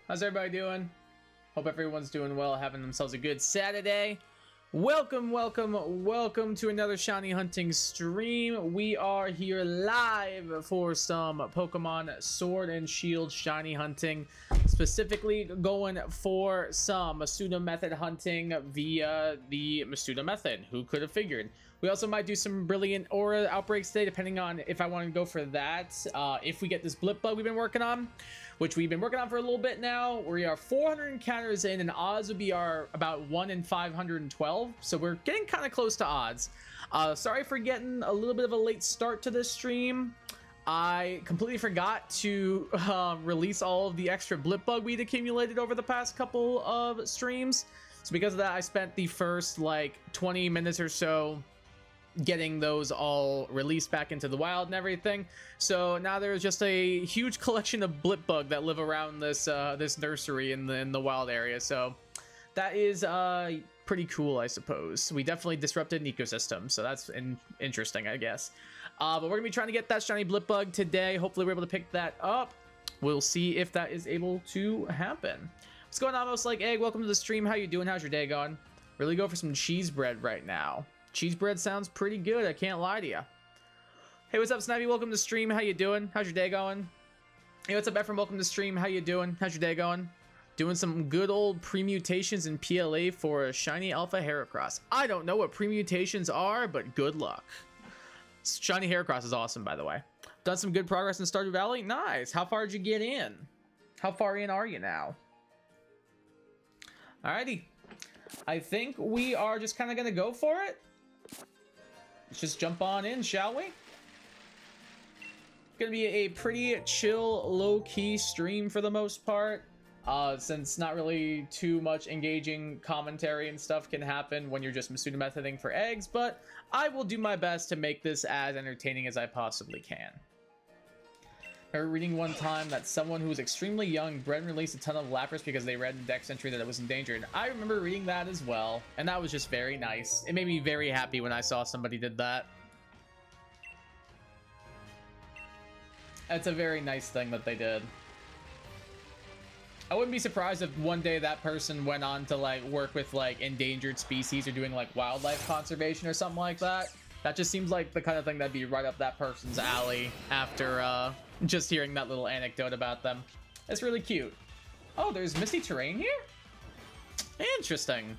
How's everybody doing? Hope everyone's doing well, having themselves a good Saturday. Welcome to another shiny hunting stream. We are here live for some Pokemon Sword and Shield shiny hunting. Specifically going for some Masuda method hunting via the Masuda method. Who could have figured? We also might do some brilliant aura outbreaks today, depending on if I want to go for that. If we get this blip bug we've been working on, which we've been working on for a little bit now. We are 400 encounters in, and odds would be about 1 in 512. So we're getting kind of close to odds. Sorry for getting a little bit of a late start to this stream. I completely forgot to release all of the extra blip bug we'd accumulated over the past couple of streams. So because of that, I spent the first like 20 minutes or so getting those all released back into the wild and everything. So now there's just a huge collection of blip bug that live around this this nursery in the wild area. So that is pretty cool, I suppose. We definitely disrupted an ecosystem, so that's interesting, I guess. But we're gonna be trying to get that shiny blip bug today. Hopefully we're able to pick that up. We'll see if that is able to happen. What's going on, Most Like Egg? Welcome to the stream. How you doing? How's your day going? Really go for some cheese bread right now. Cheese bread sounds pretty good, I can't lie to you. Hey, what's up, Snivy? Welcome to the stream. How you doing? How's your day going? Hey, what's up, Ephraim? Welcome to the stream. How you doing? How's your day going? Doing some good old permutations in PLA for a shiny Alpha Heracross. I don't know what permutations are, but good luck. Shiny Heracross is awesome, by the way. Done some good progress in Stardew Valley? Nice. How far did you get in? How far in are you now? Alrighty. I think we are just kind of going to go for it. Let's just jump on in, shall we? Gonna be a pretty chill, low-key stream for the most part. Since not really too much engaging commentary and stuff can happen when you're just Masuda methoding for eggs, but I will do my best to make this as entertaining as I possibly can. I remember reading one time that someone who was extremely young bred and released a ton of Lapras because they read in the Dex entry that it was endangered. I remember reading that as well, and that was just very nice. It made me very happy when I saw somebody did that. It's a very nice thing that they did. I wouldn't be surprised if one day that person went on to like work with like endangered species or doing like wildlife conservation or something like that. That just seems like the kind of thing that'd be right up that person's alley after just hearing that little anecdote about them. It's really cute. Oh, there's misty terrain here? Interesting.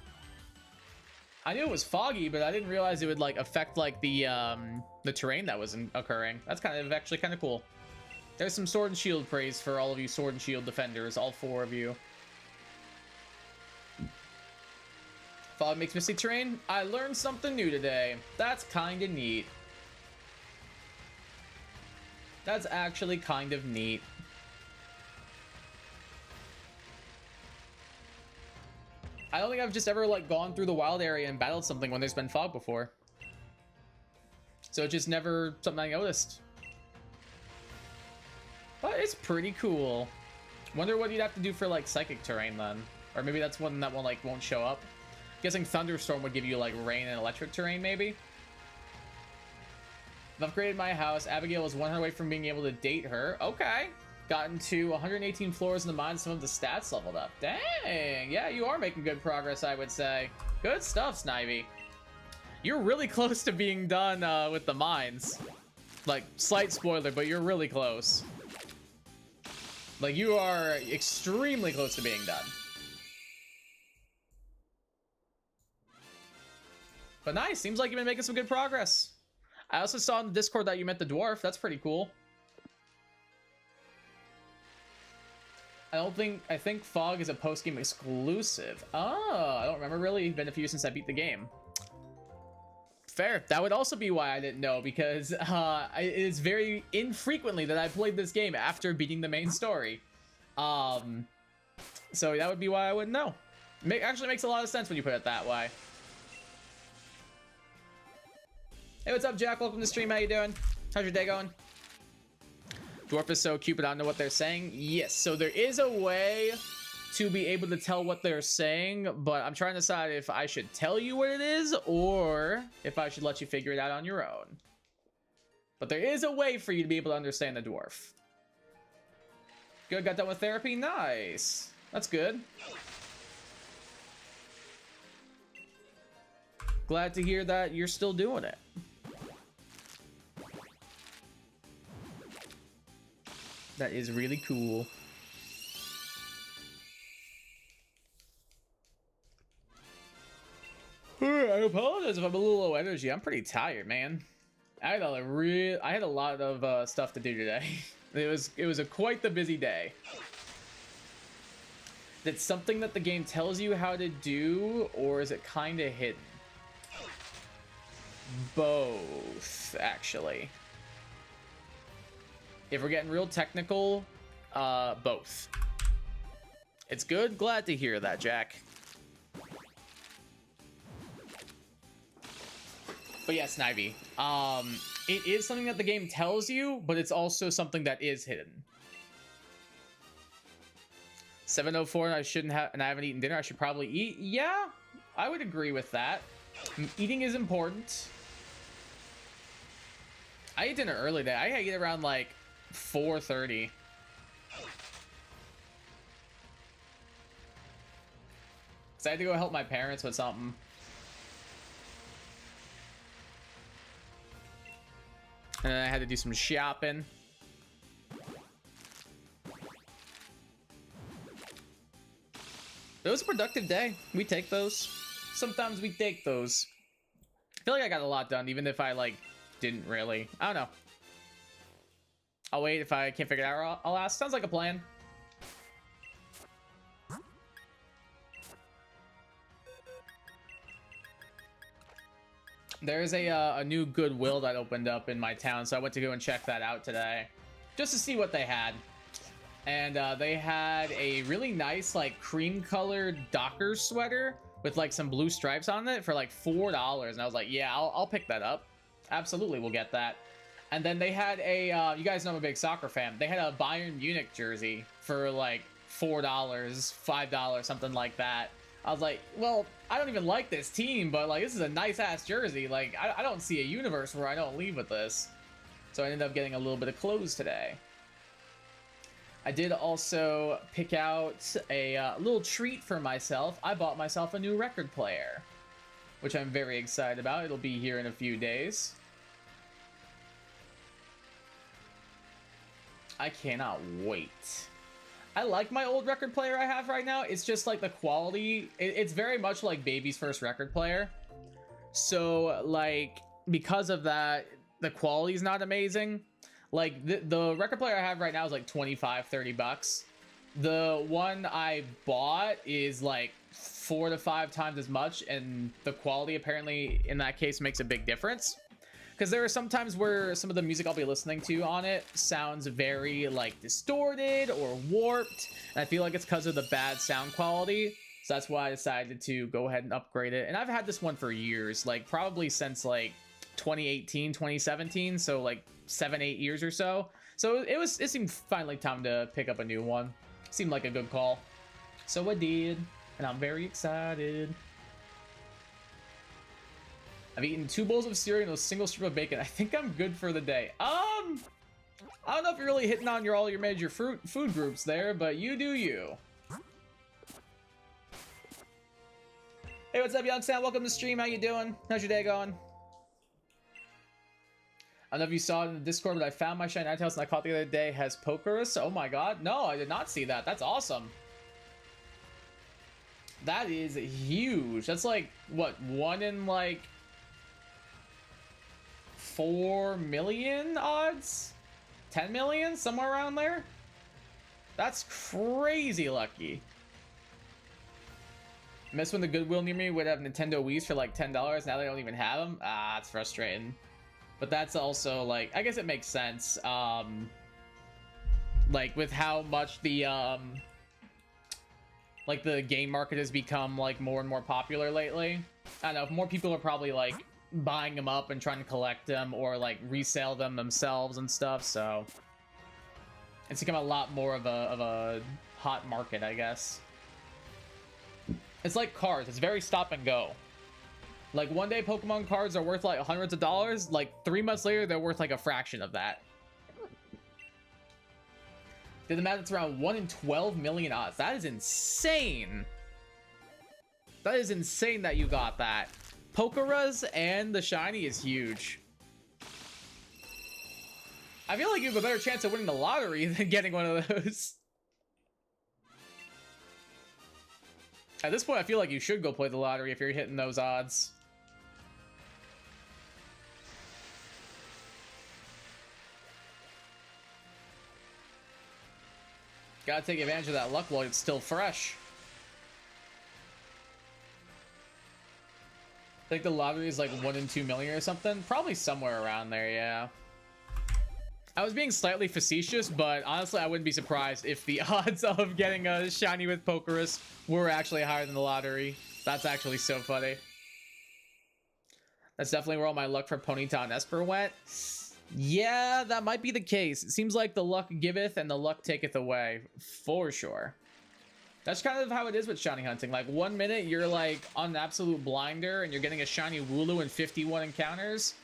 I knew it was foggy, but I didn't realize it would like affect like the terrain that was occurring. That's actually kind of cool. There's some Sword and Shield praise for all of you Sword and Shield defenders, all 4 of you. Fog makes misty terrain. I learned something new today. That's kind of neat. That's actually kind of neat. I don't think I've just ever like gone through the wild area and battled something when there's been fog before. So it's just never something I noticed. But it's pretty cool. Wonder what you'd have to do for like psychic terrain then. Or maybe that's one that won't show up. Guessing thunderstorm would give you like rain and electric terrain maybe. I've upgraded my house. Abigail is 1 away from being able to date her. Okay. Gotten to 118 floors in the mine. Some of the stats leveled up. Dang. Yeah, you are making good progress, I would say. Good stuff, Snivy. You're really close to being done with the mines. Like, slight spoiler, but you're really close. Like, you are extremely close to being done. But nice. Seems like you've been making some good progress. I also saw in the Discord that you met the dwarf. That's pretty cool. I think Fog is a post-game exclusive. Oh, I don't remember really. It's been a few since I beat the game. Fair. That would also be why I didn't know, because it is very infrequently that I played this game after beating the main story. So that would be why I wouldn't know. Actually makes a lot of sense when you put it that way. Hey, what's up, Jack? Welcome to the stream. How you doing? How's your day going? Dwarf is so cute, but I don't know what they're saying. Yes, so there is a way to be able to tell what they're saying, but I'm trying to decide if I should tell you what it is or if I should let you figure it out on your own. But there is a way for you to be able to understand the dwarf. Good, got done with therapy? Nice. That's good. Glad to hear that you're still doing it. That is really cool. I apologize if I'm a little low energy. I'm pretty tired, man. I had a lot of stuff to do today. It was quite the busy day. That's something that the game tells you how to do, or is it kind of hidden? Both, actually. If we're getting real technical, both. It's good. Glad to hear that, Jack. But yeah, Snivy. It is something that the game tells you, but it's also something that is hidden. 7:04 and I shouldn't have, and I haven't eaten dinner. I should probably eat. Yeah, I would agree with that. Eating is important. I ate dinner early today. I ate around like 4:30. Cause I had to go help my parents with something. And then I had to do some shopping. It was a productive day. We take those. Sometimes we take those. I feel like I got a lot done, even if I, like, didn't really. I don't know. I'll wait. If I can't figure it out, I'll ask. Sounds like a plan. There's a new Goodwill that opened up in my town, so I went to go and check that out today. Just to see what they had. And they had a really nice, like, cream-colored Dockers sweater with, like, some blue stripes on it for, like, $4. And I was like, yeah, I'll pick that up. Absolutely, we'll get that. And then they had a, you guys know I'm a big soccer fan. They had a Bayern Munich jersey for, like, $4, $5, something like that. I was like, well, I don't even like this team, but, like, this is a nice-ass jersey. Like, I don't see a universe where I don't leave with this. So I ended up getting a little bit of clothes today. I did also pick out a little treat for myself. I bought myself a new record player, which I'm very excited about. It'll be here in a few days. I cannot wait. I like my old record player I have right now. It's just like the quality. It's very much like baby's first record player. So like because of that, the quality is not amazing. Like the record player I have right now is like 25, 30 bucks. The one I bought is like 4 to 5 times as much, and the quality apparently in that case makes a big difference. Because there are some times where some of the music I'll be listening to on it sounds very like distorted or warped, and I feel like it's because of the bad sound quality. So that's why I decided to go ahead and upgrade it. And I've had this one for years, like probably since like 2018, 2017, so like 7-8 years or so. So it seemed finally time to pick up a new one. Seemed like a good call. So I did, and I'm very excited. I've eaten 2 bowls of cereal and a single strip of bacon. I think I'm good for the day. I don't know if you're really hitting on all your major food groups there, but you do you. Hey, what's up, Young Sam? Welcome to the stream. How you doing? How's your day going? I don't know if you saw it in the Discord, but I found my shiny Ninetales and I caught the other day has Pokerus. Oh my god. No, I did not see that. That's awesome. That is huge. That's like, what, 1 in like 4 million odds? 10 million? Somewhere around there? That's crazy lucky. Miss when the Goodwill near me would have Nintendo Wii's for like $10. Now they don't even have them. Ah, it's frustrating. But that's also like, I guess it makes sense. Like with how much the like the game market has become like more and more popular lately. I don't know, more people are probably like buying them up and trying to collect them or like resell them themselves and stuff. So it's become a lot more of a hot market, I guess. It's like cars. It's very stop and go. Like one day Pokemon cards are worth like hundreds of dollars. Like 3 months later, they're worth like a fraction of that. Did the math, it's around 1 in 12 million odds. That is insane. That is insane that you got that. Pokeraz and the shiny is huge. I feel like you have a better chance of winning the lottery than getting one of those. At this point, I feel like you should go play the lottery if you're hitting those odds. Gotta take advantage of that luck while it's still fresh. I think the lottery is like 1 in 2 million or something. Probably somewhere around there, yeah. I was being slightly facetious, but honestly, I wouldn't be surprised if the odds of getting a shiny with Pokerus were actually higher than the lottery. That's actually so funny. That's definitely where all my luck for Ponyta and Esper went. Yeah, that might be the case. It seems like the luck giveth and the luck taketh away, for sure. That's kind of how it is with shiny hunting. Like, 1 minute you're like on an absolute blinder and you're getting a shiny Wooloo in 51 encounters.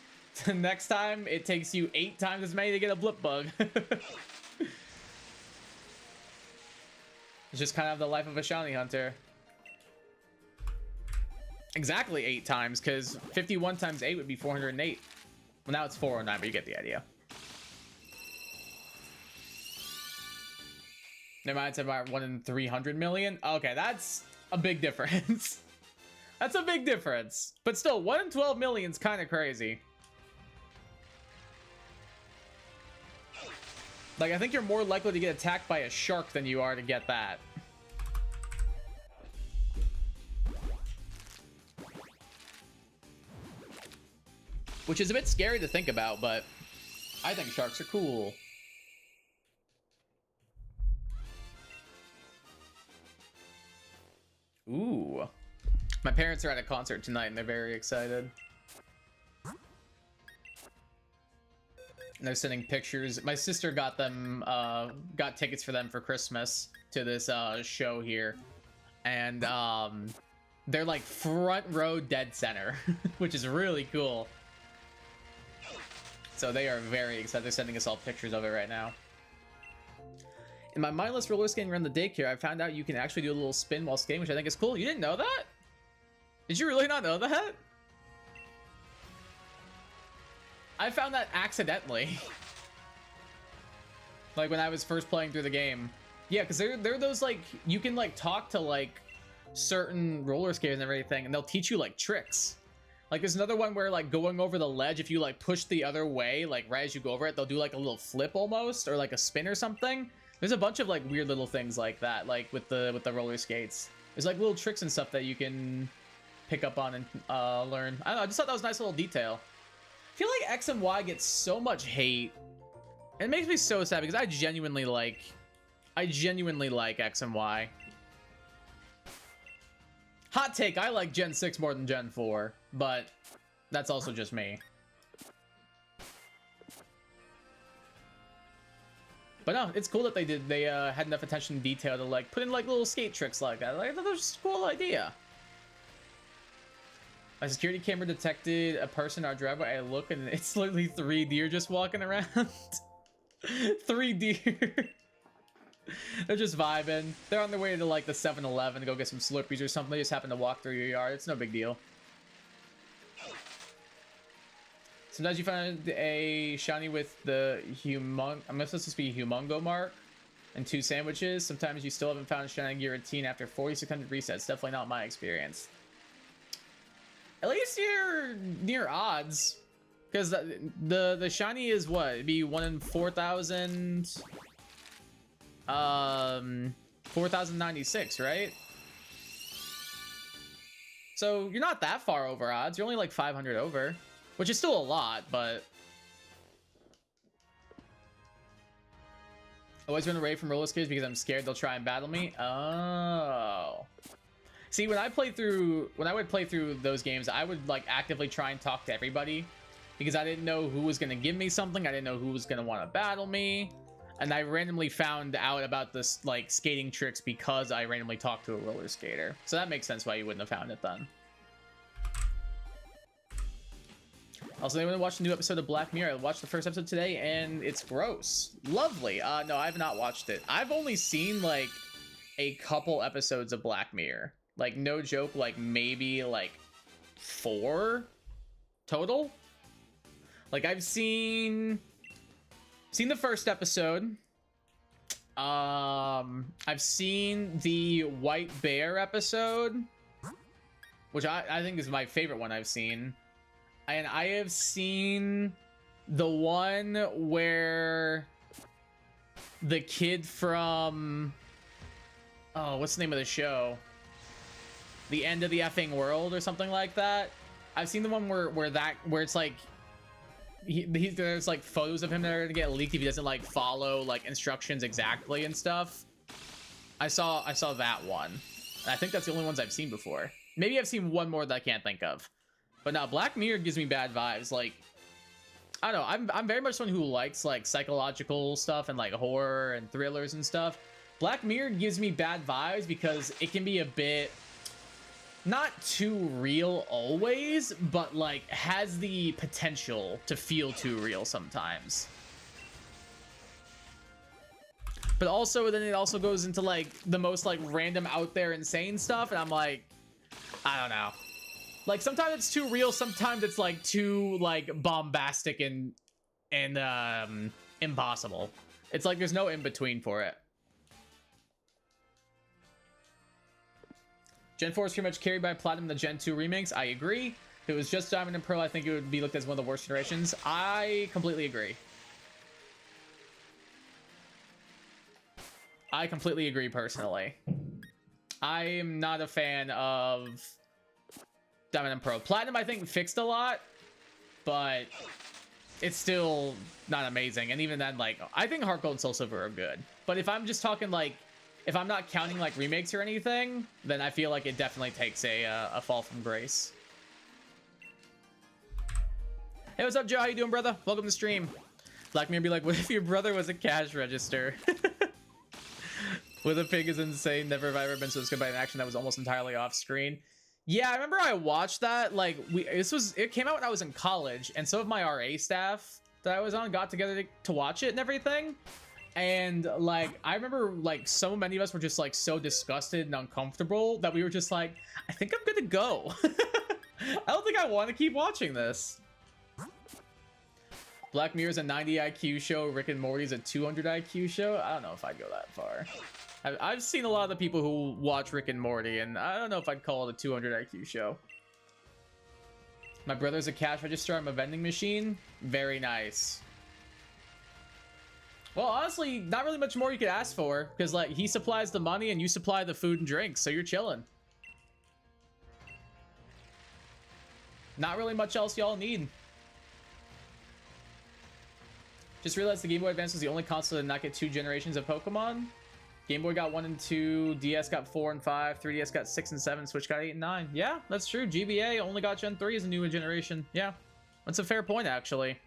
The next time it takes you 8 times as many to get a blip bug. It's just kind of the life of a shiny hunter. Exactly 8 times, because 51 times 8 would be 408. Well, now it's 409, but you get the idea. Never mind, it's about 1 in 300 million. Okay, that's a big difference. That's a big difference. But still, 1 in 12 million is kind of crazy. Like, I think you're more likely to get attacked by a shark than you are to get that. Which is a bit scary to think about, but I think sharks are cool. Ooh. My parents are at a concert tonight and they're very excited. And they're sending pictures. My sister got them, got tickets for them for Christmas to this show here. And they're like front row dead center, which is really cool. So they are very excited. They're sending us all pictures of it right now. In my mindless roller skating around the daycare, I found out you can actually do a little spin while skating, which I think is cool. You didn't know that? Did you really not know that? I found that accidentally. Like when I was first playing through the game. Yeah, because they're those like, you can like talk to like certain roller skaters and everything, and they'll teach you like tricks. Like there's another one where like going over the ledge, if you like push the other way, like right as you go over it, they'll do like a little flip almost, or like a spin or something. There's a bunch of like weird little things like that, like with the roller skates. There's like little tricks and stuff that you can pick up on and learn. I don't know, I just thought that was a nice little detail. I feel like X and Y gets so much hate. It makes me so sad because I genuinely like X and Y. Hot take, I like Gen 6 more than Gen 4, but that's also just me. But no, it's cool that they had enough attention to detail to like put in like little skate tricks like that. Like, I thought that was a cool idea. My security camera detected a person in our driveway. I look and it's literally 3 deer just walking around. 3 deer. They're just vibing. They're on their way to like the 7-Eleven to go get some Slurpees or something. They just happen to walk through your yard. It's no big deal. Sometimes you find a shiny with the I'm supposed to be Humongo mark and 2 sandwiches. Sometimes you still haven't found a shiny Giratina after 4,600 resets. Definitely not my experience. At least you're near odds, because the shiny is what? It'd be 1 in 4,000. 4,096, right? So you're not that far over odds. You're only like 500 over, which is still a lot, but always run away from roller skaters because I'm scared they'll try and battle me. Oh. See, when I would play through those games, I would like actively try and talk to everybody because I didn't know who was going to give me something. I didn't know who was going to want to battle me. And I randomly found out about this like skating tricks because I randomly talked to a roller skater. So that makes sense why you wouldn't have found it then. Also, anyone watched a new episode of Black Mirror? I watched the first episode today, and it's gross. Lovely. No, I have not watched it. I've only seen, like, a couple episodes of Black Mirror. Like, no joke, like, maybe, like, 4 total. Like, I've seen the first episode. I've seen the White Bear episode, which I think is my favorite one I've seen. And I have seen the one where the kid from, oh, what's the name of the show? The End of the Effing World or something like that. I've seen the one where it's like there's like photos of him that are gonna get leaked if he doesn't like follow like instructions exactly and stuff. I saw that one. And I think that's the only ones I've seen before. Maybe I've seen one more that I can't think of. But now Black Mirror gives me bad vibes. Like, I don't know. I'm very much someone who likes like psychological stuff and like horror and thrillers and stuff. Black Mirror gives me bad vibes because it can be a bit not too real always, but like has the potential to feel too real sometimes. But also then it also goes into like the most like random out there insane stuff, and I'm like, I don't know. Like, sometimes it's too real, sometimes it's, like, too, like, bombastic and impossible. It's like there's no in-between for it. Gen 4 is pretty much carried by Platinum in the Gen 2 remakes. I agree. If it was just Diamond and Pearl, I think it would be looked as one of the worst generations. I completely agree. I completely agree, personally. I am not a fan of Diamond and Pearl. Platinum, I think, fixed a lot, but it's still not amazing. And even then, like, I think Heart Gold and Soul Silver are good. But if I'm just talking, like, if I'm not counting, like, remakes or anything, then I feel like it definitely takes a fall from grace. Hey, what's up, Joe? How you doing, brother? Welcome to the stream. Black Mirror be like, what if your brother was a cash register? With a pig is insane. Never have I ever been so disgusted by an action that was almost entirely off screen. Yeah, I remember I watched that. Like, it came out when I was in college, and some of my RA staff that I was on got together to watch it and everything. And like, I remember like so many of us were just like so disgusted and uncomfortable that we were just like, I think I'm gonna go. I don't think I want to keep watching this. Black Mirror's a 90 IQ show. Rick and Morty's a 200 IQ show. I don't know if I'd go that far. I've seen a lot of the people who watch Rick and Morty, and I don't know if I'd call it a 200 IQ show. My brother's a cash register. I'm a vending machine. Very nice. Well, honestly, not really much more you could ask for, because like he supplies the money and you supply the food and drinks, so you're chilling. Not really much else y'all need. Just realized the Game Boy Advance was the only console to not get 2 generations of Pokemon. Game Boy got 1 and 2, DS got 4 and 5, 3DS got 6 and 7, Switch got 8 and 9. Yeah, that's true. GBA only got Gen 3 as a newer generation. Yeah, that's a fair point, actually.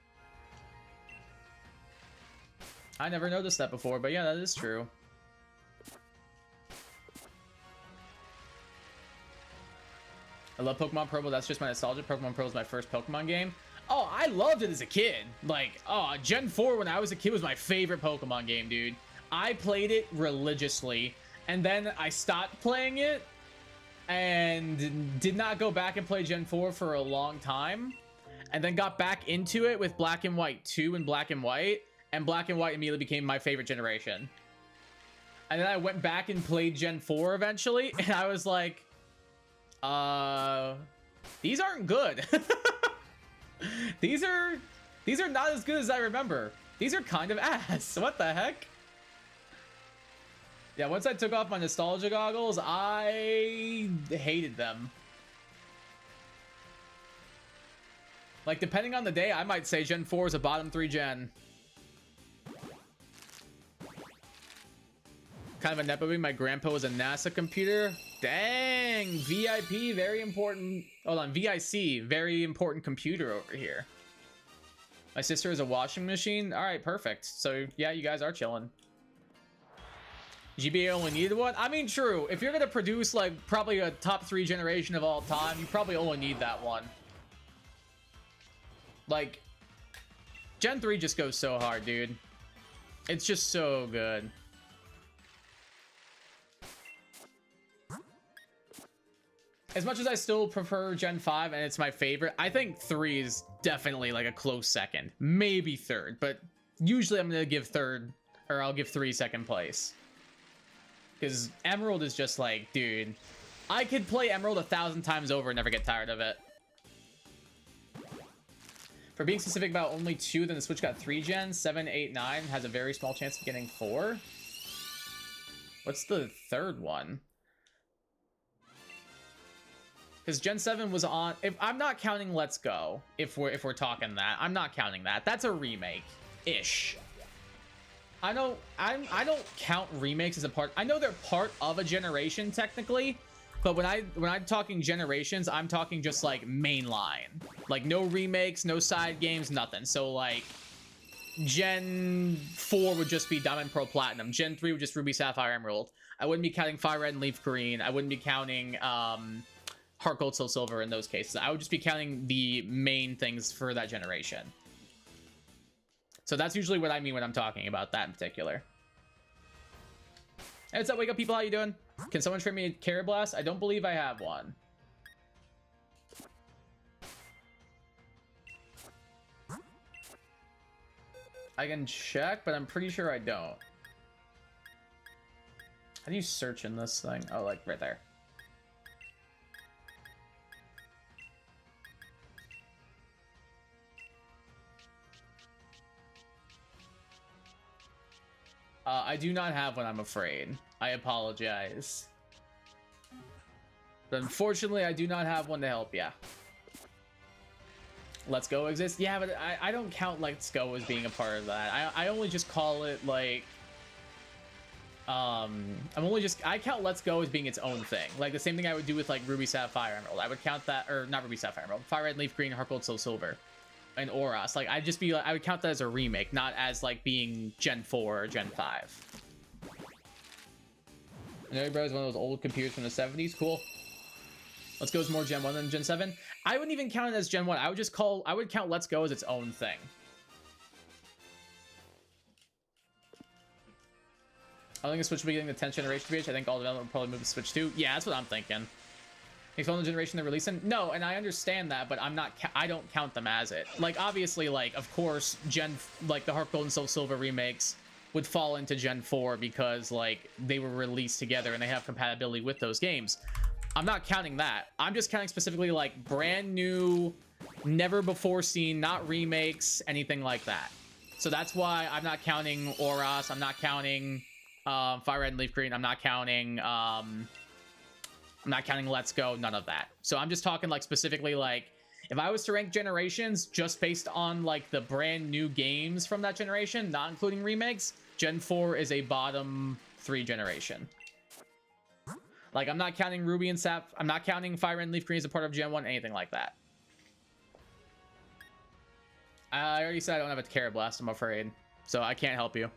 I never noticed that before, but yeah, that is true. I love Pokemon Pearl, but that's just my nostalgia. Pokemon Pearl was my first Pokemon game. Oh, I loved it as a kid. Like, oh, Gen 4 when I was a kid was my favorite Pokemon game, dude. I played it religiously, and then I stopped playing it and did not go back and play Gen 4 for a long time, and then got back into it with Black and White 2 and Black and White, and Black and White immediately became my favorite generation. And then I went back and played Gen 4 eventually, and I was like, these aren't good. These are not as good as I remember. These are kind of ass. What the heck? Yeah, once I took off my nostalgia goggles, I hated them. Like, depending on the day, I might say Gen 4 is a bottom 3 gen. Kind of a nepo baby. My grandpa was a NASA computer. Dang, VIP, very important. Hold on, VIC, very important computer over here. My sister is a washing machine. All right, perfect. So yeah, you guys are chilling. GBA only needed one. I mean, true. If you're gonna produce like probably a top 3 generation of all time, you probably only need that one. Like, Gen 3 just goes so hard, dude. It's just so good. As much as I still prefer Gen 5 and it's my favorite, I think 3 is definitely like a close second. Maybe third, but usually I'm going to give third, or I'll give 3 second place. Because Emerald is just like, dude, I could play Emerald 1,000 times over and never get tired of it. For being specific about only 2, then the Switch got 3 gens. 7, 8, 9 has a very small chance of getting 4. What's the third one? Because Gen 7 was on. If I'm not counting Let's Go, if we're talking that, I'm not counting that. That's a remake ish. I don't count remakes as a part. I know they're part of a generation technically, but when I'm talking generations, I'm talking just like mainline, like no remakes, no side games, nothing. So like Gen 4 would just be Diamond, Pearl, Platinum. Gen 3 would just Ruby, Sapphire, Emerald. I wouldn't be counting Fire Red and Leaf Green. I wouldn't be counting Heart Gold, Soul Silver in those cases. I would just be counting the main things for that generation. So that's usually what I mean when I'm talking about that in particular. Hey, what's up, Wake Up People? How you doing? Can someone trade me a Carrot Blast? I don't believe I have one. I can check, but I'm pretty sure I don't. How do you search in this thing? Oh, like right there. I do not have one, I'm afraid. I apologize. But unfortunately, I do not have one to help you. Let's Go exists? Yeah, but I don't count Let's Go as being a part of that. I only just call it, like... I count Let's Go as being its own thing. Like, the same thing I would do with, like, Ruby, Sapphire, Emerald. I would count that... Or, not Ruby, Sapphire, Emerald. Fire Red, Leaf Green, Heart Gold, Soul Silver. And Oras. Like, I'd just be like, I would count that as a remake, not as like being Gen 4 or Gen 5. And everybody was one of those old computers from the 70s. Cool. Let's Go is more Gen 1 than Gen 7. I wouldn't even count it as Gen 1. I would count Let's Go as its own thing. I think the Switch will be getting the 10th generation PH. I think all development will probably move to Switch 2. Yeah, that's what I'm thinking. Next one generation they're releasing? No, and I understand that, but I don't count them as it. Like, obviously, like, of course, like, the Heart Gold and Soul Silver remakes would fall into Gen 4 because, like, they were released together and they have compatibility with those games. I'm not counting that. I'm just counting specifically, like, brand new, never before seen, not remakes, anything like that. So that's why I'm not counting Oras, I'm not counting Fire Red and Leaf Green, I'm not counting Let's Go, none of that. So I'm just talking like specifically like if I was to rank generations just based on like the brand new games from that generation, not including remakes, Gen 4 is a bottom 3 generation. Like I'm not counting Ruby and Sap, I'm not counting Fire and Leaf Green as a part of Gen 1, anything like that. I already said I don't have a Carrot Blast, I'm afraid. So I can't help you.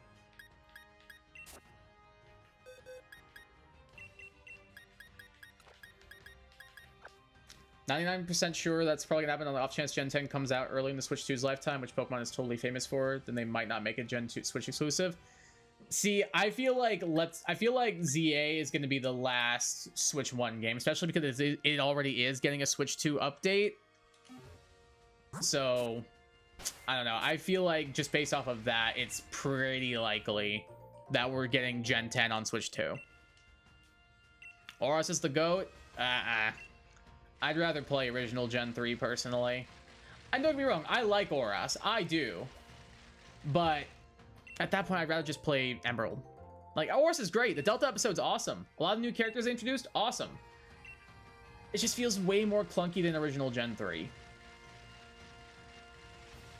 99% sure that's probably gonna happen on the off chance Gen 10 comes out early in the Switch 2's lifetime, which Pokemon is totally famous for. Then they might not make it Gen 2 Switch exclusive. See, I feel like ZA is going to be the last Switch 1 game, especially because it already is getting a Switch 2 update. So, I don't know. I feel like just based off of that, it's pretty likely that we're getting Gen 10 on Switch 2. Oras is the GOAT? I'd rather play original Gen 3 personally. And don't get me wrong, I like Oras. I do. But at that point, I'd rather just play Emerald. Like, Oras is great. The Delta episode's awesome. A lot of new characters they introduced, awesome. It just feels way more clunky than original Gen 3.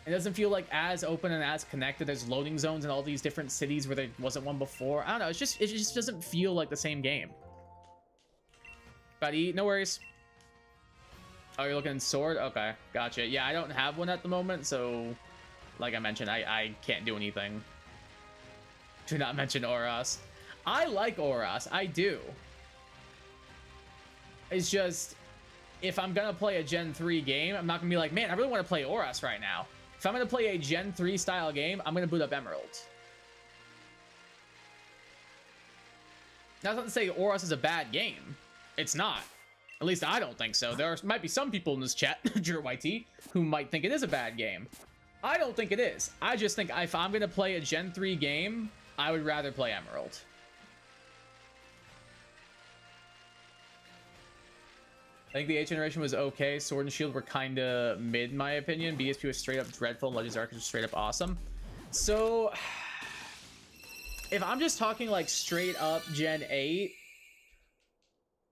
It doesn't feel like as open and as connected. There's loading zones in all these different cities where there wasn't one before. I don't know. It just doesn't feel like the same game. Buddy, no worries. Oh, you're looking at Sword? Okay, gotcha. Yeah, I don't have one at the moment, so like I mentioned, I can't do anything. Do not mention Oras. I like Oras. I do. It's just if I'm gonna play a Gen 3 game, I'm not gonna be like, man, I really want to play Oras right now. If I'm gonna play a Gen 3 style game, I'm gonna boot up Emerald. That's not to say Oras is a bad game. It's not. At least I don't think so. There might be some people in this chat, YT, who might think it is a bad game. I don't think it is. I just think if I'm gonna play a Gen 3 game, I would rather play Emerald. I think the 8th generation was okay. Sword and Shield were kind of mid, in my opinion. BSP was straight up dreadful, and Legends Arc was straight up awesome. So, if I'm just talking like straight up Gen 8,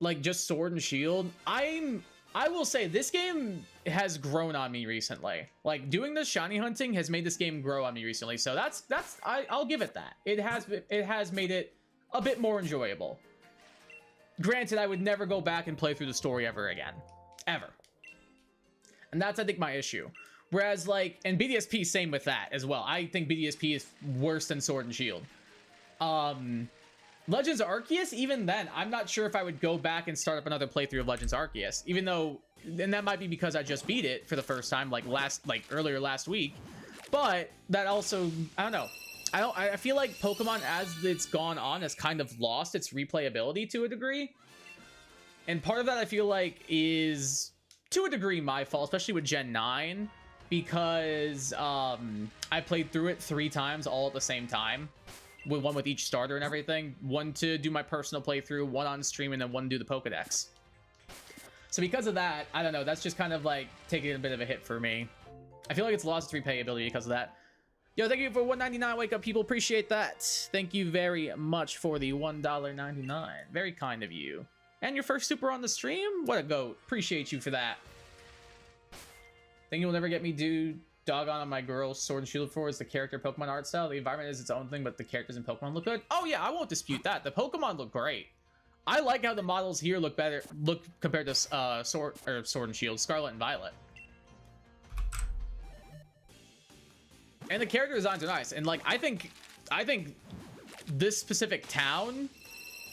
like just Sword and Shield, I will say this game has grown on me recently. Like doing the shiny hunting has made this game grow on me recently. So I'll give it that. It has made it a bit more enjoyable. Granted, I would never go back and play through the story ever again. Ever. And that's, I think, my issue. Whereas, like, and BDSP, same with that as well. I think BDSP is worse than Sword and Shield. Legends Arceus, even then, I'm not sure if I would go back and start up another playthrough of Legends Arceus. Even though, and that might be because I just beat it for the first time, like earlier last week. But that also, I don't know. I feel like Pokemon, as it's gone on, has kind of lost its replayability to a degree. And part of that, I feel like, is, to a degree, my fault, especially with Gen 9, because I played through it 3 times all at the same time, with one with each starter and everything. One to do my personal playthrough, one on stream, and then one to do the Pokedex. So because of that, I don't know, that's just kind of like taking a bit of a hit for me. I feel like it's lost its replayability because of that. Yo, thank you for $1.99. Wake up, people. Appreciate that. Thank you very much for the $1.99. Very kind of you. And your first super on the stream? What a goat. Appreciate you for that. Think you'll never get me doggone on my girl Sword and Shield for is the character Pokemon art style. The environment is its own thing, but the characters in Pokemon look good. Oh yeah, I won't dispute that. The Pokemon look great. I like how the models here look compared to Sword and Shield, Scarlet and Violet. And the character designs are nice. And like I think this specific town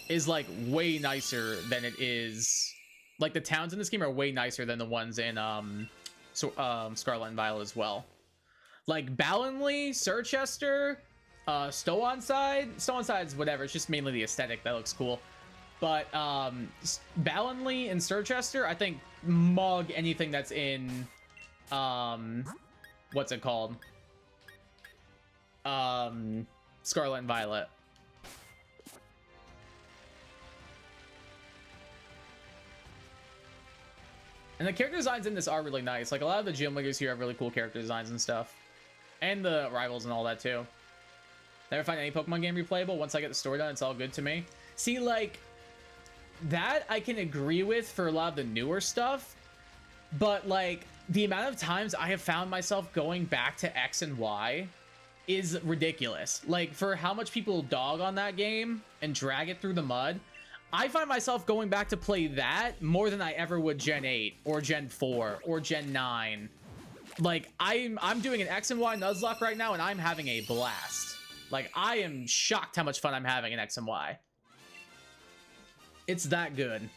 is like way nicer than it is. Like the towns in this game are way nicer than the ones in Scarlet and Violet as well. Like Ballinley, Sirchester, Stow-on-Side's whatever. It's just mainly the aesthetic that looks cool. But Ballinley and Sirchester, I think mug anything that's in what's it called? Scarlet and Violet. And the character designs in this are really nice. Like a lot of the gym leaders here have really cool character designs and stuff. And the rivals and all that too. Never find any Pokemon game replayable. Once I get the story done, it's all good to me. See, like, that I can agree with for a lot of the newer stuff. But like, the amount of times I have found myself going back to X and Y is ridiculous. Like, for how much people dog on that game and drag it through the mud, I find myself going back to play that more than I ever would Gen 8 or Gen 4 or Gen 9. Like, I'm doing an X and Y Nuzlocke right now and I'm having a blast. Like, I am shocked how much fun I'm having in X and Y. It's that good.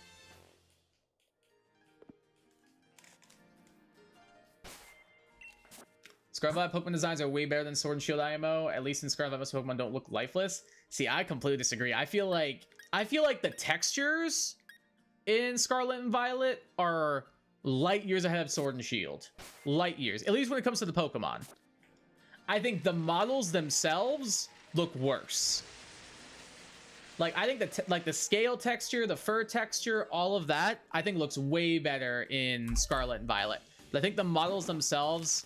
Scarlet Pokemon designs are way better than Sword and Shield IMO. At least in Scarlet, most Pokemon don't look lifeless. See, I completely disagree. I feel like the textures in Scarlet and Violet are light years ahead of Sword and Shield. Light years. At least when it comes to the Pokemon. I think the models themselves look worse. Like, I think that the scale texture, the fur texture, all of that, I think looks way better in Scarlet and Violet. But I think the models themselves,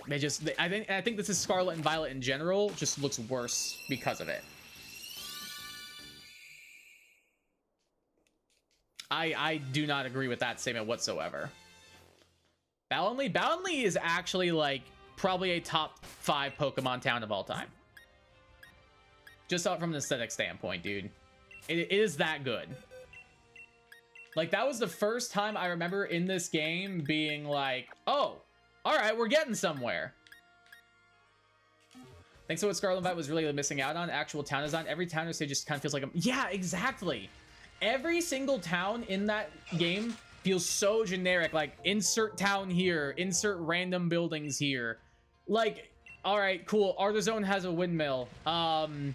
I think this is Scarlet and Violet in general, just looks worse because of it. I do not agree with that statement whatsoever. Ballinley is actually like probably a top 5 Pokemon town of all time. Just from an aesthetic standpoint, dude. It is that good. Like, that was the first time I remember in this game being like, oh, all right, we're getting somewhere. Thanks to what Scarlet and Violet was really missing out on, actual town design. Every town or stage just kind of feels like yeah, exactly. Every single town in that game feels so generic. Like, insert town here, insert random buildings here. Like, all right, cool. Artizone has a windmill. You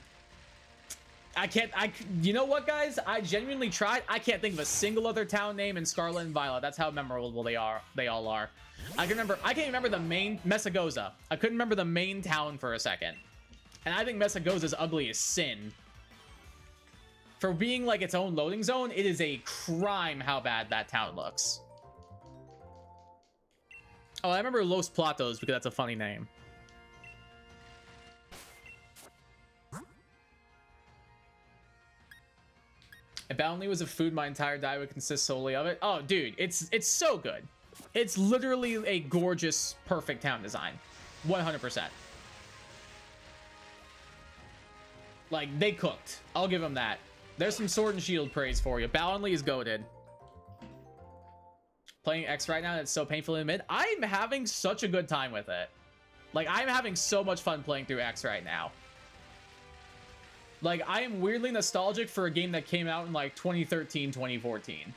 know what, guys? I genuinely tried. I can't think of a single other town name in Scarlet and Violet. That's how memorable they all are. I can't remember the main Messagoza. I couldn't remember the main town for a second. And I think Messagoza's ugly as sin. For being like its own loading zone, it is a crime how bad that town looks. Oh, I remember Los Platos because that's a funny name. If Boundly was a food, my entire diet would consist solely of it. Oh, dude, it's so good. It's literally a gorgeous, perfect town design. 100%. Like, they cooked. I'll give them that. There's some Sword and Shield praise for you. Boundly is goated. Playing X right now, it's so painfully mid. I'm having such a good time with it. Like, I'm having so much fun playing through X right now. Like, I am weirdly nostalgic for a game that came out in, like, 2013, 2014.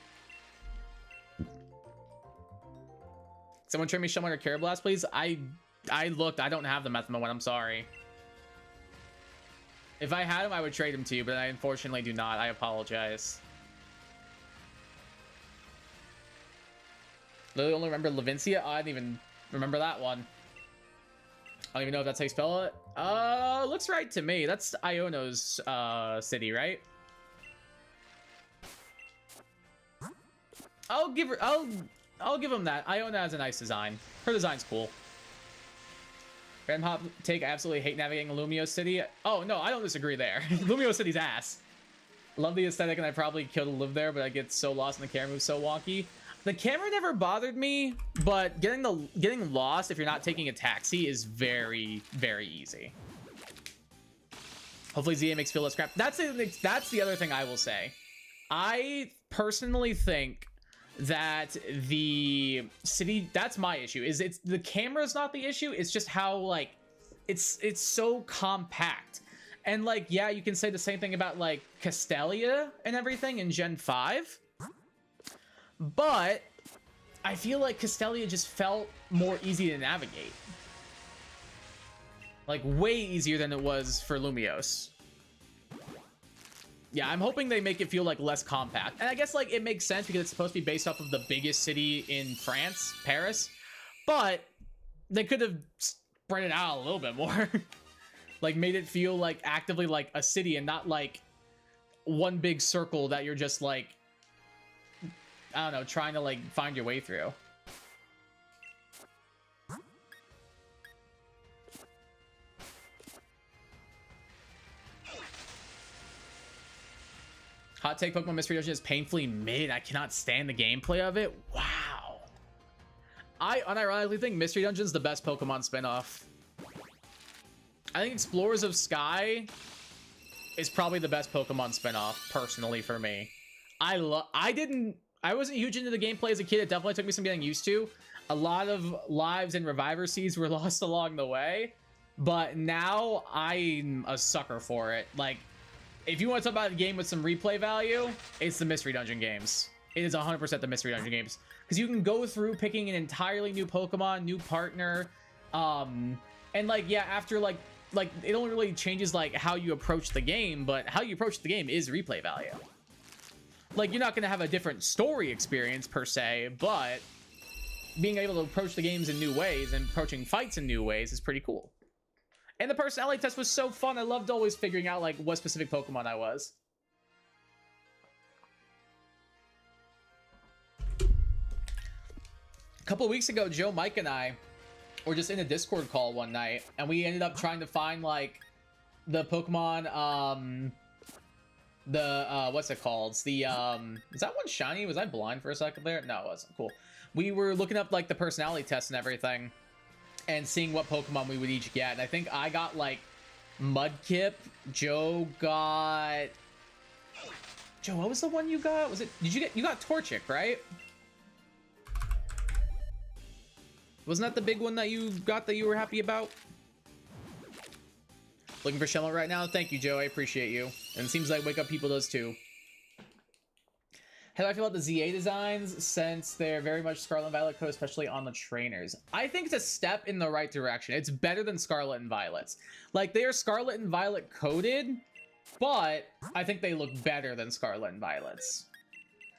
Someone trade me Shumway or Carablast, please? I looked. I don't have the Methamo one. I'm sorry. If I had him, I would trade him to you, but I unfortunately do not. I apologize. Literally only remember Levincia? Oh, I didn't even remember that one. I don't even know if that's how you spell it. Looks right to me. That's Iono's city, right? I'll give him that. Iona has a nice design. Her design's cool. Random hop take. I absolutely hate navigating Lumio City. Oh no, I don't disagree there. Lumio City's ass. Love the aesthetic, and I probably kill to live there, but I get so lost and the camera moves so wonky. The camera never bothered me, but getting lost if you're not taking a taxi is very, very easy. Hopefully ZA makes feel less crap. That's the other thing I will say. I personally think that the city, that's my issue, is it's the camera's not the issue, it's just how, like, it's so compact. And, like, yeah, you can say the same thing about, like, Castelia and everything in Gen 5, but I feel like Castelia just felt more easy to navigate, like way easier than it was for Lumios. Yeah, I'm hoping they make it feel like less compact. And I guess like it makes sense because it's supposed to be based off of the biggest city in France, Paris. But they could have spread it out a little bit more. Like made it feel like actively like a city and not like one big circle that you're just like, I don't know, trying to like find your way through. Hot take, Pokemon Mystery Dungeon is painfully mid. I cannot stand the gameplay of it. Wow. I unironically think Mystery Dungeon's the best Pokemon spinoff. I think Explorers of Sky is probably the best Pokemon spinoff, personally, for me. I wasn't huge into the gameplay as a kid. It definitely took me some getting used to. A lot of lives and Reviver Seeds were lost along the way. But now I'm a sucker for it. Like, if you want to talk about a game with some replay value, it's the Mystery Dungeon games. It is 100% the Mystery Dungeon games. Because you can go through picking an entirely new Pokemon, new partner. And like, yeah, after like it only really changes like how you approach the game, but how you approach the game is replay value. Like, you're not going to have a different story experience per se, but being able to approach the games in new ways and approaching fights in new ways is pretty cool. And the personality test was so fun. I loved always figuring out like what specific Pokemon I was. A couple weeks ago, Joe, Mike, and I were just in a Discord call one night, and we ended up trying to find like the Pokemon, what's it called? It's the is that one shiny? Was I blind for a second there? No, it wasn't. Cool. We were looking up like the personality tests and everything, and seeing what Pokemon we would each get. And I think I got like Mudkip. Joe, what was the one you got? Was it, you got Torchic, right? Wasn't that the big one that you got that you were happy about? Looking for Shelmet right now? Thank you, Joe. I appreciate you. And it seems like Wake Up People does too. How do I feel about the ZA designs since they're very much Scarlet and Violet code, especially on the trainers? I think it's a step in the right direction. It's better than Scarlet and Violet's. Like, they are Scarlet and Violet coded, but I think they look better than Scarlet and Violet's.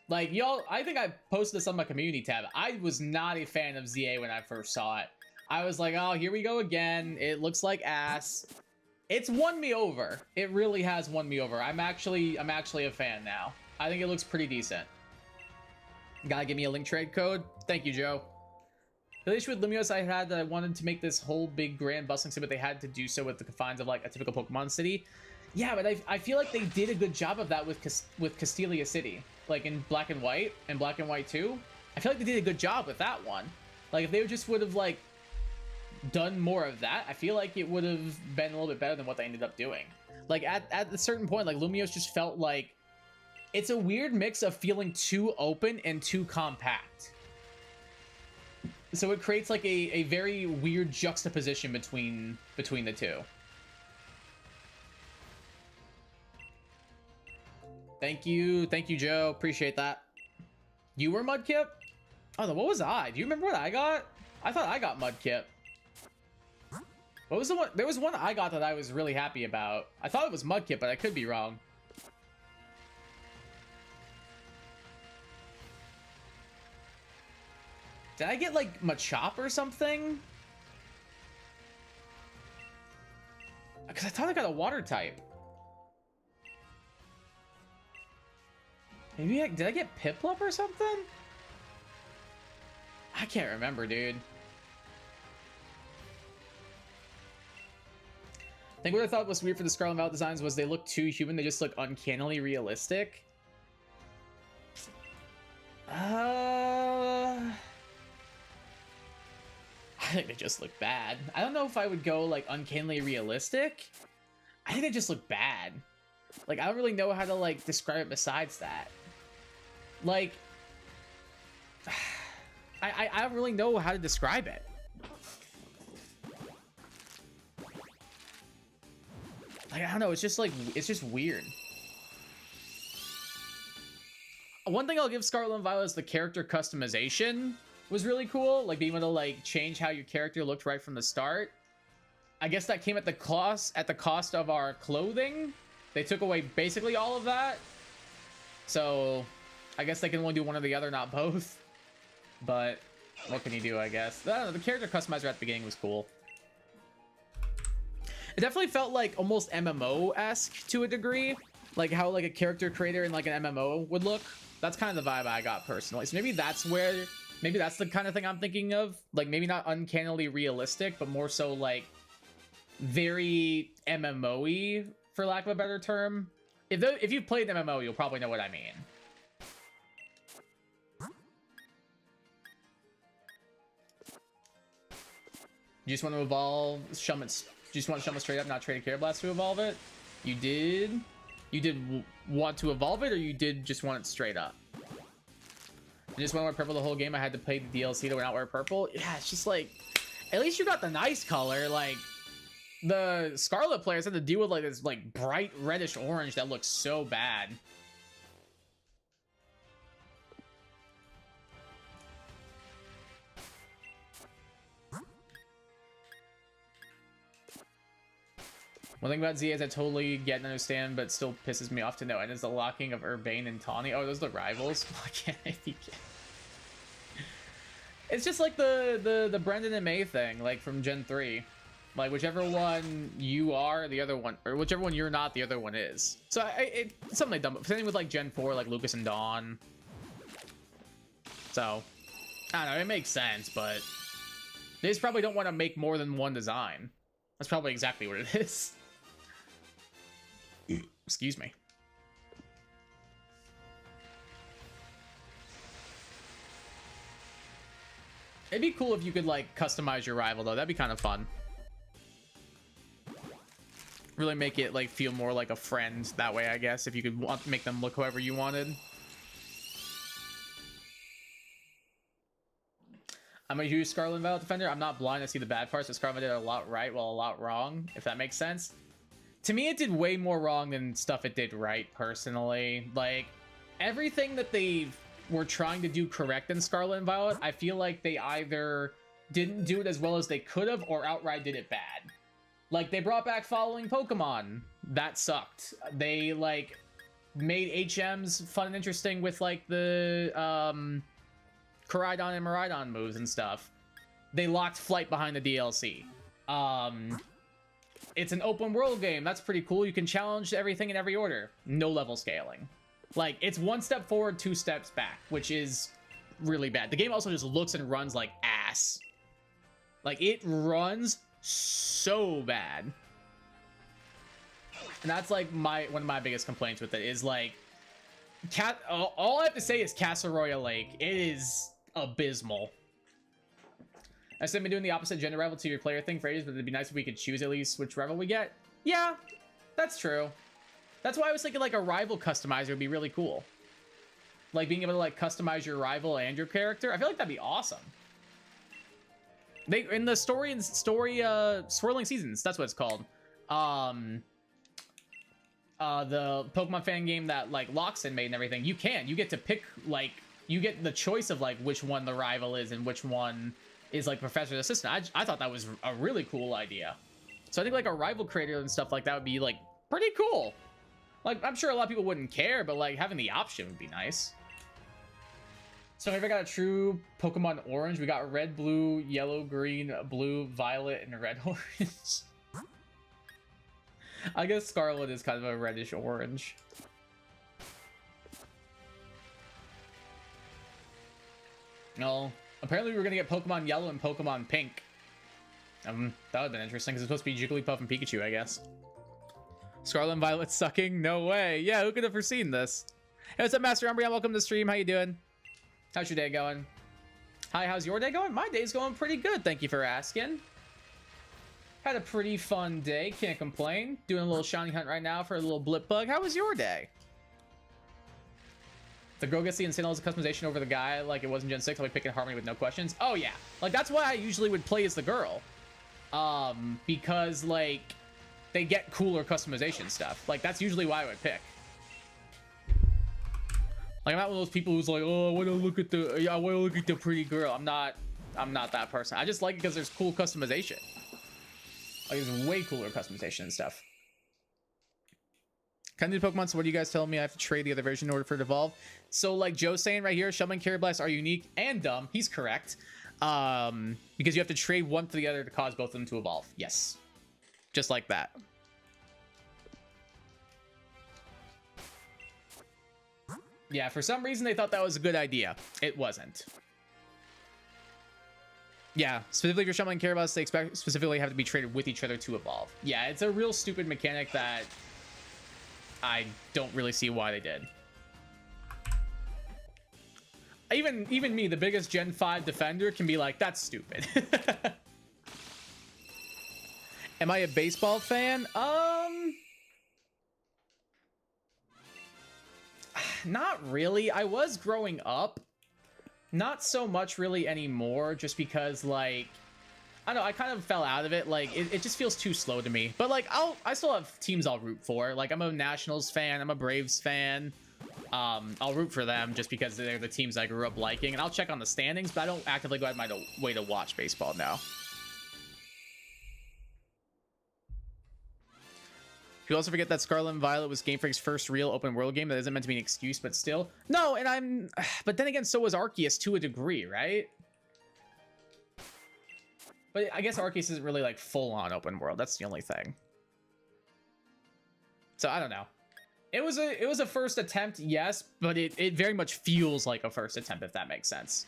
Like, y'all, I think I posted this on my community tab. I was not a fan of ZA when I first saw it. I was like, oh, here we go again. It looks like ass. It's won me over. It really has won me over. I'm actually a fan now. I think it looks pretty decent. Gotta give me a link trade code. Thank you, Joe. The issue with Lumiose I had that I wanted to make this whole big grand bustling city, but they had to do so with the confines of like a typical Pokemon city. Yeah, but I feel like they did a good job of that with Castelia City. Like in Black and White and Black and White 2. I feel like they did a good job with that one. Like if they just would have like done more of that, I feel like it would have been a little bit better than what they ended up doing. Like at a certain point, like Lumiose just felt like it's a weird mix of feeling too open and too compact. So it creates like a very weird juxtaposition between the two. Thank you, Joe. Appreciate that. You were Mudkip? Oh, what was I? Do you remember what I got? I thought I got Mudkip. What was the one? There was one I got that I was really happy about. I thought it was Mudkip, but I could be wrong. Did I get like Machop or something? Because I thought I got a water type. Maybe did I get Piplup or something? I can't remember, dude. I think what I thought was weird for the Scarlet and Violet designs was they look too human. They just look uncannily realistic. I think they just look bad. I don't know if I would go like uncannily realistic. I think they just look bad. Like I don't really know how to like describe it besides that. Like I don't really know how to describe it. Like I don't know, it's just weird. One thing I'll give Scarlet and Violet is the character customization was really cool. Like being able to like change how your character looked right from the start. I guess that came at the cost of our clothing. They took away basically all of that. So I guess they can only do one or the other, not both. But what can you do, I guess? I don't know, the character customizer at the beginning was cool. It definitely felt like almost MMO-esque to a degree. Like how like a character creator in like an MMO would look. That's kind of the vibe I got personally. So maybe that's the kind of thing I'm thinking of. Like maybe not uncannily realistic, but more so like very MMO-y, for lack of a better term. If you've played MMO, you'll probably know what I mean. You just want to evolve Shummet. You just want Shummet straight up, not trade a Care Blast to evolve it? You did want to evolve it, or you did just want it straight up? I just want to wear purple the whole game. I had to play the DLC to not wear purple. Yeah, it's just like, at least you got the nice color. Like the Scarlet players had to deal with like this like bright reddish orange that looks so bad. One thing about Z is I totally get and understand, but still pisses me off to no end is the locking of Urbane and Tawny. Oh, those are the rivals? Why can't I be? It's just like the Brendan and May thing, like from Gen 3. Like whichever one you are, the other one, or whichever one you're not, the other one is. So it's something dumb. Same with like Gen 4, like Lucas and Dawn. So I don't know, it makes sense, but they just probably don't want to make more than one design. That's probably exactly what it is. Excuse me. It'd be cool if you could like customize your rival though. That'd be kind of fun. Really make it like feel more like a friend that way, I guess, if you could make them look however you wanted. I'm a huge Scarlet and Violet defender. I'm not blind to see the bad parts, but Scarlet did a lot right while a lot wrong, if that makes sense. To me, it did way more wrong than stuff it did right, personally. Like, everything that they were trying to do correct in Scarlet and Violet, I feel like they either didn't do it as well as they could have or outright did it bad. Like, they brought back following Pokemon. That sucked. They, like, made HMs fun and interesting with, like, the Koraidon and Miraidon moves and stuff. They locked Flight behind the DLC. It's an open world game. That's pretty cool. You can challenge everything in every order. No level scaling. Like, it's 1 step forward, 2 steps back, which is really bad. The game also just looks and runs like ass. Like, it runs so bad. And that's, like, one of my biggest complaints with it is, like, all I have to say is Castle Royale Lake. It is abysmal. I said, I've been doing the opposite gender rival to your player thing for ages, but it'd be nice if we could choose at least which rival we get. Yeah, that's true. That's why I was thinking, like, a rival customizer would be really cool. Like, being able to, like, customize your rival and your character. I feel like that'd be awesome. They, in the Swirling Seasons, that's what it's called. The Pokemon fan game that, like, Loxin made and everything, you get to pick, like, you get the choice of, like, which one the rival is and which one is, like, Professor's assistant. I thought that was a really cool idea. So I think, like, a rival creator and stuff like that would be, like, pretty cool. Like, I'm sure a lot of people wouldn't care, but, like, having the option would be nice. So if I got a true Pokemon Orange, we got red, blue, yellow, green, blue, violet, and red orange. I guess Scarlet is kind of a reddish orange. No, apparently we were gonna get Pokemon Yellow and Pokemon Pink. That would have been interesting because it's supposed to be Jigglypuff and Pikachu, I guess. Scarlet and Violet sucking? No way. Yeah, who could have foreseen this? Hey, what's up, Master Umbreon? Welcome to the stream. How you doing? How's your day going? Hi, how's your day going? My day's going pretty good. Thank you for asking. Had a pretty fun day. Can't complain. Doing a little shiny hunt right now for a little blip bug. How was your day? The girl gets the insane levels of customization over the guy like it wasn't Gen 6. I'll be picking Harmony with no questions. Oh, yeah. Like, that's why I usually would play as the girl. Because, like, they get cooler customization stuff. Like, that's usually why I would pick. Like, I'm not one of those people who's like, oh, I want to look at the pretty girl. I'm not that person. I just like it because there's cool customization. Like, there's way cooler customization and stuff. Kind of new Pokemon, so what do you guys tell me? I have to trade the other version in order for it to evolve. So, like Joe's saying right here, Shelmet and Carablast are unique and dumb. He's correct. Because you have to trade one for the other to cause both of them to evolve. Yes. Just like that. Yeah, for some reason they thought that was a good idea. It wasn't. Yeah, specifically for Shelmet and Carablast, they specifically have to be traded with each other to evolve. Yeah, it's a real stupid mechanic that I don't really see why they did. Even me, the biggest Gen 5 defender, can be like, that's stupid. Am I a baseball fan? Not really. I was growing up. Not so much really anymore, just because, like, I don't know, I kind of fell out of it. Like, it just feels too slow to me. But, like, I still have teams I'll root for. Like, I'm a Nationals fan. I'm a Braves fan. I'll root for them just because they're the teams I grew up liking. And I'll check on the standings, but I don't actively go out of my way to watch baseball now. You also forget that Scarlet and Violet was Game Freak's first real open world game. That isn't meant to be an excuse, but still. No, and but then again, so was Arceus to a degree, right? But I guess Arceus isn't really like full on open world. That's the only thing. So I don't know. It was a first attempt, yes, but it very much feels like a first attempt, if that makes sense.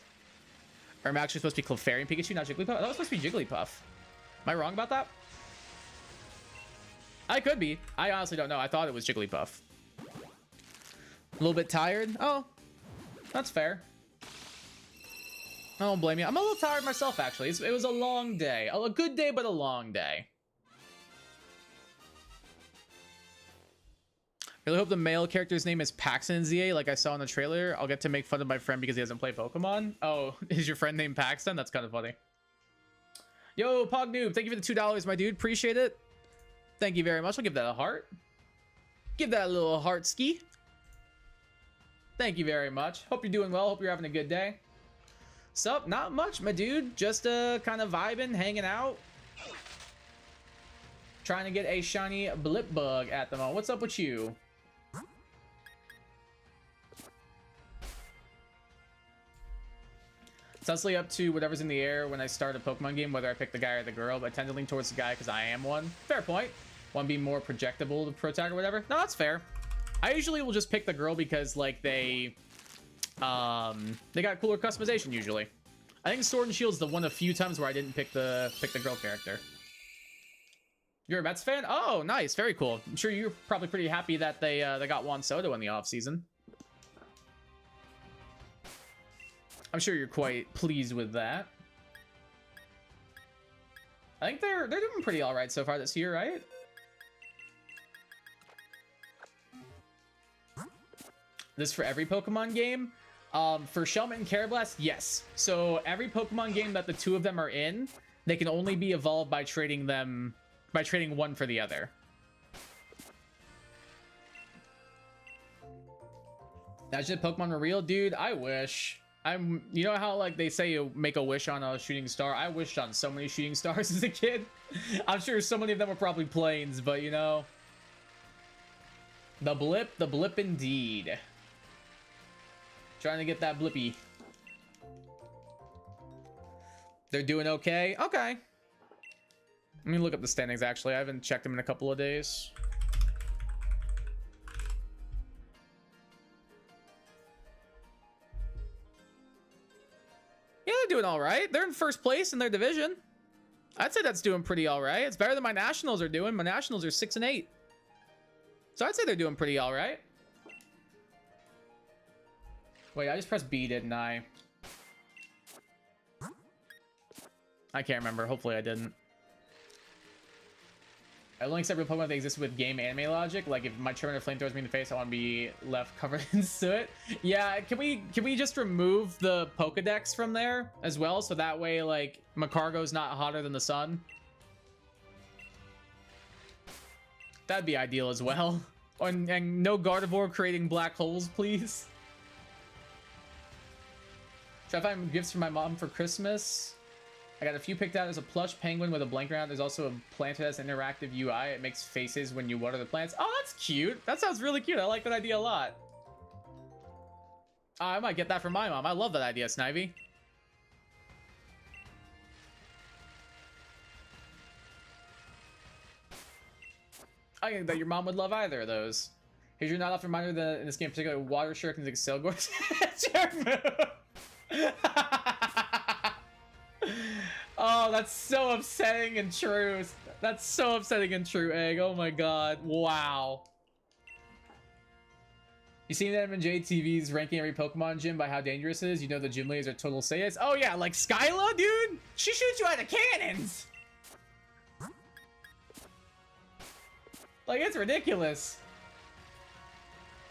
Or am I actually supposed to be Clefairy and Pikachu, not Jigglypuff? That was supposed to be Jigglypuff. Am I wrong about that? I could be. I honestly don't know. I thought it was Jigglypuff. A little bit tired. Oh, that's fair. I don't blame you. I'm a little tired myself, actually. It was a long day. A good day, but a long day. Really hope the male character's name is Paxton ZA, like I saw in the trailer. I'll get to make fun of my friend because he doesn't play Pokemon. Oh, is your friend named Paxton? That's kind of funny. Yo, Pog Noob, thank you for the $2, my dude. Appreciate it. Thank you very much. I'll give that a heart. Give that a little heart ski. Thank you very much. Hope you're doing well. Hope you're having a good day. Sup? Not much, my dude. Just kind of vibing, hanging out. Trying to get a shiny blip bug at the moment. What's up with you? It's honestly up to whatever's in the air when I start a Pokemon game, whether I pick the guy or the girl, but I tend to lean towards the guy because I am one. Fair point. Want to be more projectable to protect or whatever. No, that's fair. I usually will just pick the girl because, like, they got cooler customization usually. I think Sword and Shield is the one of few times where I didn't pick the girl character. You're a Mets fan? Oh, nice. Very cool. I'm sure you're probably pretty happy that they got Juan Soto in the offseason. I'm sure you're quite pleased with that. I think they're doing pretty all right so far this year, right? This for every Pokemon game? For Shelmet and Carablast, yes. So every Pokemon game that the two of them are in, they can only be evolved by trading them, by trading one for the other. Imagine if Pokemon were real, dude. I wish. You know how, like, they say you make a wish on a shooting star? I wished on so many shooting stars as a kid. I'm sure so many of them were probably planes, but you know. The blip indeed. Trying to get that blippy. They're doing okay? Okay. Let me look up the standings, actually. I haven't checked them in a couple of days. Yeah, they're doing all right. They're in first place in their division. I'd say that's doing pretty all right. It's better than my Nationals are doing. My Nationals are 6-8. So I'd say they're doing pretty all right. Wait, I just pressed B, didn't I? I can't remember. Hopefully I didn't. I only accept real Pokemon that exist with game anime logic. Like, if my Charmander flame throws me in the face, I want to be left covered in soot. Yeah, can we just remove the Pokedex from there as well? So that way, like, Macargo's not hotter than the sun. That'd be ideal as well. And no Gardevoir creating black holes, please. Should I find gifts for my mom for Christmas? I got a few picked out. There's a plush penguin with a blanket around. There's also a plant that has an interactive UI. It makes faces when you water the plants. Oh, that's cute. That sounds really cute. I like that idea a lot. I might get that for my mom. I love that idea, Snivy. I think that your mom would love either of those. Here's your not off reminder that in this game in particular, water shurikens and Excelgors. Oh, that's so upsetting and true. That's so upsetting and true, Egg. Oh my god. Wow. You seen that in JTV's ranking every Pokemon gym by how dangerous it is? You know the gym leaders are total Saiyans. Oh yeah, like Skyla, dude? She shoots you out of cannons! Like, it's ridiculous.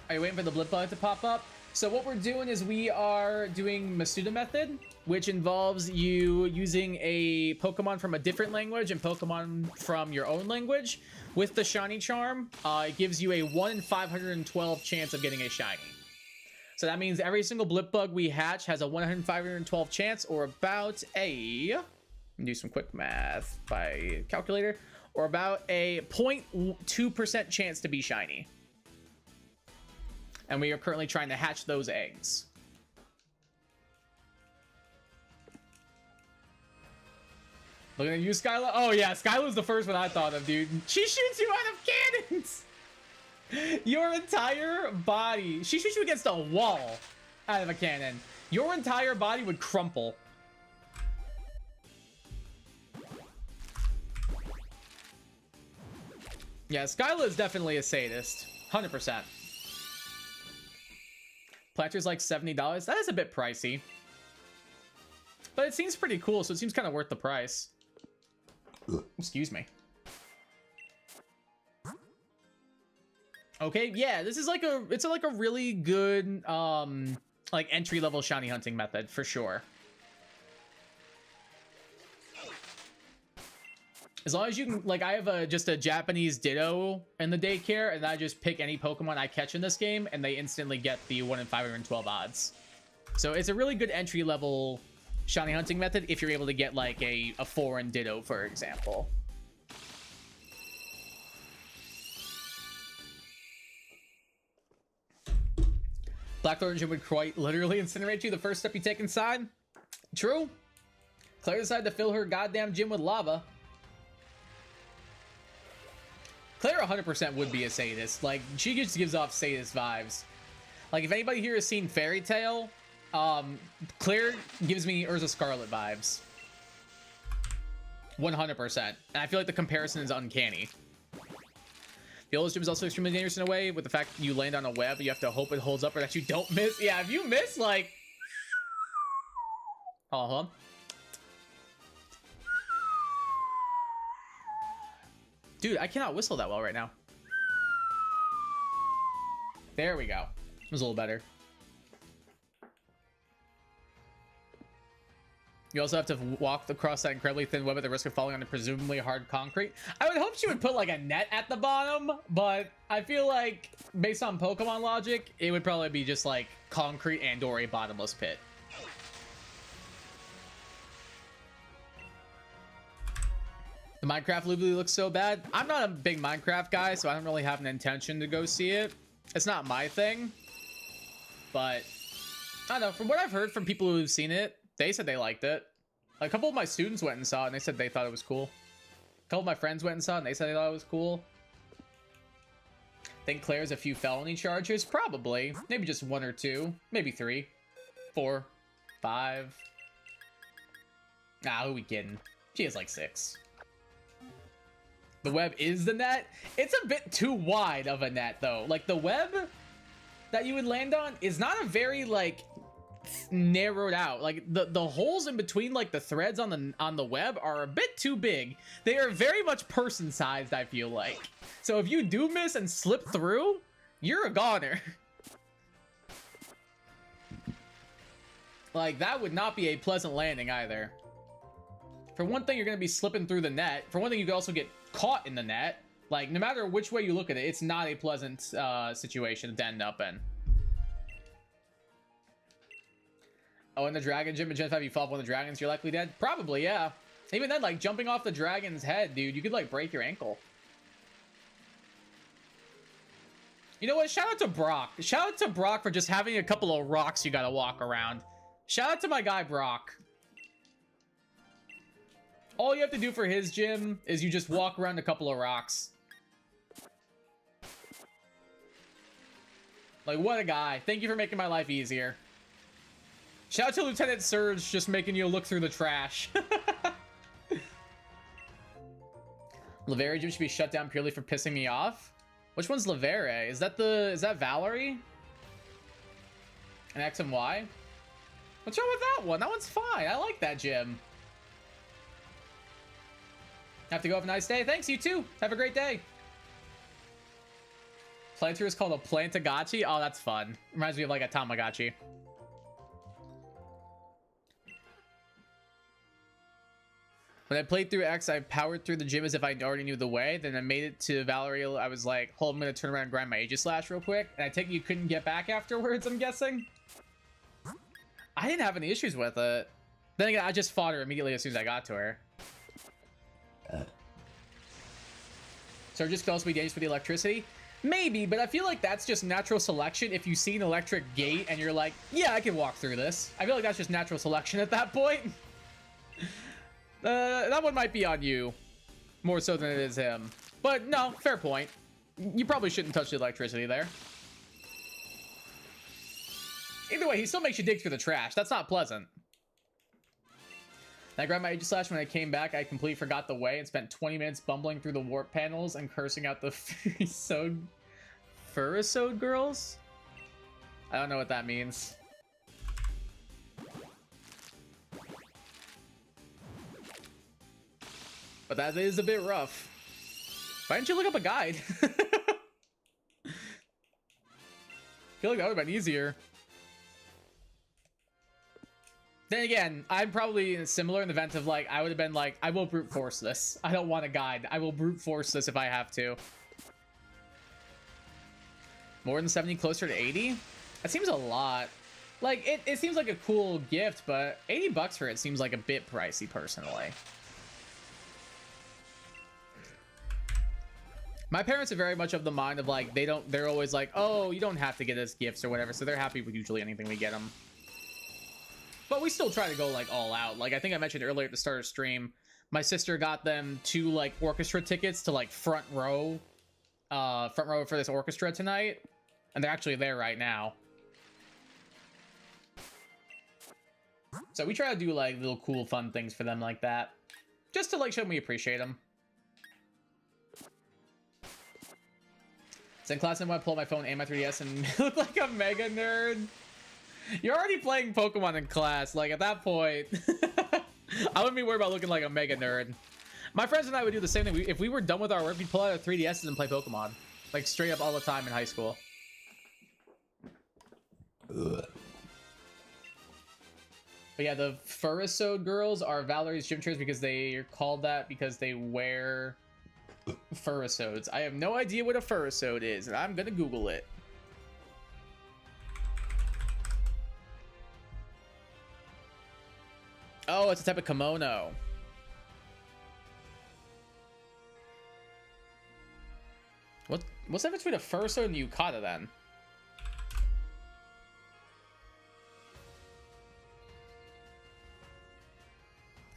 Are you waiting for the blip bug to pop up? So what we're doing is we are doing Masuda method, which involves you using a Pokemon from a different language and Pokemon from your own language. With the shiny charm, it gives you a 1 in 512 chance of getting a shiny. So that means every single blip bug we hatch has a 1 in 512 chance, or about a... Let me do some quick math by calculator. Or about a 0.2% chance to be shiny. And we are currently trying to hatch those eggs. Looking at you, Skyla. Oh yeah, Skyla's the first one I thought of, dude. She shoots you out of cannons. Your entire body. She shoots you against a wall out of a cannon. Your entire body would crumple. Yeah, Skyla is definitely a sadist. 100%. Planter's like $70. That is a bit pricey. But it seems pretty cool, so it seems kind of worth the price. Excuse me. Okay, yeah, this is like it's like a really good like entry-level shiny hunting method for sure. As long as you can, like, I have just a Japanese Ditto in the daycare, and I just pick any Pokemon I catch in this game, and they instantly get the 1 in 512 odds. So it's a really good entry-level shiny hunting method if you're able to get, like, a foreign Ditto, for example. Blackthorn Gym would quite literally incinerate you the first step you take inside. True. Claire decided to fill her goddamn gym with lava. Claire 100% would be a sadist. Like, she just gives off sadist vibes. Like, if anybody here has seen Fairy Tail, Claire gives me Urza Scarlet vibes. 100%. And I feel like the comparison is uncanny. Viola's gym is also extremely dangerous in a way, with the fact that you land on a web, you have to hope it holds up or that you don't miss. Yeah, if you miss, like... Uh-huh. Dude, I cannot whistle that well right now. There we go. It was a little better. You also have to walk across that incredibly thin web at the risk of falling on the presumably hard concrete. I would hope she would put like a net at the bottom, but I feel like based on Pokemon logic, it would probably be just like concrete and or a bottomless pit. The Minecraft movie looks so bad. I'm not a big Minecraft guy, so I don't really have an intention to go see it. It's not my thing, but I don't know. From what I've heard from people who've seen it, they said they liked it. A couple of my students went and saw it, and they said they thought it was cool. A couple of my friends went and saw it, and they said they thought it was cool. Think Claire's a few felony charges? Probably. Maybe just 1 or 2. Maybe 3. 4. 5. Nah, who are we kidding? She has like 6. The web is the net. It's a bit too wide of a net, though. Like, the web that you would land on is not a very, like, narrowed out. Like, the holes in between, like, the threads on the web are a bit too big. They are very much person-sized, I feel like. So if you do miss and slip through, you're a goner. Like, that would not be a pleasant landing, either. For one thing, you're going to be slipping through the net. For one thing, you could also get caught in the net. Like, no matter which way you look at it, it's not a pleasant situation to end up in. Oh, in the dragon gym in Gen 5, you fall off one of the dragons, you're likely dead? Probably, yeah. Even then, like, jumping off the dragon's head, dude, you could, like, break your ankle. You know what? Shout out to Brock. Shout out to Brock for just having a couple of rocks you gotta walk around. Shout out to my guy, Brock. All you have to do for his gym is you just walk around a couple of rocks. Like, what a guy. Thank you for making my life easier. Shout out to Lieutenant Surge just making you look through the trash. Lavere gym should be shut down purely for pissing me off. Which one's Lavere? Is that Valerie? And X and Y? What's wrong with that one? That one's fine. I like that gym. Have to go. Have a nice day. Thanks, you too. Have a great day. Planter is called a Plantagotchi. Oh, that's fun. Reminds me of like a Tamagotchi. When I played through X, I powered through the gym as if I already knew the way. Then I made it to Valerie. I was like, hold, I'm going to turn around and grind my Aegislash real quick. And I take it you couldn't get back afterwards, I'm guessing? I didn't have any issues with it. Then again, I just fought her immediately as soon as I got to her. Surges could also be dangerous with the electricity. Maybe, but I feel like that's just natural selection. If you see an electric gate and you're like, yeah, I can walk through this. I feel like that's just natural selection at that point. That one might be on you. More so than it is him. But no, fair point. You probably shouldn't touch the electricity there. Either way, he still makes you dig through the trash. That's not pleasant. I grabbed my Aegislash. When I came back, I completely forgot the way and spent 20 minutes bumbling through the warp panels and cursing out the Furisode girls? I don't know what that means. But that is a bit rough. Why didn't you look up a guide? I feel like that would have been easier. Then again, I'm probably similar in the event of like, I would have been like, I will brute force this. I don't want a guide. I will brute force this if I have to. More than 70, closer to 80? That seems a lot. Like, it seems like a cool gift, but 80 bucks for it seems like a bit pricey, personally. My parents are very much of the mind of like, they're always like, oh, you don't have to get us gifts or whatever, so they're happy with usually anything we get them. But we still try to go like all out. Like I think I mentioned earlier at the start of stream, my sister got them 2 like orchestra tickets to like front row for this orchestra tonight, and they're actually there right now. So we try to do like little cool fun things for them like that, just to like show them we appreciate them. So in class, I want to pull out my phone and my 3DS and look like a mega nerd. You're already playing Pokemon in class. Like, at that point, I wouldn't be worried about looking like a mega nerd. My friends and I would do the same thing. If we were done with our work, we'd pull out our 3DSs and play Pokemon. Like, straight up all the time in high school. Ugh. But yeah, the Furisode girls are Valerie's gym chairs because they are called that because they wear Furisodes. I have no idea what a Furisode is, and I'm gonna Google it. Oh, it's a type of kimono. What's the difference between a Furisode and a Yukata then?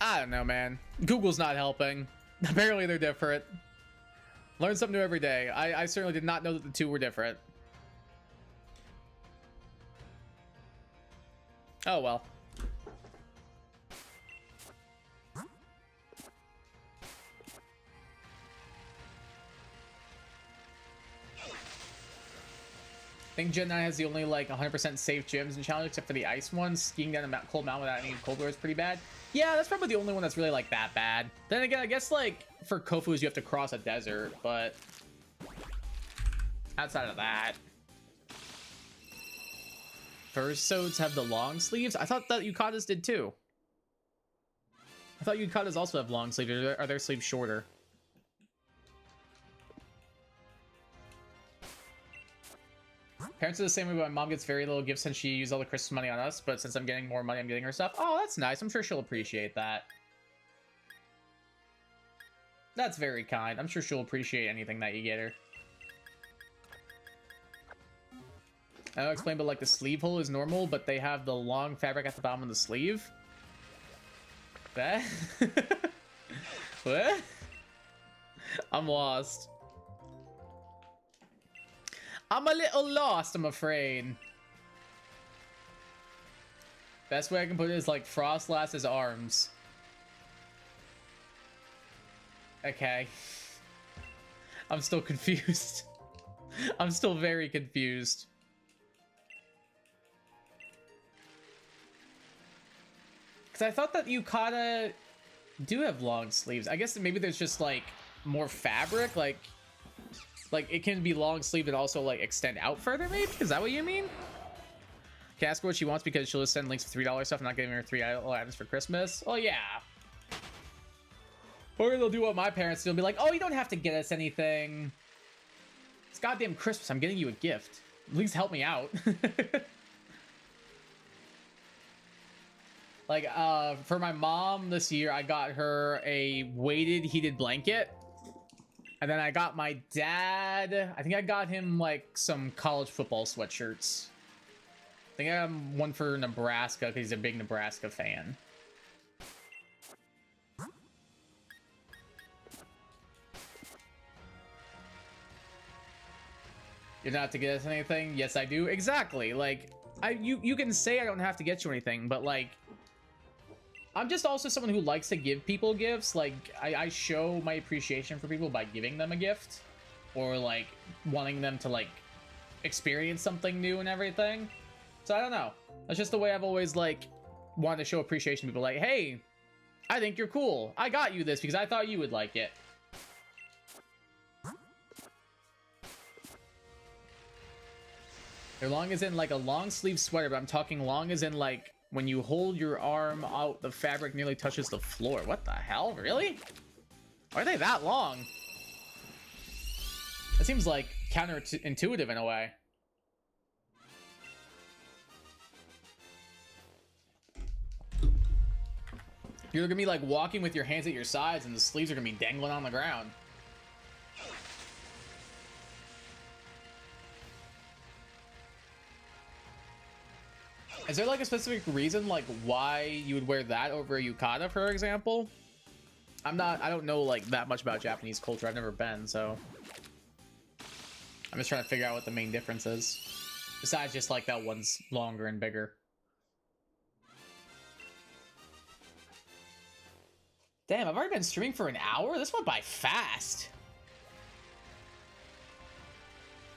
I don't know, man. Google's not helping. Apparently they're different. Learn something new every day. I certainly did not know that the two were different. Oh well. I think Gen 9 has the only like 100% safe gyms and challenges except for the ice ones. Skiing down a cold mountain without any cold weather is pretty bad. Yeah, that's probably the only one that's really like that bad. Then again, I guess like for Kofus you have to cross a desert, but outside of that, Furisodes have the long sleeves. I thought that Yukatas did too. I thought Yukatas also have long sleeves. Are their sleeves shorter? Parents are the same way, but my mom gets very little gifts since she used all the Christmas money on us, but since I'm getting more money, I'm getting her stuff. Oh, that's nice. I'm sure she'll appreciate that. That's very kind. I'm sure she'll appreciate anything that you get her. I don't explain, but like the sleeve hole is normal, but they have the long fabric at the bottom of the sleeve. What? What? I'm lost. I'm a little lost, I'm afraid. Best way I can put it is like Frostlass's arms. Okay. I'm still confused. I'm still very confused. Because I thought that Yukata do have long sleeves. I guess maybe there's just like more fabric, like it can be long sleeved and also like extend out further, maybe? Is that what you mean? Can I ask her what she wants because she'll just send links for $3 stuff and not giving her $3 items for Christmas? Oh yeah. Or they'll do what my parents do. They'll be like, oh, you don't have to get us anything. It's goddamn Christmas. I'm getting you a gift. At least help me out. Like, for my mom this year, I got her a weighted heated blanket. And then I got my dad, I think I got him like some college football sweatshirts. I think I got him one for Nebraska because he's a big Nebraska fan. You're not to get us anything? Yes, I do. Exactly. Like, you can say I don't have to get you anything, but like, I'm just also someone who likes to give people gifts. Like, I show my appreciation for people by giving them a gift. Or, like, wanting them to, like, experience something new and everything. So, I don't know. That's just the way I've always, like, wanted to show appreciation to people. Like, hey, I think you're cool. I got you this because I thought you would like it. They're long as in, like, a long sleeve sweater, but I'm talking long as in, like, When you hold your arm out, the fabric nearly touches the floor. What the hell? Really? Why are they that long? It seems like counterintuitive in a way. You're gonna be like walking with your hands at your sides and the sleeves are gonna be dangling on the ground. Is there like a specific reason like why you would wear that over a yukata, for example? I don't know like that much about Japanese culture. I've never been, so I'm just trying to figure out what the main difference is. Besides just like that one's longer and bigger. Damn, I've already been streaming for an hour? This went by fast.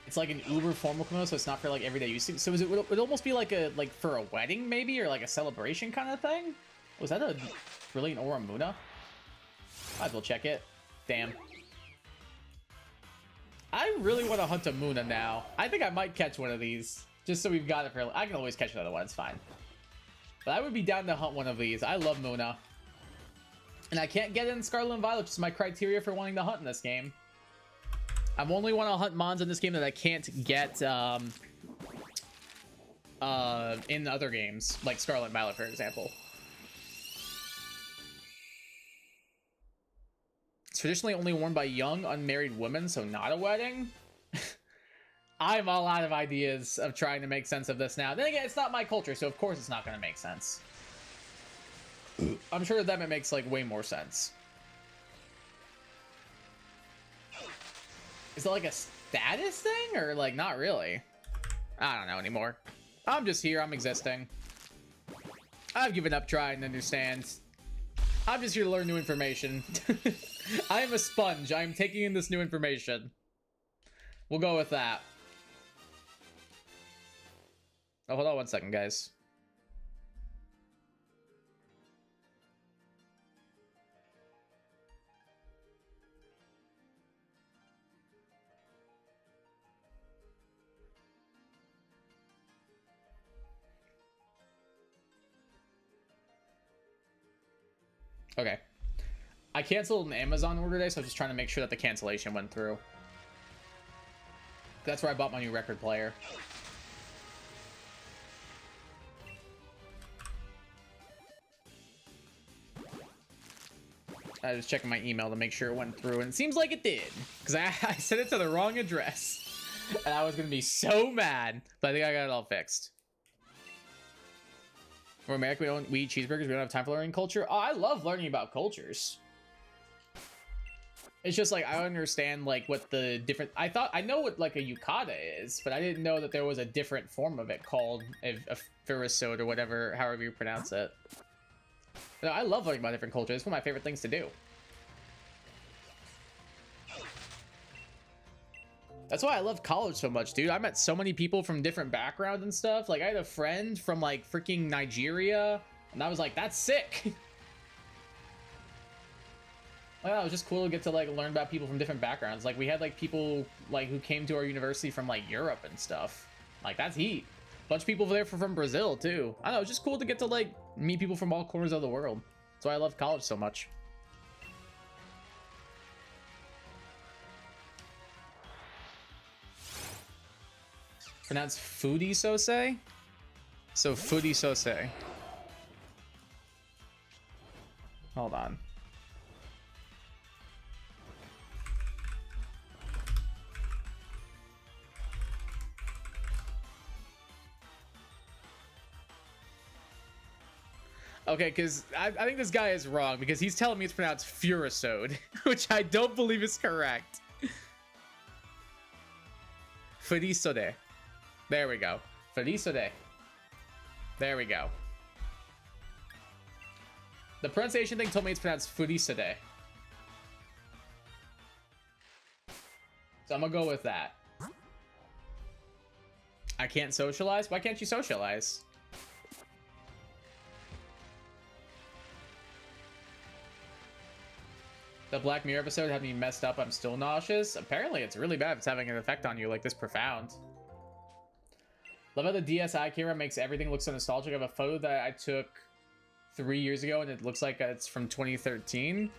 It's like an uber formal kimono, so it's not for like everyday use. So would it almost be like for a wedding maybe, or like a celebration kind of thing? Was that a brilliant Oramuna? Might as well check it. Damn. I really want to hunt a Muna now. I think I might catch one of these. Just so we've got it for... I can always catch another one, it's fine. But I would be down to hunt one of these. I love Muna. And I can't get it in Scarlet and Violet, which is my criteria for wanting to hunt in this game. I only want to hunt Mons in this game that I can't get in other games, like Scarlet and Violet, for example. It's traditionally only worn by young, unmarried women, so not a wedding. I'm all out of ideas of trying to make sense of this now. Then again, it's not my culture, so of course it's not going to make sense. I'm sure to them it makes, like, way more sense. Is it, like, a status thing? Or, like, not really? I don't know anymore. I'm just here. I'm existing. I've given up trying to understand. I'm just here to learn new information. I am a sponge. I am taking in this new information. We'll go with that. Oh, hold on one second, guys. Okay. I canceled an Amazon order today, so I'm just trying to make sure that the cancellation went through. That's where I bought my new record player. I was checking my email to make sure it went through, and it seems like it did. Because I sent it to the wrong address. And I was going to be so mad. But I think I got it all fixed. For America, we eat cheeseburgers. We don't have time for learning culture. Oh, I love learning about cultures. It's just like I don't understand like what the different. I know what like a yukata is, but I didn't know that there was a different form of it called a Furisode or whatever, however you pronounce it. No, I love learning about different cultures. It's one of my favorite things to do. That's why I love college so much, dude. I met so many people from different backgrounds and stuff. Like, I had a friend from, like, freaking Nigeria, and I was like, that's sick. Well, it was just cool to get to, like, learn about people from different backgrounds. Like, we had, like, people, like, who came to our university from, like, Europe and stuff. Like, that's heat. A bunch of people there from Brazil, too. I don't know, it's just cool to get to, like, meet people from all corners of the world. That's why I love college so much. Pronounced foodie sose? So foodie sose. Hold on. Okay, because I think this guy is wrong because he's telling me it's pronounced Furisode, which I don't believe is correct. Furisode. There we go. Furisode. There we go. The pronunciation thing told me it's pronounced Furisode. So I'm gonna go with that. I can't socialize? Why can't you socialize? The Black Mirror episode had me messed up. I'm still nauseous. Apparently it's really bad if it's having an effect on you like this profound. Love how the DSi camera makes everything look so nostalgic. I have a photo that I took 3 years ago and it looks like it's from 2013.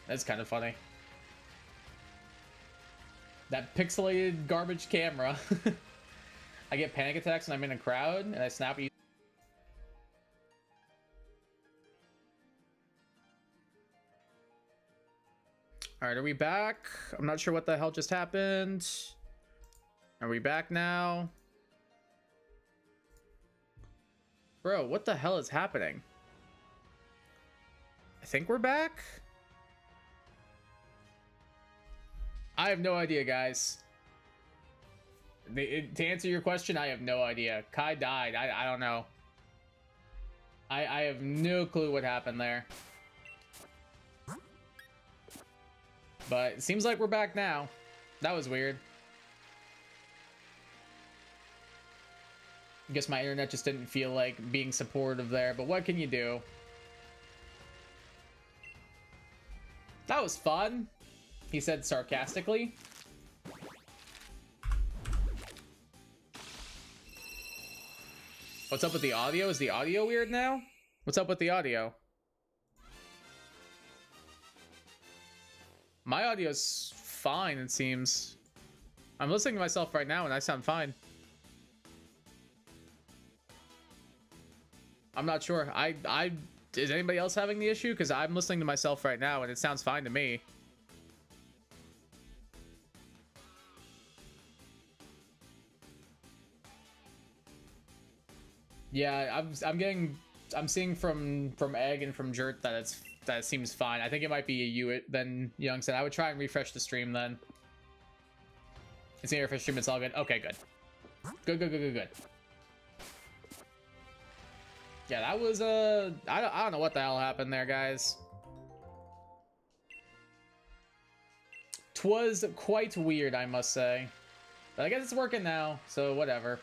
That's kind of funny. That pixelated garbage camera. I get panic attacks when I'm in a crowd and I snap. All right, are we back? I'm not sure what the hell just happened. Are we back now? Bro, what the hell is happening? I think we're back. I have no idea, guys. To answer your question, I have no idea. Kai died. I don't know. I have no clue what happened there. But it seems like we're back now. That was weird. I guess my internet just didn't feel like being supportive there, but what can you do? That was fun, he said sarcastically. What's up with the audio? Is the audio weird now? What's up with the audio? My audio's fine, it seems. I'm listening to myself right now and I sound fine. I'm not sure. Is anybody else having the issue? Because I'm listening to myself right now and it sounds fine to me. Yeah, I'm seeing from Egg and from Jert that it seems fine. I think it might be a you then Young said. I would try and refresh the stream then. It's in your refresh stream, it's all good. Okay, good. Good. Yeah, that was I don't know what the hell happened there, guys. Twas quite weird, I must say. But I guess it's working now, so whatever.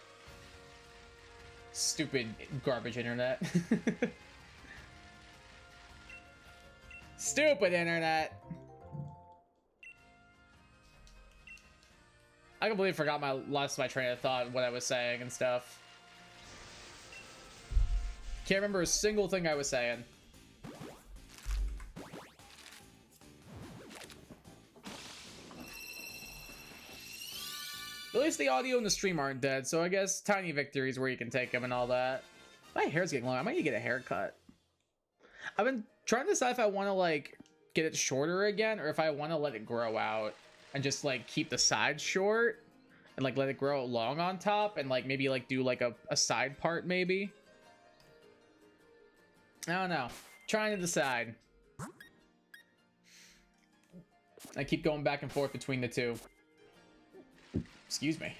Stupid garbage internet. Stupid internet. I completely forgot lost my train of thought, what I was saying and stuff. Can't remember a single thing I was saying. At least the audio and the stream aren't dead, so I guess tiny victories where you can take them and all that. My hair's getting long. I might need to get a haircut. I've been trying to decide if I want to like get it shorter again or if I want to let it grow out and just like keep the sides short and like let it grow long on top and like maybe like do like a side part maybe. I don't know. Trying to decide. I keep going back and forth between the two. Excuse me.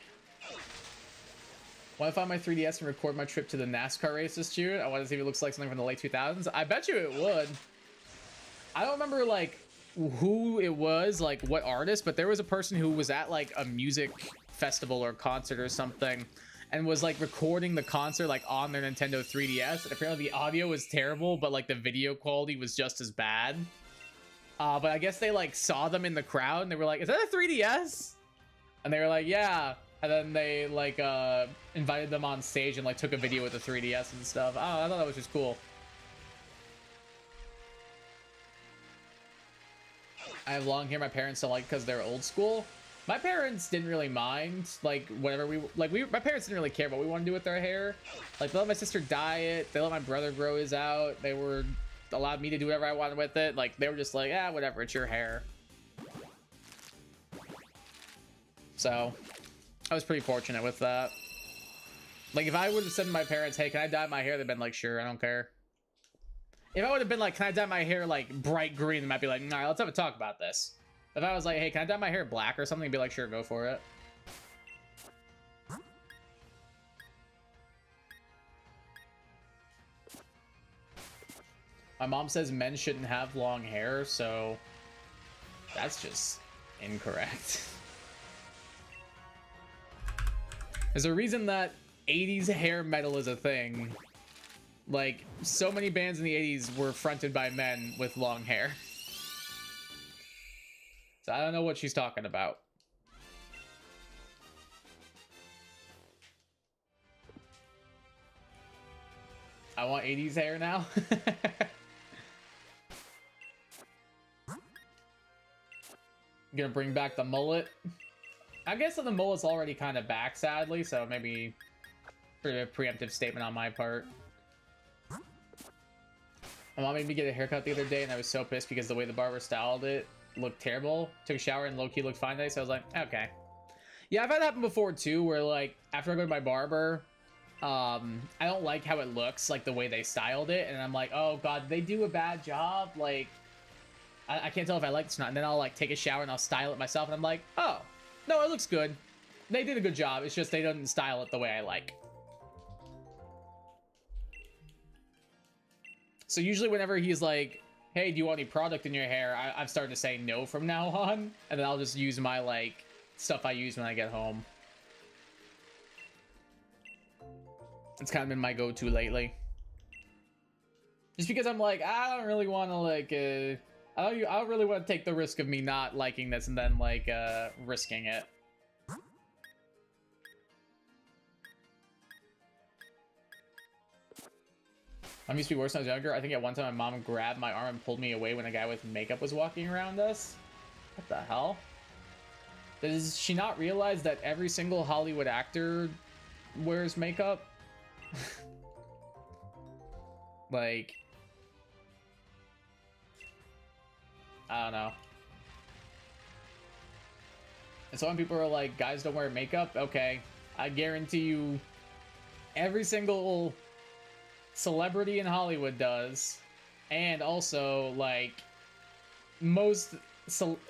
Want to find my 3DS and record my trip to the NASCAR race this year? I want to see if it looks like something from the late 2000s. I bet you it would. I don't remember like who it was, like what artist, but there was a person who was at like a music festival or concert or something and was like recording the concert like on their Nintendo 3DS, and apparently the audio was terrible but like the video quality was just as bad. But I guess they like saw them in the crowd and they were like, is that a 3DS? And they were like, yeah. And then they like invited them on stage and like took a video with the 3DS and stuff. Oh, I thought that was just cool. I have long hair. My parents don't like because they're old school. My parents didn't really mind, like whatever my parents didn't really care what we want to do with their hair. Like they let my sister dye it, they let my brother grow his out, they were allowed me to do whatever I wanted with it. Like they were just like, ah, whatever, it's your hair. So I was pretty fortunate with that. Like if I would have said to my parents, hey, can I dye my hair? They'd been like, sure, I don't care. If I would have been like, can I dye my hair like bright green? They might be like, all right, let's have a talk about this. If I was like, hey, can I dye my hair black or something? They'd be like, sure, go for it. My mom says men shouldn't have long hair, so that's just incorrect. There's a reason that 80s hair metal is a thing. Like, so many bands in the 80s were fronted by men with long hair. So I don't know what she's talking about. I want 80s hair now. Gonna bring back the mullet. I guess the mullet's already kind of back, sadly, so maybe a preemptive statement on my part. My mom made me get a haircut the other day, and I was so pissed because the way the barber styled it looked terrible. Took a shower and low-key looked fine today, so I was like, okay. Yeah, I've had that happen before too, where like after I go to my barber, I don't like how it looks, like the way they styled it, and I'm like, oh god, did they do a bad job? Like, I can't tell if I like this or not. And then I'll like take a shower and I'll style it myself, and I'm like, oh, no, it looks good. They did a good job. It's just they didn't style it the way I like. So usually whenever he's like, hey, do you want any product in your hair? I've started to say no from now on, and then I'll just use my like stuff I use when I get home. It's kind of been my go-to lately. Just because I'm like, I don't really want to like, I don't really want to take the risk of me not liking this and then like risking it. Mom used to be worse when I was younger. I think at one time my mom grabbed my arm and pulled me away when a guy with makeup was walking around us. What the hell? Does she not realize that every single Hollywood actor wears makeup? Like, I don't know. And so when people are like, guys don't wear makeup, okay, I guarantee you every single celebrity in Hollywood does, and also like most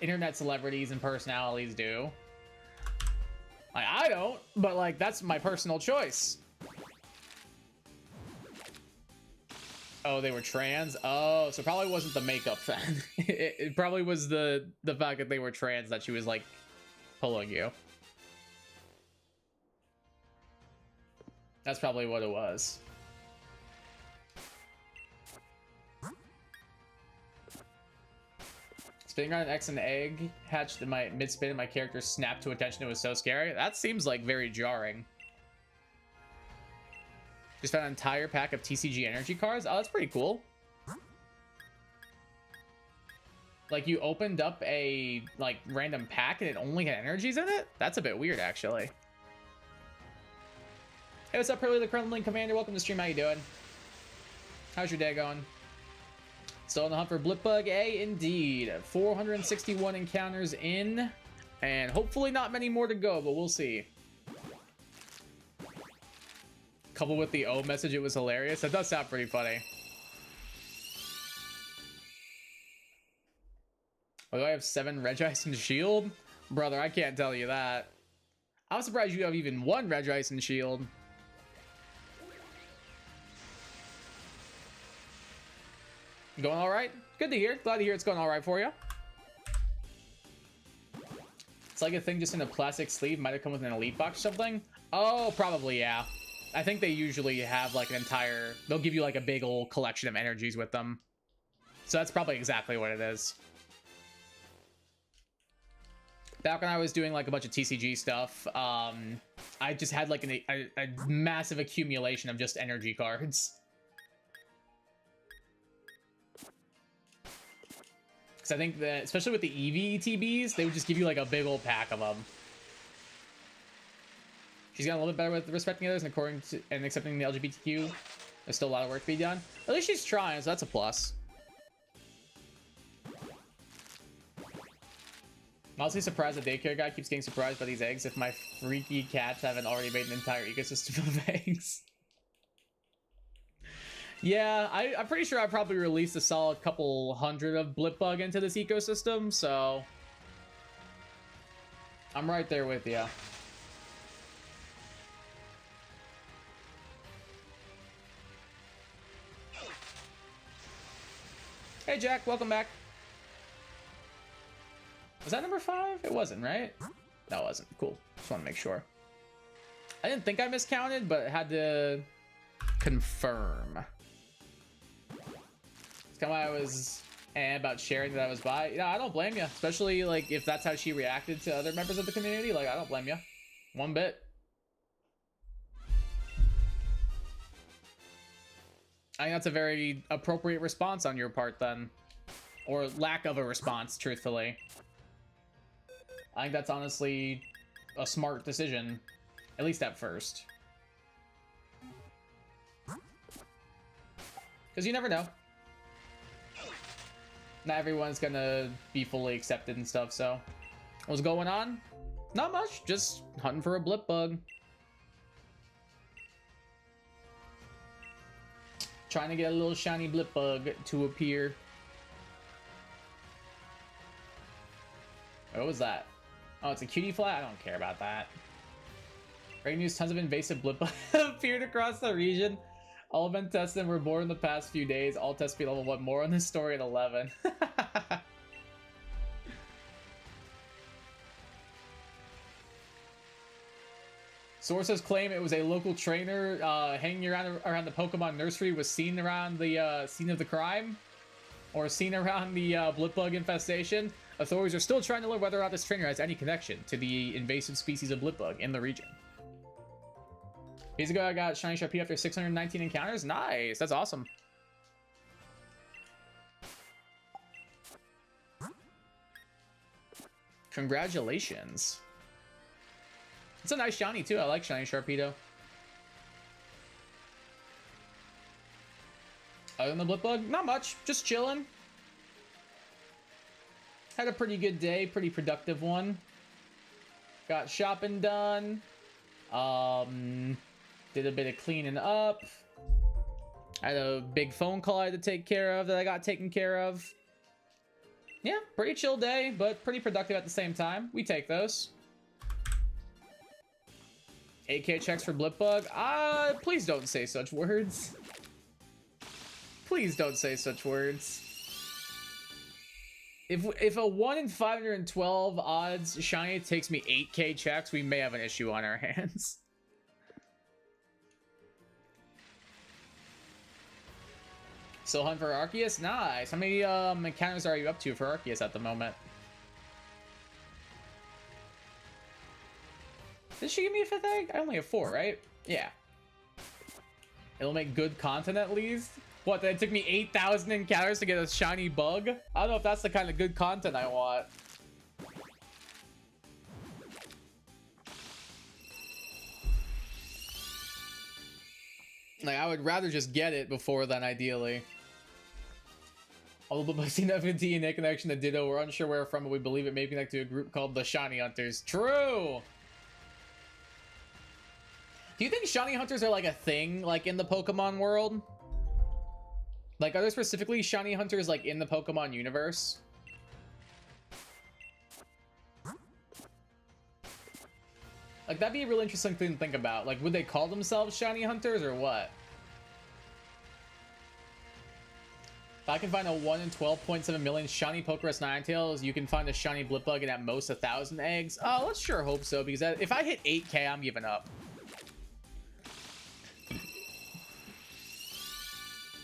internet celebrities and personalities do. Like, I don't, but like that's my personal choice. Oh, they were trans? Oh, so probably wasn't the makeup then. It probably was the fact that they were trans that she was like pulling you. That's probably what it was. Spinning around an X and egg hatched in my mid-spin and my character snapped to attention. It was so scary. That seems like very jarring. Just found an entire pack of TCG energy cards. Oh, that's pretty cool. Like, you opened up a like random pack and it only had energies in it? That's a bit weird, actually. Hey, what's up, Pearly the Kremlin Commander? Welcome to the stream. How you doing? How's your day going? Still on the hunt for Blipbug? Indeed. 461 encounters in, and hopefully not many more to go, but we'll see. Coupled with the O message, it was hilarious. That does sound pretty funny. Oh, do I have 7 Regice and Shield? Brother, I can't tell you that. I'm surprised you have even 1 Regice and Shield. Going all right? Good to hear. Glad to hear it's going all right for you. It's like a thing just in a plastic sleeve. Might have come with an elite box or something. Oh, probably, yeah. I think they usually have like an entire... They'll give you like a big old collection of energies with them. So that's probably exactly what it is. Back when I was doing like a bunch of TCG stuff, I just had like a massive accumulation of just energy cards. Because I think that, especially with the EV ETBs, they would just give you like a big old pack of them. She's gotten a little bit better with respecting others and according to and accepting the LGBTQ. There's still a lot of work to be done. At least she's trying, so that's a plus. I'm honestly surprised the daycare guy keeps getting surprised by these eggs if my freaky cats haven't already made an entire ecosystem of eggs. Yeah, I'm pretty sure I probably released a solid couple hundred of Blipbug into this ecosystem, so I'm right there with you. Hey Jack, welcome back. Was that number 5? It wasn't, right? No, it wasn't. Cool. Just want to make sure. I didn't think I miscounted, but had to confirm. It's kind of why I was about sharing that I was by. Yeah, I don't blame you, especially like if that's how she reacted to other members of the community. Like, I don't blame you, one bit. I think that's a very appropriate response on your part then. Or lack of a response, truthfully. I think that's honestly a smart decision. At least at first. Because you never know. Not everyone's gonna be fully accepted and stuff, so. What's going on? Not much, just hunting for a blip bug. Trying to get a little shiny blip bug to appear. What was that? Oh, it's a cutie fly? I don't care about that. Great news, tons of invasive blip bugs appeared across the region. All have been tested and were born in the past few days. All test speed level 1. More on this story at 11. Sources claim it was a local trainer hanging around the Pokemon nursery was seen around the scene of the crime. Or seen around the blip bug infestation. Authorities are still trying to learn whether or not this trainer has any connection to the invasive species of blip bug in the region. Days ago, I got Shiny Sharpie after 619 encounters. Nice, that's awesome. Congratulations. It's a nice shiny too. I like Shiny Sharpedo. Other than the blip bug, not much. Just chilling. Had a pretty good day, pretty productive one. Got shopping done. Did a bit of cleaning up. Had a big phone call I had to take care of that I got taken care of. Yeah, pretty chill day, but pretty productive at the same time. We take those. 8K checks for blip bug. Please don't say such words. Please don't say such words. If a 1 in 512 odds shiny takes me 8K checks, we may have an issue on our hands. So hunt for Arceus? Nice. How many encounters are you up to for Arceus at the moment? Did she give me a 5th egg? I only have 4, right? Yeah. It'll make good content at least. What, that it took me 8,000 encounters to get a shiny bug? I don't know if that's the kind of good content I want. Like, I would rather just get it before then, ideally. Although I've seen FNT and a connection to Ditto, we're unsure where from, but we believe it may connect to a group called the Shiny Hunters. True! Do you think Shiny Hunters are like a thing, like in the Pokemon world? Like, are there specifically Shiny Hunters like in the Pokemon universe? Like, that'd be a real interesting thing to think about. Like, would they call themselves Shiny Hunters or what? If I can find a 1 in 12.7 million shiny Pokerus Ninetales, you can find a shiny Blipbug and at most 1,000 eggs. Oh, let's sure hope so, because if I hit 8K, I'm giving up.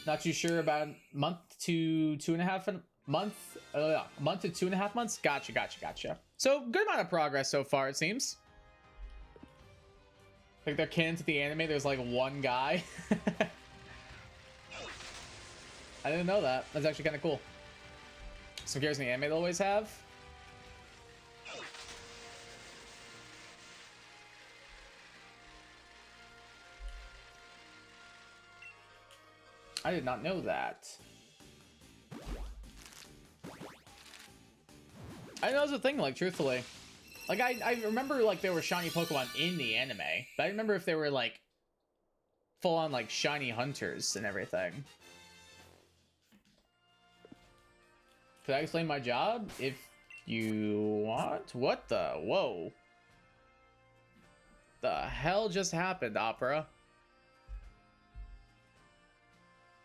Not too sure about a month to 2.5 months. A month to 2.5 months. Gotcha. So good amount of progress so far, it seems. Like they're canon to the anime. There's like one guy. I didn't know that. That's actually kind of cool. Some characters in the anime they always have. I did not know that. I didn't know it was a thing, like, truthfully. Like, I remember, like, there were shiny Pokemon in the anime, but I remember if they were, like, full-on, like, shiny hunters and everything. Could I explain my job? If you want? What the? Whoa. The hell just happened, Opera?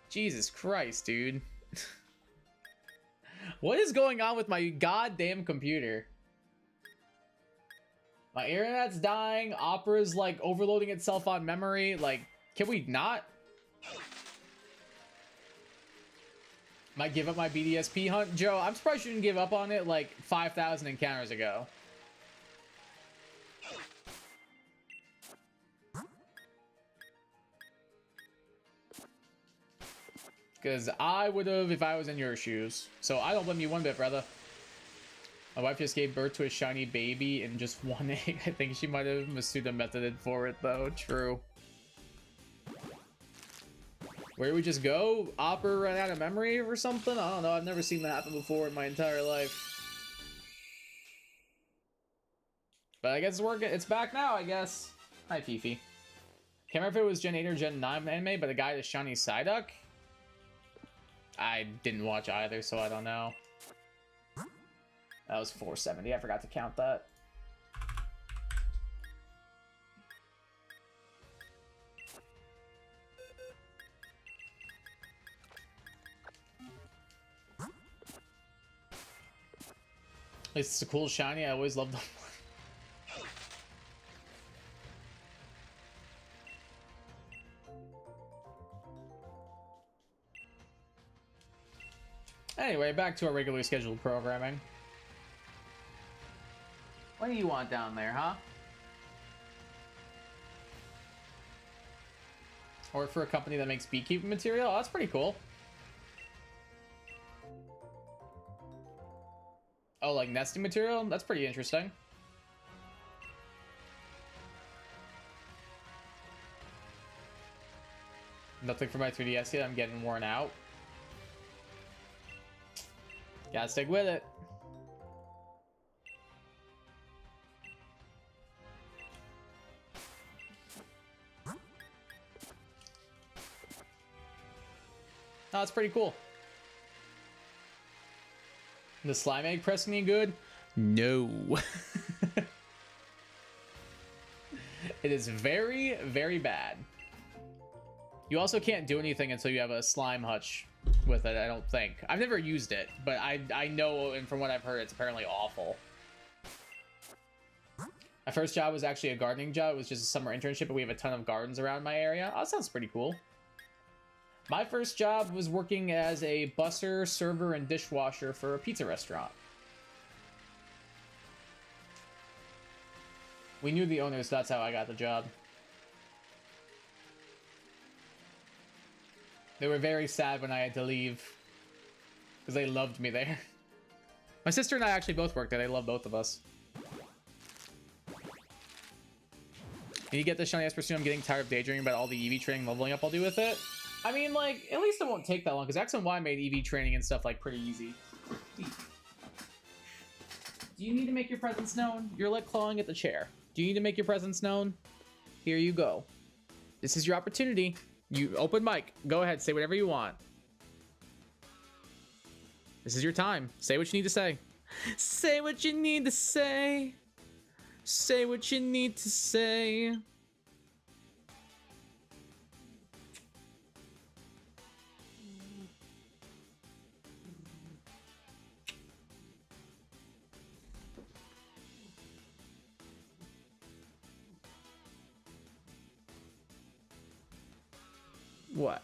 Jesus Christ, dude. What is going on with my goddamn computer? My internet's dying. Opera's like overloading itself on memory. Like, can we not? Might give up my BDSP hunt. Joe, I'm surprised you didn't give up on it like 5,000 encounters ago. Because I would have if I was in your shoes. So I don't blame you one bit, brother. My wife just gave birth to a shiny baby in just one egg. I think she might have Masuda methoded for it, though. True. Where we just go? Opera ran out of memory or something? I don't know. I've never seen that happen before in my entire life. But I guess it's working. It's back now, I guess. Hi, Fifi. Can't remember if it was Gen 8 or Gen 9 anime, but the guy, the shiny Psyduck? I didn't watch either, so I don't know. That was 470. I forgot to count that. At least it's a cool shiny. I always loved them. Anyway, back to our regularly scheduled programming. What do you want down there, huh? Or for a company that makes beekeeping material? Oh, that's pretty cool. Oh, like nesting material? That's pretty interesting. Nothing for my 3DS yet. I'm getting worn out. Gotta stick with it. Oh, that's pretty cool. The slime egg pressing you good? No. It is very, very bad. You also can't do anything until you have a slime hutch with it, I don't think. I've never used it, but I know, and from what I've heard, it's apparently awful. My first job was actually a gardening job. It was just a summer internship, but we have a ton of gardens around my area. Oh, that sounds pretty cool. My first job was working as a busser, server, and dishwasher for a pizza restaurant. We knew the owners, so that's how I got the job. They were very sad when I had to leave, because they loved me there. My sister and I actually both worked there. They love both of us. Can you get the shiny Espresso? I'm getting tired of daydreaming about all the EV training leveling up I'll do with it. I mean, like, at least it won't take that long, because X and Y made EV training and stuff, like, pretty easy. Do you need to make your presence known? You're, like, clawing at the chair. Do you need to make your presence known? Here you go. This is your opportunity. You open mic. Go ahead. Say whatever you want. This is your time. Say what you need to say. Say what you need to say. Say what you need to say. What?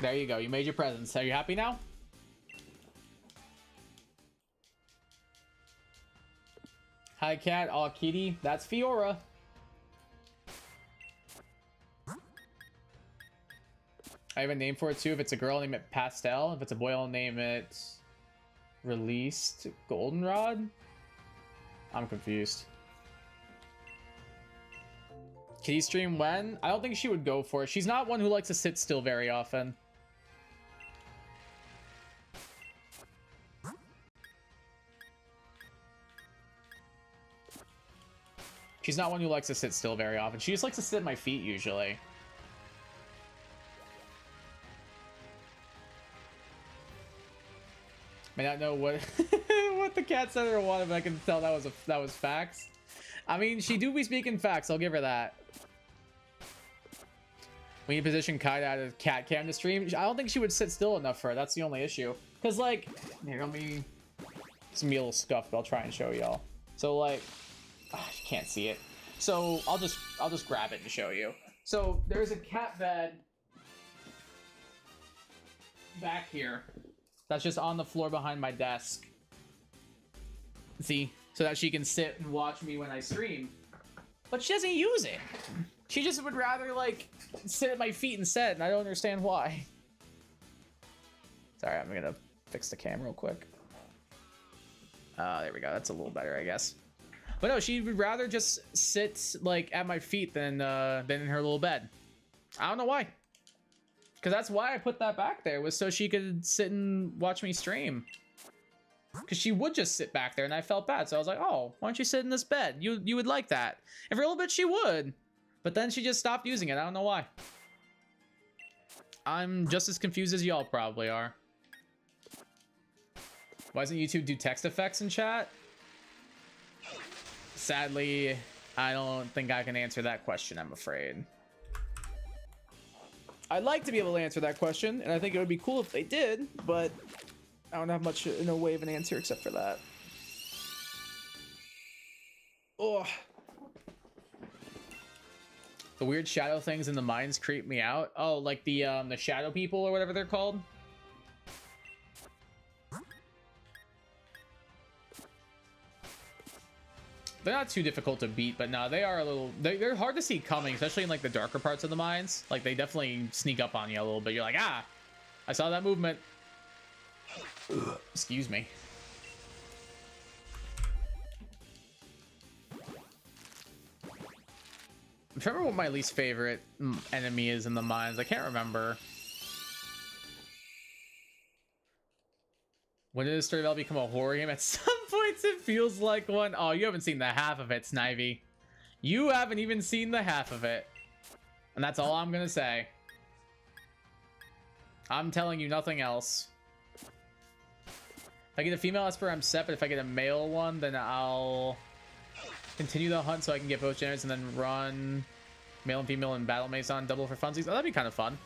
There you go. You made your presence. Are you happy now? Hi, cat. Aw, kitty. That's Fiora. I have a name for it too. If it's a girl, I'll name it Pastel. If it's a boy, I'll name it Released Goldenrod. I'm confused. Kitty stream when? I don't think she would go for it. She's not one who likes to sit still very often. She's not one who likes to sit still very often. She just likes to sit at my feet usually. May not know what what the cat said or wanted, but I can tell that was facts. I mean, she do be speaking facts. I'll give her that. We need to position Kaida at a cat cam to stream. I don't think she would sit still enough for her. That's the only issue. Cause like, here, let me. It's gonna be a little scuffed, but I'll try and show y'all. So like, you can't see it. So I'll just grab it and show you. So there's a cat bed back here that's just on the floor behind my desk. See, so that she can sit and watch me when I stream. But she doesn't use it. She just would rather, like, sit at my feet instead, and I don't understand why. Sorry, I'm gonna fix the cam real quick. There we go. That's a little better, I guess. But no, she would rather just sit, like, at my feet than in her little bed. I don't know why. Because that's why I put that back there, was so she could sit and watch me stream. Because she would just sit back there, and I felt bad. So I was like, oh, why don't you sit in this bed? You would like that. And for a little bit, she would. But then she just stopped using it. I don't know why. I'm just as confused as y'all probably are. Why doesn't YouTube do text effects in chat? Sadly, I don't think I can answer that question, I'm afraid. I'd like to be able to answer that question, and I think it would be cool if they did, but I don't have much in a way of an answer except for that. Oh. The weird shadow things in the mines creep me out. Oh, like the shadow people or whatever they're called. They're not too difficult to beat, but no, they are a little... They're hard to see coming, especially in, like, the darker parts of the mines. Like, they definitely sneak up on you a little bit. You're like, ah! I saw that movement. Excuse me. I'm trying to remember what my least favorite enemy is in the mines. I can't remember. When did Stardew become a horror game? At some points it feels like one. Oh, you haven't seen the half of it, Snivy. You haven't even seen the half of it. And that's all I'm gonna say. I'm telling you nothing else. If I get a female Esper, I'm set, but if I get a male one, then I'll continue the hunt so I can get both genders and then run male and female in battle maze on double for funsies. Oh, that'd be kind of fun.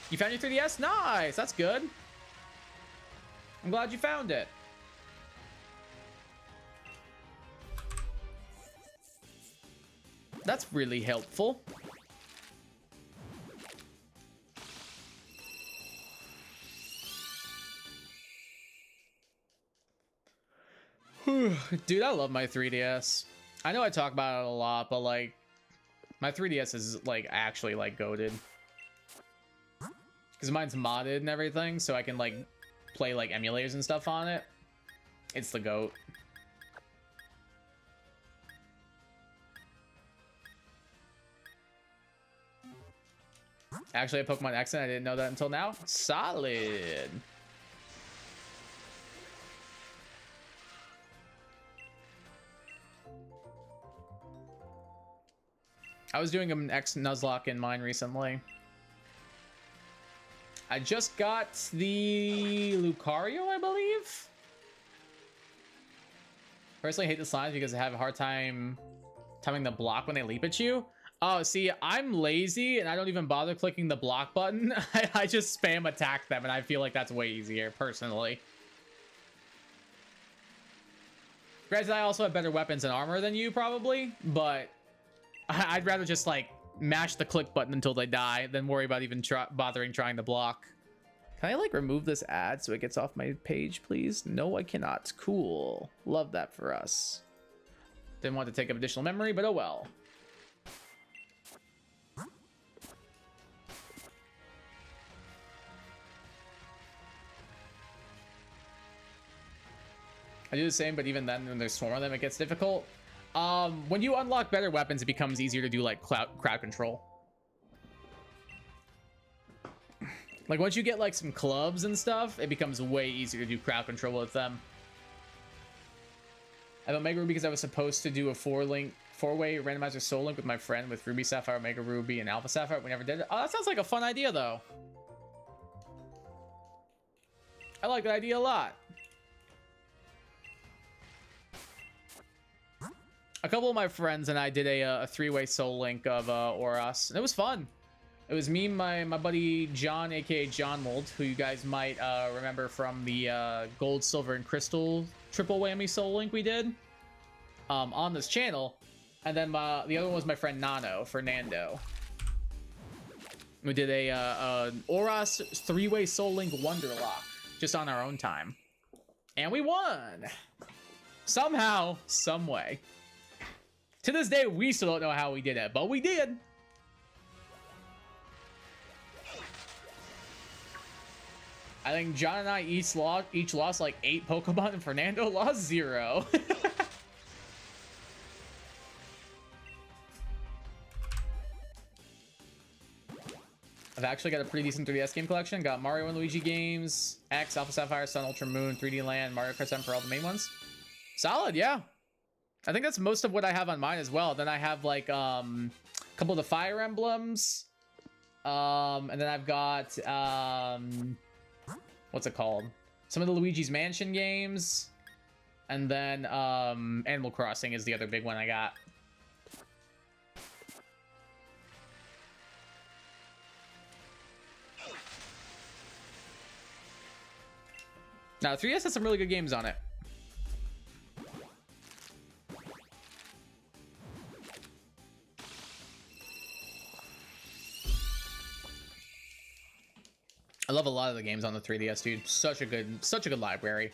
You found your 3DS? Nice! That's good. I'm glad you found it. That's really helpful. Dude, I love my 3DS. I know I talk about it a lot, but like my 3DS is like actually like goated. Because mine's modded and everything, so I can like play like emulators and stuff on it. It's the GOAT. Actually, a Pokemon X, and I didn't know that until now. Solid. I was doing an X Nuzlocke in mine recently. I just got the Lucario, I believe. Personally, I hate the slimes because I have a hard time timing the block when they leap at you. Oh, see, I'm lazy and I don't even bother clicking the block button. I just spam attack them, and I feel like that's way easier, personally. Granted, I also have better weapons and armor than you, probably, but I'd rather just, like, mash the click button until they die than worry about even bothering trying to block. Can I, like, remove this ad so it gets off my page, please? No, I cannot. Cool. Love that for us. Didn't want to take up additional memory, but oh well. I do the same, but even then, when there's swarm of them, it gets difficult. When you unlock better weapons, it becomes easier to do, like, crowd control. Like, once you get, like, some clubs and stuff, it becomes way easier to do crowd control with them. I have Omega Ruby because I was supposed to do a four-way randomizer soul link with my friend with Ruby Sapphire, Omega Ruby, and Alpha Sapphire. We never did it. Oh, that sounds like a fun idea, though. I like that idea a lot. A couple of my friends and I did a three-way soul link of Oras, and it was fun. It was me, my buddy John, aka John Mold, who you guys might remember from the gold, silver, and crystal triple whammy soul link we did on this channel. And then the other one was my friend Nano, Fernando. We did a Oras three-way soul link wonderlock just on our own time, and we won somehow, some way. To this day, we still don't know how we did it, but we did. I think John and I each lost like 8 Pokemon, and Fernando lost 0. I've actually got a pretty decent 3DS game collection. Got Mario and Luigi games, X, Alpha Sapphire, Sun, Ultra Moon, 3D Land, Mario Kart 7 for all the main ones. Solid, yeah. I think that's most of what I have on mine as well. Then I have like a couple of the Fire Emblems. And then I've got what's it called? Some of the Luigi's Mansion games. And then Animal Crossing is the other big one I got. Now, 3DS has some really good games on it. I love a lot of the games on the 3DS, dude. Such a good library.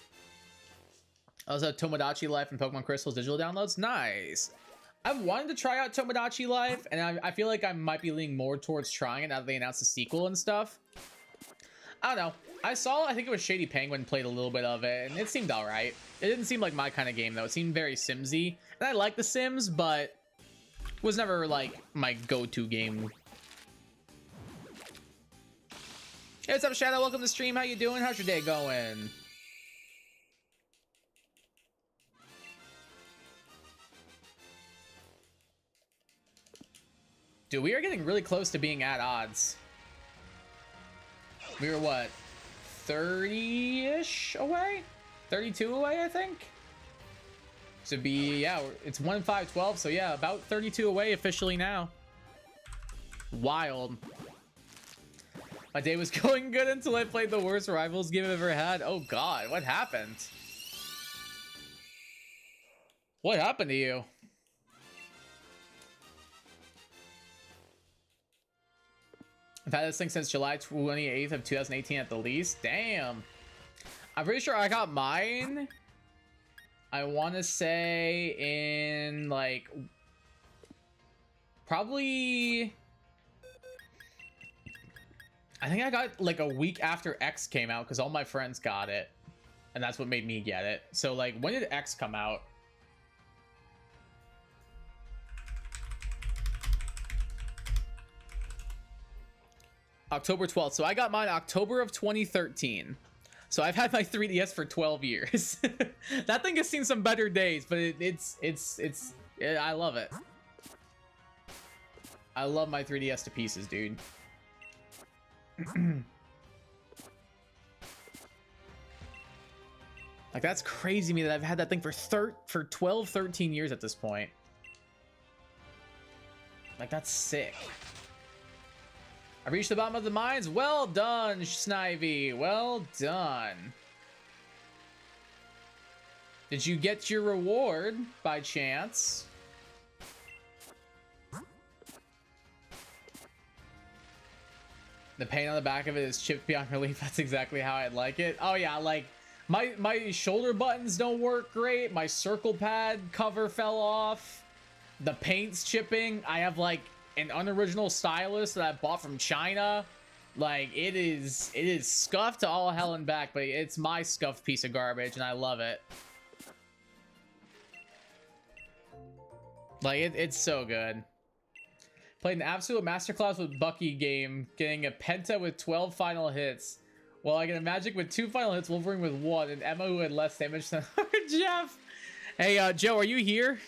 I also have Tomodachi Life and Pokemon Crystals digital downloads. Nice. I've wanted to try out Tomodachi Life, and I feel like I might be leaning more towards trying it now that they announced the sequel and stuff. I don't know. I think it was Shady Penguin played a little bit of it, and it seemed alright. It didn't seem like my kind of game, though. It seemed very Simsy. And I like The Sims, but it was never, like, my go-to game. Hey, what's up, Shadow? Welcome to the stream. How you doing? How's your day going? Dude, we are getting really close to being at odds. We were, what, 30-ish away? 32 away, I think? So yeah, it's 1-5-12, so yeah, about 32 away officially now. Wild. My day was going good until I played the worst Rivals game I've ever had. Oh god, what happened? What happened to you? I've had this thing since July 28th of 2018 at the least. Damn. I'm pretty sure I got mine, I want to say, in like probably, I think I got like a week after X came out because all my friends got it, and that's what made me get it. So like, when did X come out? October 12th. So I got mine October of 2013. So I've had my 3DS for 12 years. That thing has seen some better days, but I love it. I love my 3DS to pieces, dude. Like, that's crazy to me that I've had that thing for 12, 13 years at this point. Like, that's sick. I reached the bottom of the mines. Well done, Snivy. Well done. Did you get your reward by chance? The paint on the back of it is chipped beyond relief. That's exactly how I like it. Oh yeah, like my shoulder buttons don't work great. My circle pad cover fell off. The paint's chipping. I have like an unoriginal stylus that I bought from China. Like, it is scuffed to all hell and back, but it's my scuffed piece of garbage and I love it. Like, it's so good. Played an absolute masterclass with Bucky game, getting a penta with 12 final hits. Well, I get a magic with 2 final hits, Wolverine with 1, and Emma who had less damage than Jeff. Hey, Joe, are you here?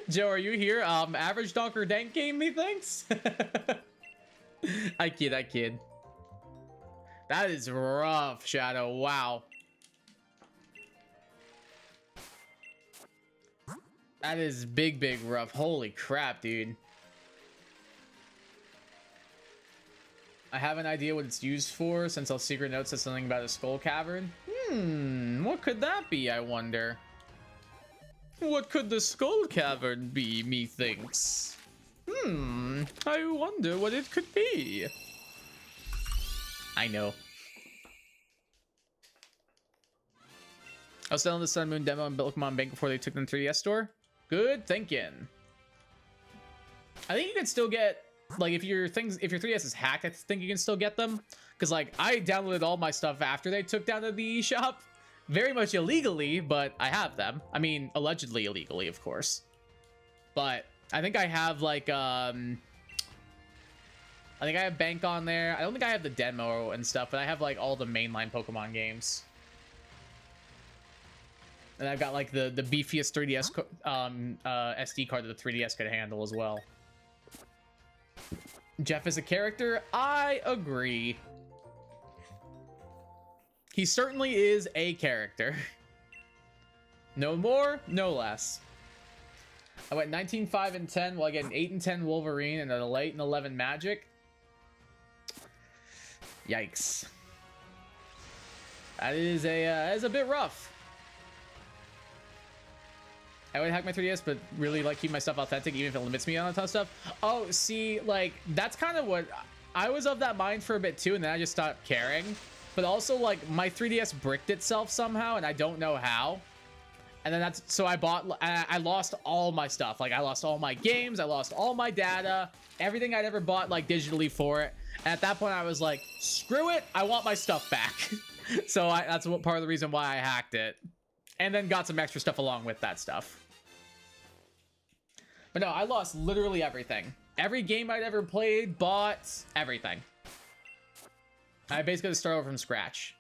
Joe, are you here? Average Donker Dank game, methinks? I kid. That is rough, Shadow. Wow. That is big rough. Holy crap, dude. I have an idea what it's used for, since our secret note says something about a skull cavern. What could that be, I wonder? What could the skull cavern be, methinks? I wonder what it could be. I know. I was selling the Sun Moon demo in Pokemon Bank before they took them to the 3DS store. Good thinking. I think you can still get, like, if your 3DS is hacked, I think you can still get them. Because, like, I downloaded all my stuff after they took down the eShop. Very much illegally, but I have them. I mean, allegedly illegally, of course. But I think I have, like, I think I have Bank on there. I don't think I have the demo and stuff, but I have, like, all the mainline Pokemon games. And I've got, like, the beefiest 3DS SD card that the 3DS could handle as well. Jeff is a character. I agree. He certainly is a character. No more, no less. I went 19, 5, and 10 while I get an 8 and 10 Wolverine and an 8 and 11 Magic. Yikes. That is a bit rough. I would hack my 3DS, but really like keep my stuff authentic, even if it limits me on a ton of stuff. Oh, see, like that's kind of what I was of that mind for a bit too, and then I just stopped caring. But also, like my 3DS bricked itself somehow, and I don't know how. And then that's so I lost all my stuff. Like I lost all my games, I lost all my data, everything I'd ever bought like digitally for it. And at that point, I was like, screw it, I want my stuff back. So that's what part of the reason why I hacked it, and then got some extra stuff along with that stuff. But no, I lost literally everything. Every game I'd ever played, bought, everything. I basically had to start over from scratch.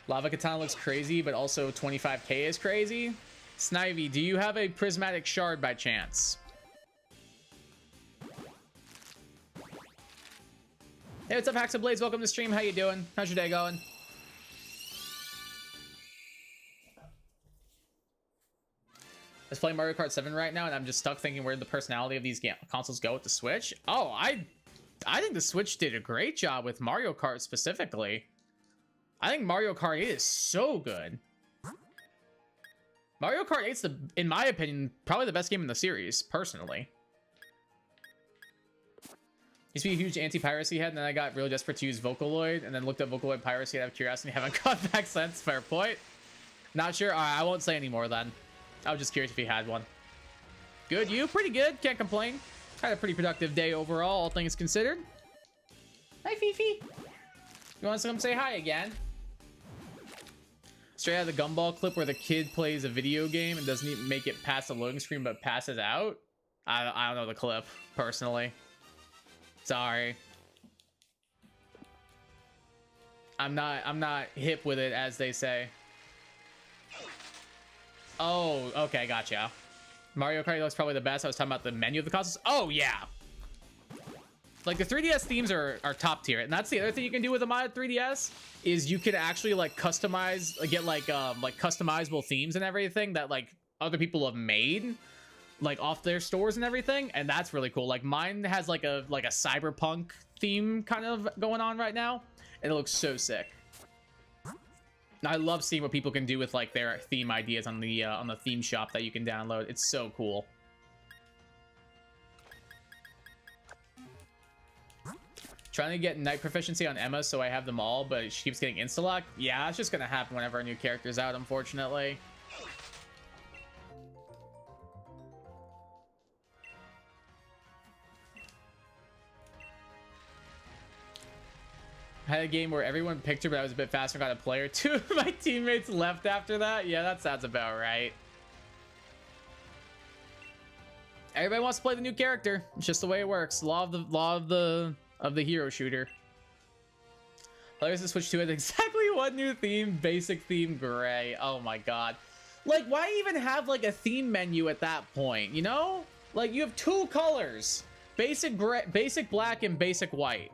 Lava Katana looks crazy, but also 25k is crazy. Snivy, do you have a prismatic shard by chance? Hey, what's up, Hacks and Blades? Welcome to stream. How you doing? How's your day going? Let's play Mario Kart 7 right now, and I'm just stuck thinking where the personality of these consoles go with the Switch. Oh, I think the Switch did a great job with Mario Kart specifically. I think Mario Kart 8 is so good. Mario Kart 8's in my opinion, probably the best game in the series, personally. Used to be a huge anti-piracy head, and then I got real desperate to use Vocaloid, and then looked up Vocaloid piracy out of curiosity. Haven't gone back since. Fair point. Not sure. I won't say anymore then. I was just curious if he had one. Good, you? Pretty good. Can't complain. Had a pretty productive day overall, all things considered. Hi, Fifi. You want to come say hi again? Straight out of the Gumball clip where the kid plays a video game and doesn't even make it past the loading screen but passes out. I don't know the clip, personally. Sorry. I'm not hip with it, as they say. Oh, okay, gotcha. Mario Kart looks probably the best. I was talking about the menu of the consoles. Oh, yeah. Like, the 3DS themes are top tier. And that's the other thing you can do with a modded 3DS is you can actually, like, customize, get, like customizable themes and everything that, like, other people have made, like, off their stores and everything. And that's really cool. Like, mine has, like a cyberpunk theme kind of going on right now. And it looks so sick. I love seeing what people can do with like their theme ideas on the theme shop that you can download. It's so cool. Trying to get Night Proficiency on Emma so I have them all, but she keeps getting insta-lock. Yeah, it's just gonna happen whenever a new character's out, unfortunately. I had a game where everyone picked her, but I was a bit faster and got a player. Two of my teammates left after that. Yeah, that sounds about right. Everybody wants to play the new character. It's just the way it works. Law of the hero shooter. Players to Switch 2 had exactly one new theme. Basic theme gray. Oh my god. Like, why even have like a theme menu at that point? You know, like you have two colors: basic gray, basic black, and basic white.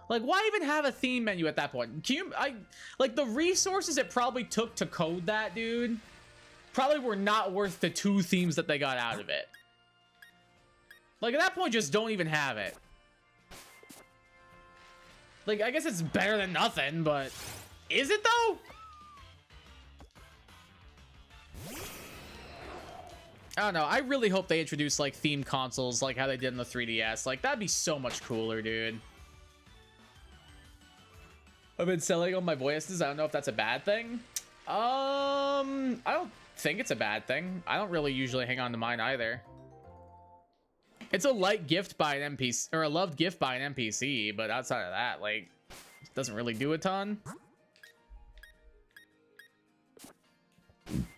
Like, why even have a theme menu at that point? Like, the resources it probably took to code that, dude, probably were not worth the two themes that they got out of it. Like, at that point, just don't even have it. Like, I guess it's better than nothing, but is it, though? I don't know. I really hope they introduce, like, theme consoles like how they did in the 3DS. Like, that'd be so much cooler, dude. I've been selling on my voices. I don't know if that's a bad thing. I don't think it's a bad thing. I don't really usually hang on to mine either. It's a light gift by an NPC, or a loved gift by an NPC, but outside of that, like, it doesn't really do a ton.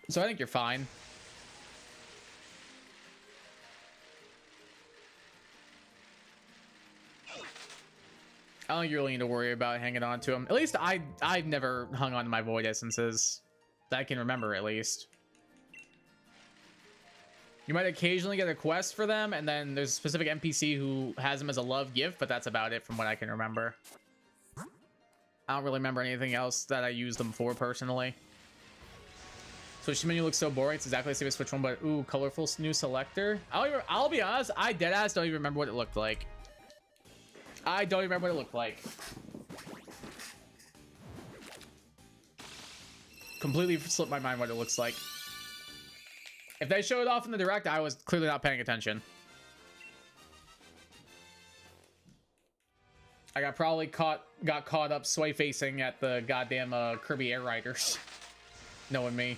So I think you're fine. I don't think you really need to worry about hanging on to them. At least I've never hung on to my void essences that I can remember, at least. You might occasionally get a quest for them, and then there's a specific NPC who has them as a love gift, but that's about it from what I can remember. I don't really remember anything else that I use them for personally. Switch menu looks so boring. It's exactly the same as Switch 1, but ooh, colorful new selector. I'll be honest, I deadass don't even remember what it looked like. I don't even remember what it looked like. Completely slipped my mind what it looks like. If they showed it off in the direct, I was clearly not paying attention. I got caught up sway facing at the goddamn Kirby Air Riders. Knowing me.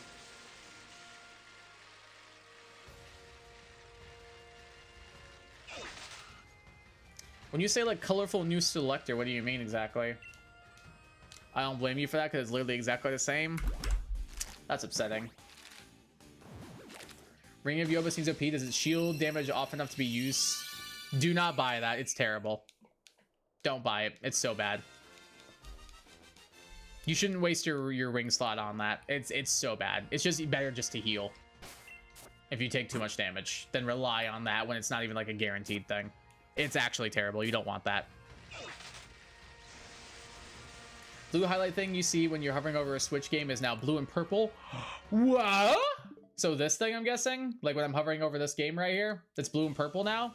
When you say like colorful new selector, what do you mean exactly? I don't blame you for that because it's literally exactly the same. That's upsetting. Ring of Yoba seems OP. Does its shield damage off enough to be used? Do not buy that. It's terrible. Don't buy it. It's so bad. You shouldn't waste your ring slot on that. It's so bad. It's just better just to heal. If you take too much damage, then rely on that when it's not even like a guaranteed thing. It's actually terrible. You don't want that. Blue highlight thing you see when you're hovering over a Switch game is now blue and purple. What? So this thing, I'm guessing, like when I'm hovering over this game right here, it's blue and purple now.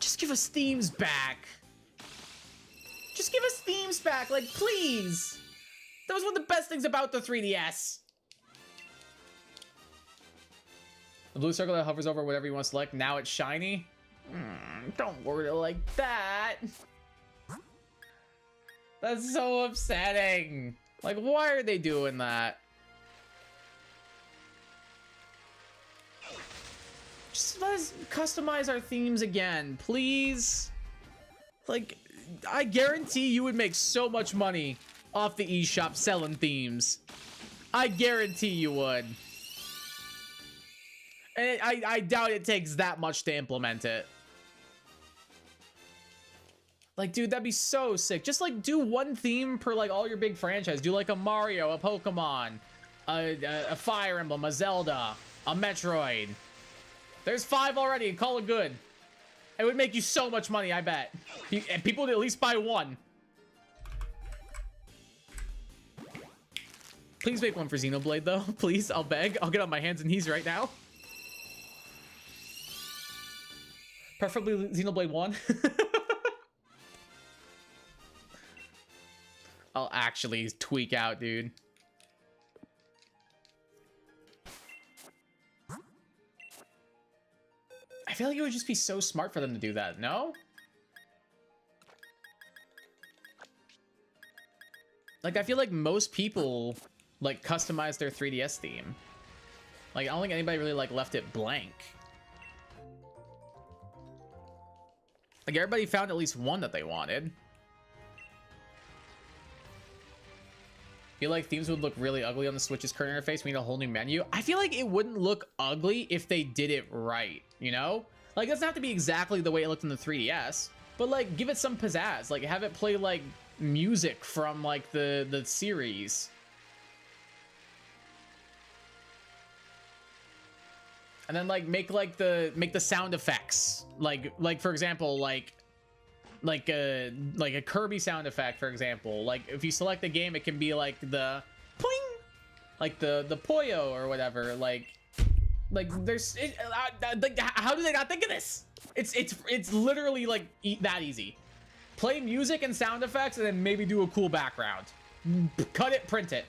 Just give us themes back. Just give us themes back, like, please. That was one of the best things about the 3DS. The blue circle that hovers over whatever you want to select, now it's shiny. Don't word it like that. That's so upsetting. Like, why are they doing that? Just let us customize our themes again, please. Like, I guarantee you would make so much money off the eShop selling themes. I guarantee you would. And I doubt it takes that much to implement it. Like, dude, that'd be so sick. Just, like, do one theme per, like, all your big franchise. Do, like, a Mario, a Pokemon, a Fire Emblem, a Zelda, a Metroid. There's 5 already. Call it good. It would make you so much money, I bet. And people would at least buy one. Please make one for Xenoblade, though. Please, I'll beg. I'll get on my hands and knees right now. Preferably Xenoblade 1. I'll actually tweak out, dude. I feel like it would just be so smart for them to do that, no? Like, I feel like most people, like, customize their 3DS theme. Like, I don't think anybody really, like, left it blank. Like, everybody found at least one that they wanted. I feel like themes would look really ugly on the Switch's current interface. We need a whole new menu. I feel like it wouldn't look ugly if they did it right, you know? Like, it doesn't have to be exactly the way it looked in the 3DS, but, like, give it some pizzazz. Like, have it play, like, music from, like, the series. And then, like, make the sound effects. Like for example, like a Kirby sound effect, for example. Like, if you select the game, it can be like the poing, like the Poyo or whatever. Like there's like, how do they not think of this? It's literally like that easy. Play music and sound effects, and then maybe do a cool background. Cut it, print it.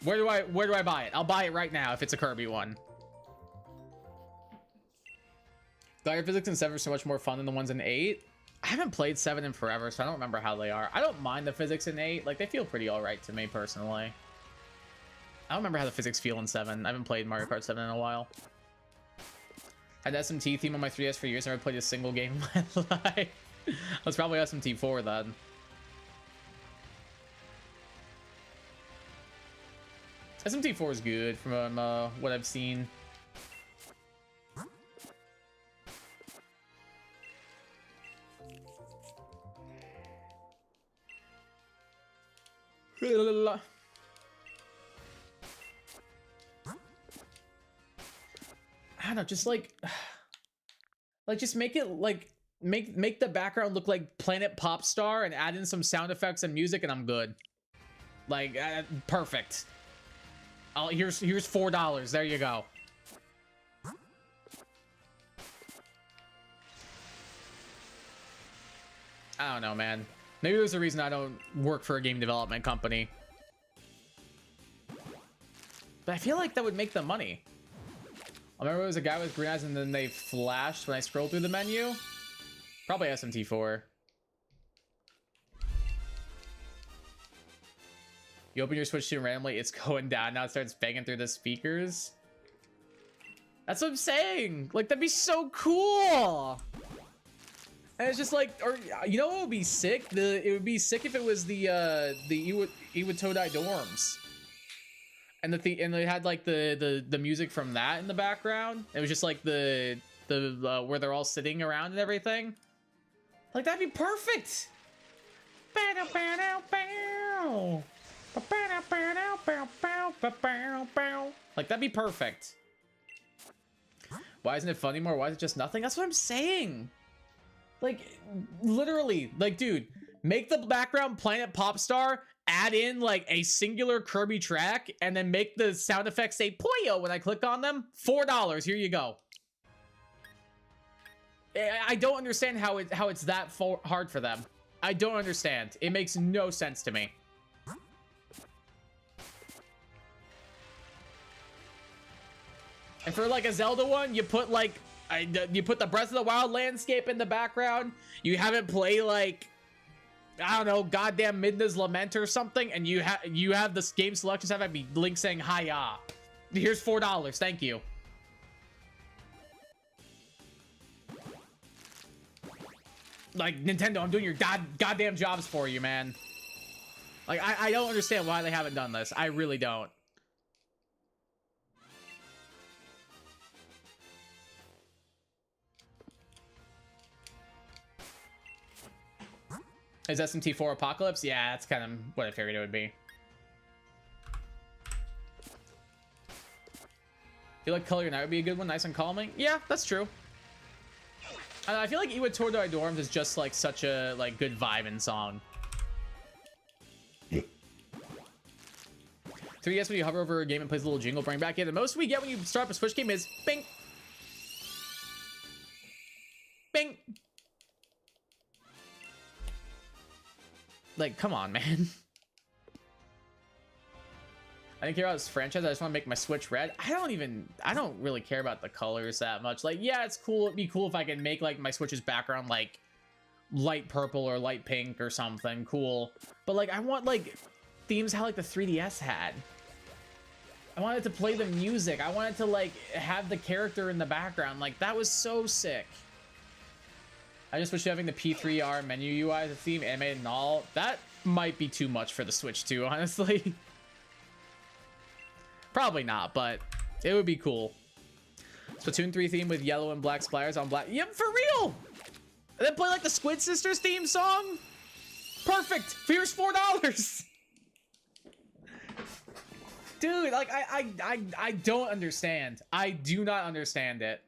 Where do I buy it? I'll buy it right now if it's a Kirby one. The physics in 7 are so much more fun than the ones in 8. I haven't played 7 in forever, so I don't remember how they are. I don't mind the physics in 8. Like, they feel pretty alright to me, personally. I don't remember how the physics feel in 7. I haven't played Mario Kart 7 in a while. Had the SMT theme on my 3DS for years. Never played a single game in my life. That's probably SMT 4 then. SMT 4 is good from what I've seen. I don't know, just like just make it like make the background look like Planet Popstar and add in some sound effects and music and I'm good. Like perfect. Here's $4. There you go. I don't know, man. Maybe there's a reason I don't work for a game development company. But I feel like that would make them money. I remember there was a guy with green eyes and then they flashed when I scrolled through the menu. Probably SMT4. You open your Switch too randomly, it's going down. Now it starts banging through the speakers. That's what I'm saying. Like, that'd be so cool. And it's just like, or you know what would be sick? It would be sick if it was the Iwatodai dorms. And and they had like the music from that in the background. It was just like the where they're all sitting around and everything. Like, that'd be perfect. Like, that'd be perfect. Why isn't it fun anymore? Why is it just nothing? That's what I'm saying. Like, literally, like, dude, make the background Planet Popstar, add in like a singular Kirby track, and then make the sound effects say Poyo when I click on them. $4. Here you go. I don't understand how it's that hard for them. I don't understand. It makes no sense to me. And for like a Zelda one, you put like you put the Breath of the Wild landscape in the background. You have it play like, I don't know, goddamn Midna's Lament or something, and you have this game selections have it be Link saying "Hiya." Here's $4. Thank you. Like, Nintendo, I'm doing your goddamn jobs for you, man. Like, I don't understand why they haven't done this. I really don't. Is SMT4 Apocalypse? Yeah, that's kind of what I figured it would be. Feel like Color Your Night would be a good one, nice and calming. Yeah, that's true. I feel like Iwatodai Dorms is just like such a like good vibing song. 3DS, when you hover over a game and plays a little jingle, bring back. Yeah, the most we get when you start up a Switch game is bing, bing. Like, come on, man. I didn't care about this franchise. I just want to make my Switch red. I don't really care about the colors that much. Like, yeah, it's cool. It'd be cool if I could make like my Switch's background like light purple or light pink or something cool. But like, I want like themes how like the 3DS had. I wanted to play the music. I wanted to like have the character in the background. Like, that was so sick. I just wish having the P3R menu UI as a theme, animated and all. That might be too much for the Switch too, honestly. Probably not, but it would be cool. Splatoon 3 theme with yellow and black splatters on black. Yep, for real! And then play like the Squid Sisters theme song? Perfect! Here's $4! Dude, like, I don't understand. I do not understand it.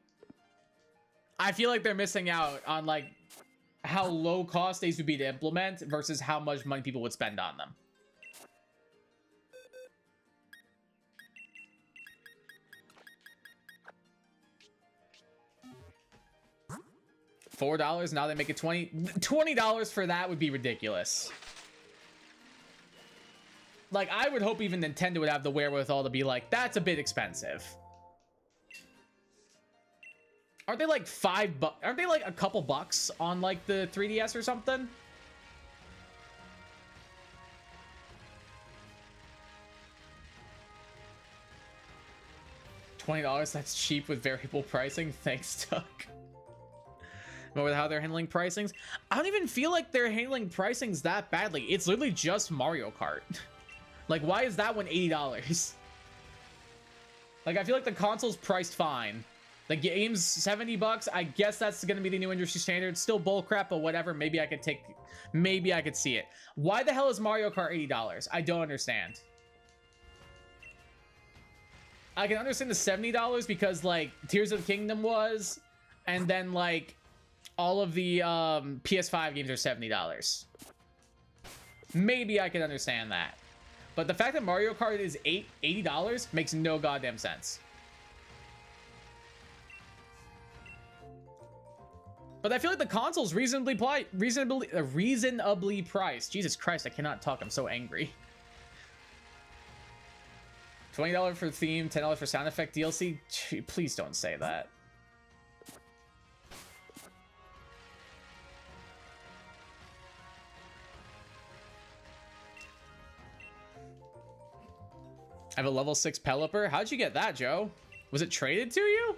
I feel like they're missing out on like how low cost these would be to implement versus how much money people would spend on them. $4, now they make it $20 for that would be ridiculous. Like, I would hope even Nintendo would have the wherewithal to be like, that's a bit expensive. Aren't they like $5? Aren't they like a couple bucks on like the 3DS or something? $20, that's cheap with variable pricing. Thanks, Tuck. With how they're handling pricings, I don't even feel like they're handling pricings that badly. It's literally just Mario Kart. Like, why is that one $80? Like, I feel like the console's priced fine. The game's $70. I guess that's gonna be the new industry standard. Still bullcrap, but whatever. Maybe I could see it. Why the hell is Mario Kart $80? I don't understand. I can understand the $70 because like Tears of the Kingdom was, and then like all of the PS5 games are $70. Maybe I can understand that. But the fact that Mario Kart is $80 makes no goddamn sense. But I feel like the console's reasonably priced. Jesus Christ, I cannot talk. I'm so angry. $20 for theme, $10 for sound effect DLC. Please don't say that. I have a level 6 Pelipper. How'd you get that, Joe? Was it traded to you?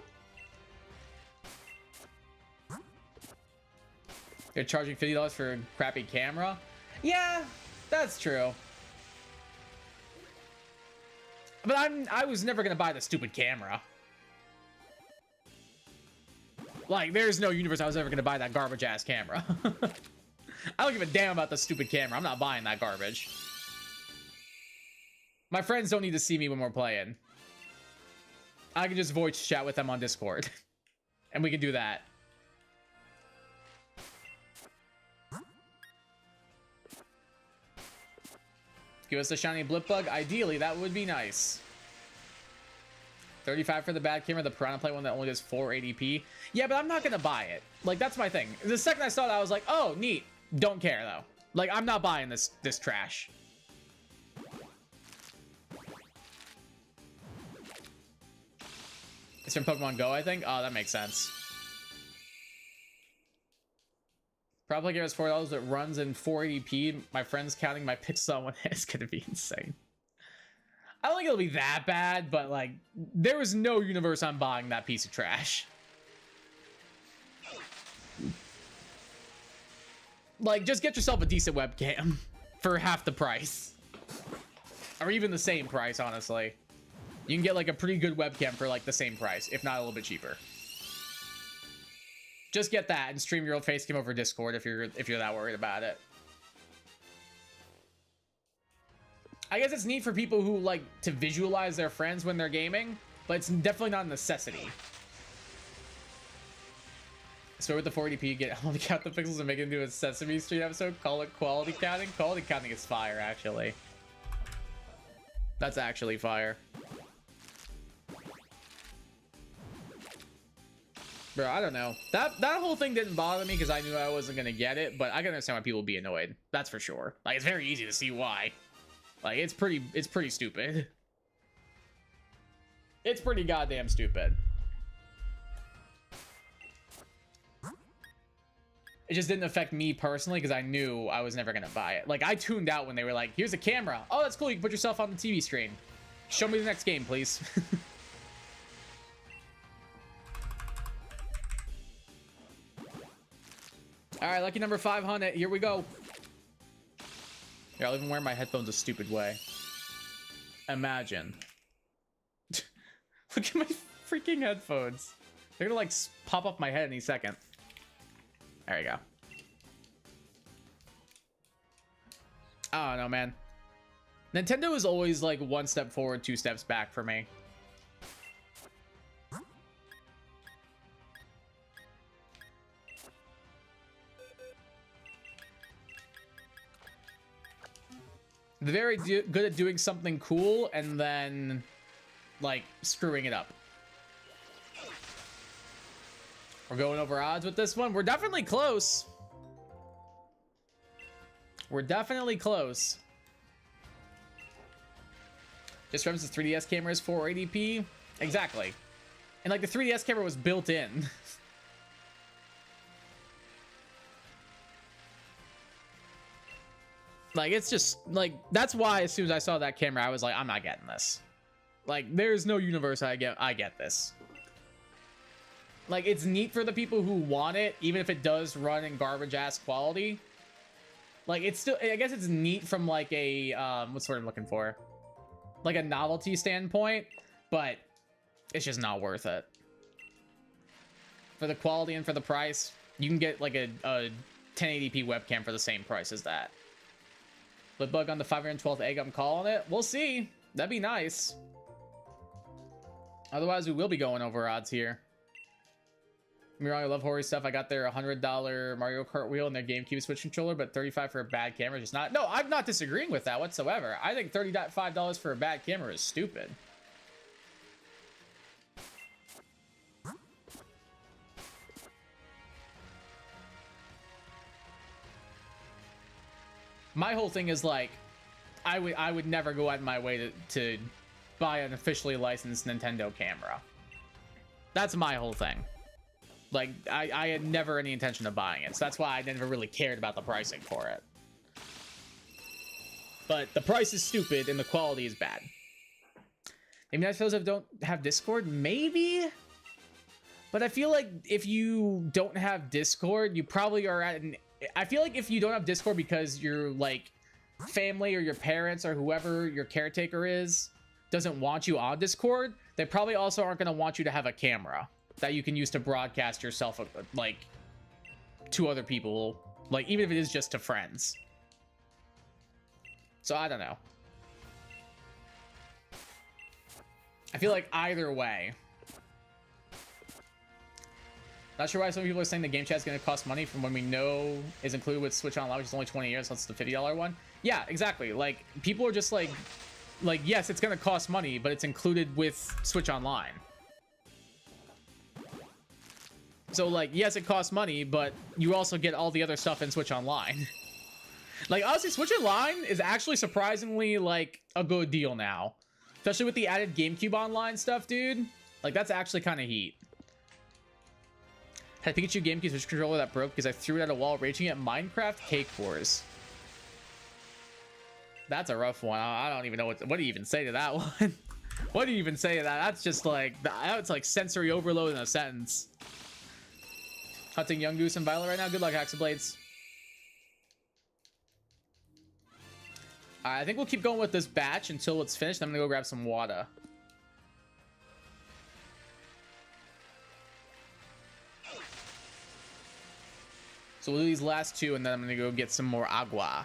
They're charging $50 for a crappy camera. Yeah, that's true. But I was never gonna buy the stupid camera. Like, there's no universe I was ever gonna buy that garbage ass camera. I don't give a damn about the stupid camera. I'm not buying that garbage. My friends don't need to see me when we're playing. I can just voice chat with them on Discord. And we can do that. Give us a shiny blip bug. Ideally, that would be nice. 35 for the bad camera. The Piranha Play one that only does 480p. Yeah, but I'm not going to buy it. Like, that's my thing. The second I saw that, I was like, oh, neat. Don't care, though. Like, I'm not buying this trash. It's from Pokemon Go, I think. Oh, that makes sense. Probably give us $4 that runs in 480p. My friend's counting my pixels on one head. It's gonna be insane. I don't think it'll be that bad, but like, there is no universe I'm buying that piece of trash. Like, just get yourself a decent webcam for half the price. Or even the same price, honestly. You can get like a pretty good webcam for like the same price, if not a little bit cheaper. Just get that and stream your old face cam over Discord if you're that worried about it. I guess it's neat for people who like to visualize their friends when they're gaming, but it's definitely not a necessity. So with the 40p, get all the count the pixels and make it into a Sesame Street episode. Call it quality counting. Quality counting is fire, actually. That's actually fire. Bro, I don't know. That whole thing didn't bother me because I knew I wasn't gonna get it, but I can understand why people would be annoyed. That's for sure. Like, it's very easy to see why. Like, it's pretty stupid. It's pretty goddamn stupid. It just didn't affect me personally because I knew I was never gonna buy it. Like, I tuned out when they were like, here's a camera. Oh, that's cool. You can put yourself on the TV screen. Show me the next game, please. All right, lucky number 500. Here we go. Here, I'll even wear my headphones a stupid way. Imagine. Look at my freaking headphones. They're gonna like pop up my head any second. There you go. I don't know, man. Nintendo is always like one step forward, two steps back for me. They're very good at doing something cool and then like screwing it up. We're going over odds with this one. We're definitely close. We're definitely close. Just remembers the 3DS camera is 480p. Exactly. And like the 3DS camera was built in. Like, it's just like, that's why as soon as I saw that camera, I was like, I'm not getting this. Like, there's no universe I get this. Like, it's neat for the people who want it, even if it does run in garbage ass quality. Like, it's still, I guess it's neat from like a what's the word I'm looking for, like a novelty standpoint, but it's just not worth it for the quality and for the price. You can get like a 1080p webcam for the same price as that. Lip bug on the 512th egg, I'm calling it. We'll see. That'd be nice. Otherwise, we will be going over odds here. I love horror stuff. I got their $100 Mario Kart wheel and their GameCube Switch controller, but $35 for a bad camera is just not. No, I'm not disagreeing with that whatsoever. I think $35 for a bad camera is stupid. My whole thing is like, I would never go out of my way to buy an officially licensed Nintendo camera. That's my whole thing. Like, I had never any intention of buying it, so that's why I never really cared about the pricing for it. But the price is stupid and the quality is bad. Maybe I suppose if don't have Discord, maybe. But I feel like if you don't have Discord, you probably are at an. I feel like if you don't have Discord because your like family or your parents or whoever your caretaker is doesn't want you on Discord, they probably also aren't going to want you to have a camera that you can use to broadcast yourself like to other people, like even if it is just to friends. So I don't know. I feel like either way. Not sure why some people are saying the game chat is going to cost money from when we know is included with Switch Online, which is only 20 years. That's the $50 one. Yeah, exactly. Like, people are just like, yes, it's going to cost money, but it's included with Switch Online. So, like, yes, it costs money, but you also get all the other stuff in Switch Online. Like, honestly, Switch Online is actually surprisingly, like, a good deal now. Especially with the added GameCube Online stuff, dude. Like, that's actually kind of heat. Had a Pikachu GameCube Switch controller that broke because I threw it at a wall raging at Minecraft Cake Wars. That's a rough one. I don't even know what do you even say to that one. What do you even say to that? That's just like, that's like sensory overload in a sentence. Hunting Young Goose and Violet right now. Good luck, Haxablades. Alright, I think we'll keep going with this batch until it's finished. I'm gonna go grab some water. So we'll do these last two, and then I'm gonna go get some more agua.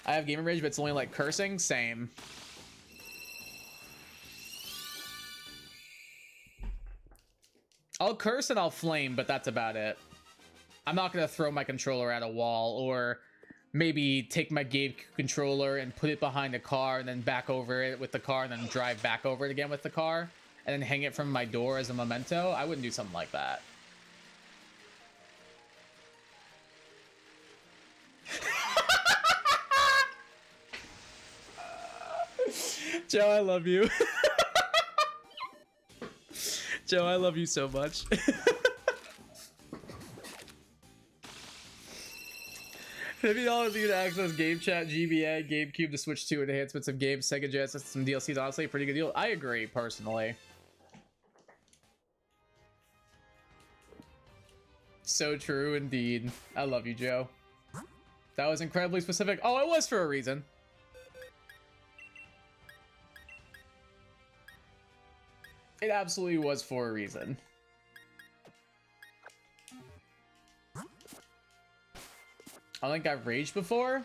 I have gamer rage, but it's only like cursing. Same. I'll curse and I'll flame, but that's about it. I'm not gonna throw my controller at a wall, or maybe take my GameCube controller and put it behind a car and then back over it with the car and then drive back over it again with the car and then hang it from my door as a memento. I wouldn't do something like that. Joe, I love you. Joe, I love you so much. $50 you to access Game Chat, GBA, GameCube to Switch 2 enhancements of games, Sega Genesis, some DLCs. Honestly, a pretty good deal. I agree, personally. So true, indeed. I love you, Joe. That was incredibly specific. Oh, it was for a reason. It absolutely was for a reason. I think I've raged before.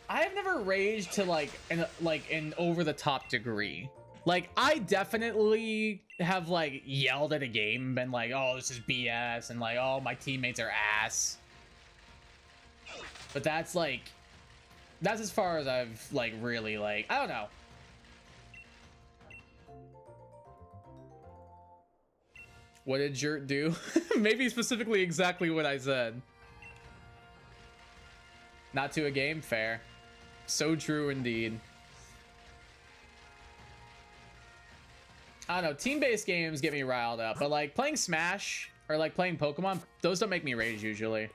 I have never raged to like an over the top degree. Like, I definitely have like yelled at a game and been like, oh, this is BS, and like, oh, my teammates are ass. But that's like, that's as far as I've like really like, I don't know. What did Jert do? Maybe specifically exactly what I said. Not to a game, fair. So true indeed. I don't know, team-based games get me riled up, but like playing Smash or like playing Pokemon, those don't make me rage usually.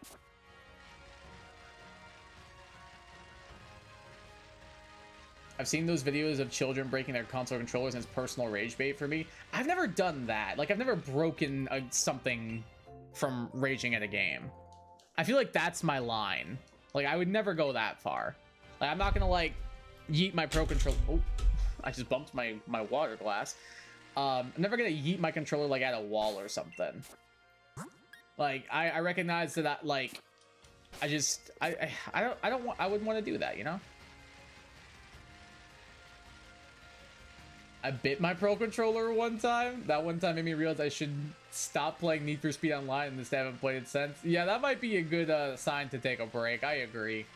I've seen those videos of children breaking their console controllers and it's personal rage bait for me. I've never done that. Like I've never broken something from raging at a game. I feel like that's my line. Like I would never go that far. Like I'm not gonna like yeet my Pro Controller. Oh, I just bumped my water glass. I'm never gonna yeet my controller like at a wall or something. Like I recognize that like I wouldn't want to do that, you know? I bit my Pro Controller one time. That one time made me realize I should stop playing Need for Speed Online and just haven't played it since. Yeah, that might be a good sign to take a break. I agree.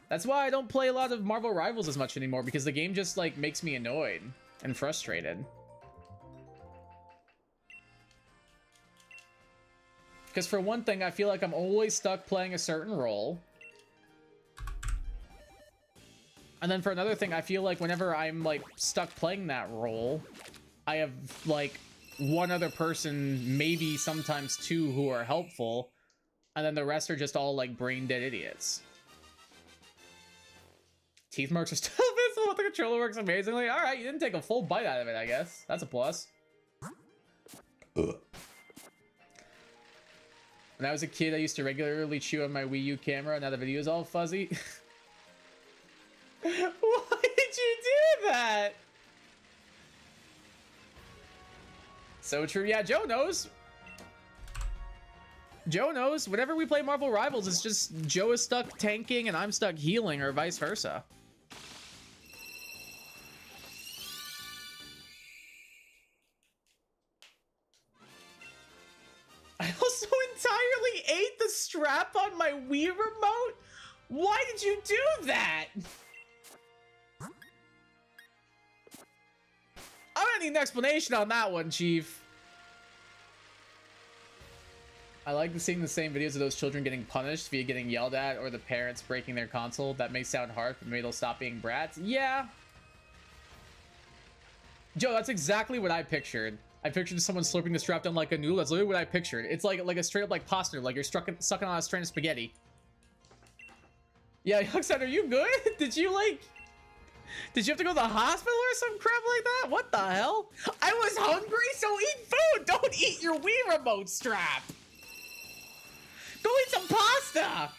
That's why I don't play a lot of Marvel Rivals as much anymore, because the game just like makes me annoyed and frustrated. Because for one thing, I feel like I'm always stuck playing a certain role. And then for another thing, I feel like whenever I'm like stuck playing that role, I have like one other person, maybe sometimes two, who are helpful. And then the rest are just all like brain dead idiots. Teeth marks are still visible, but the controller works amazingly. All right, you didn't take a full bite out of it, I guess. That's a plus. When I was a kid, I used to regularly chew on my Wii U camera. Now the video is all fuzzy. Why did you do that? So true. Yeah, Joe knows. Joe knows. Whenever we play Marvel Rivals, it's just Joe is stuck tanking and I'm stuck healing, or vice versa. I also entirely ate the strap on my Wii remote? Why did you do that? I don't need an explanation on that one, Chief. I like seeing the same videos of those children getting punished via getting yelled at or the parents breaking their console. That may sound harsh, but maybe they'll stop being brats. Yeah. Joe, that's exactly what I pictured. I pictured someone slurping the strap down like a noodle. That's literally what I pictured. It's like a straight up like pasta noodle, like you're sucking on a strand of spaghetti. Yeah, Youngster, are you good? Did you have to go to the hospital or some crap like that? What the hell? I was hungry, so eat food. Don't eat your Wii remote strap. Go eat some pasta.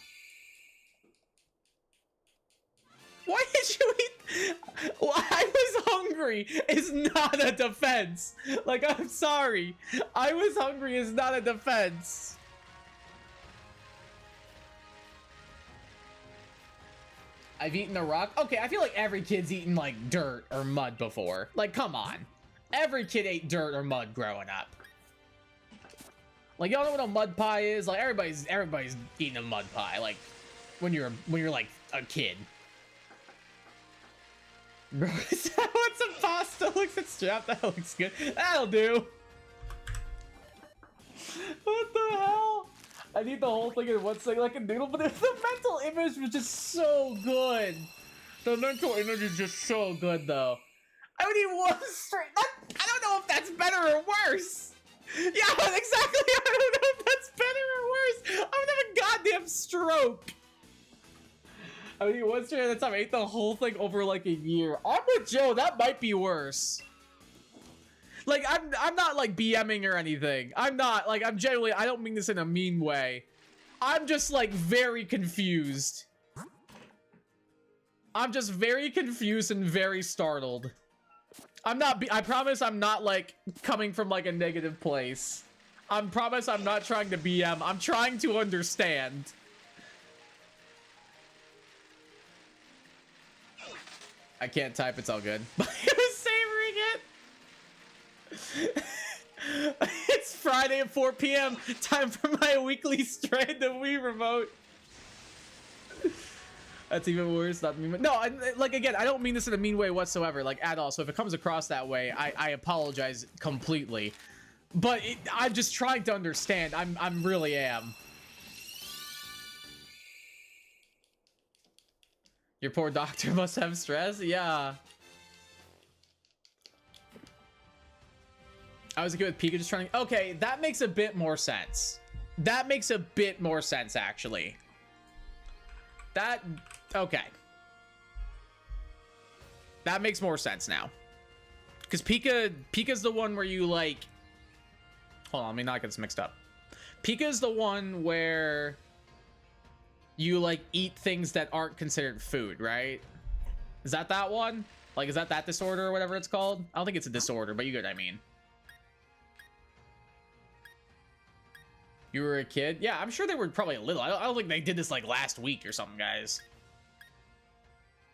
Why did you eat? Well, I was hungry is not a defense. Like, I'm sorry. I was hungry is not a defense. I've eaten a rock. Okay, I feel like every kid's eaten like dirt or mud before. Like, come on. Every kid ate dirt or mud growing up. Like, y'all know what a mud pie is? Like, everybody's eating a mud pie. Like, when you're like a kid. Bro, is that what some pasta looks at strap? That looks good. That'll do. What the hell? I need the whole thing in one second like a noodle, but the mental image was just so good. The mental image is just so good, though. I would eat one straight. I don't know if that's better or worse. Yeah, exactly. I don't know if that's better or worse. I would have a goddamn stroke. I would eat one straight at a time. I ate the whole thing over like a year. I'm with Joe. That might be worse. Like, I'm not like BMing or anything. I'm not like, I'm genuinely, I don't mean this in a mean way. I'm just like very confused. I'm just very confused and very startled. I promise I'm not like coming from like a negative place. I promise I'm not trying to BM. I'm trying to understand. I can't type, it's all good. I was savoring it. It's Friday at 4 p.m. Time for my weekly strain the Wii remote. That's even worse. Not mean. No, like again, I don't mean this in a mean way whatsoever, like at all. So if it comes across that way, I apologize completely. But I'm just trying to understand. I'm really am. Your poor doctor must have stress. Yeah. I was good with Pika just trying. Okay, that makes a bit more sense. That makes a bit more sense, actually. That, okay. That makes more sense now. Because Pika's the one where you, like... Hold on, let me not get this mixed up. Pika's the one where you, like, eat things that aren't considered food, right? Is that one? Like, is that disorder or whatever it's called? I don't think it's a disorder, but you get what I mean. You were a kid? Yeah, I'm sure they were probably a little. I don't think they did this, like, last week or something, guys.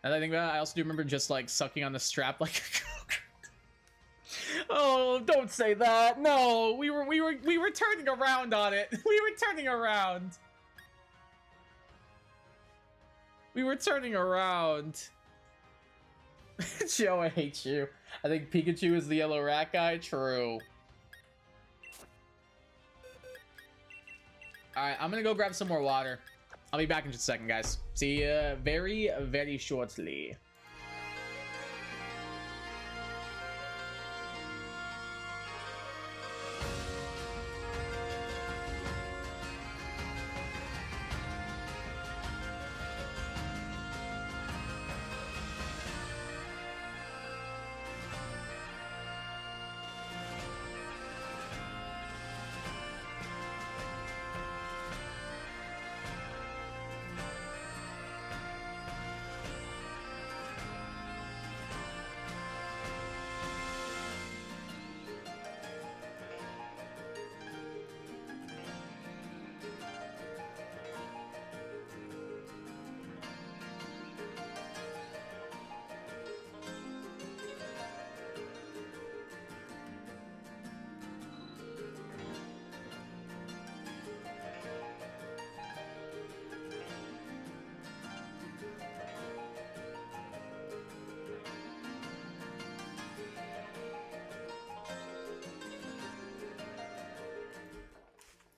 And I think that I also do remember just, like, sucking on the strap like a cook. Oh, don't say that. No, we were turning around on it. We were turning around. We were turning around. Joe, I hate you. I think Pikachu is the yellow rat guy. True. Alright, I'm gonna go grab some more water. I'll be back in just a second, guys. See you very, very shortly.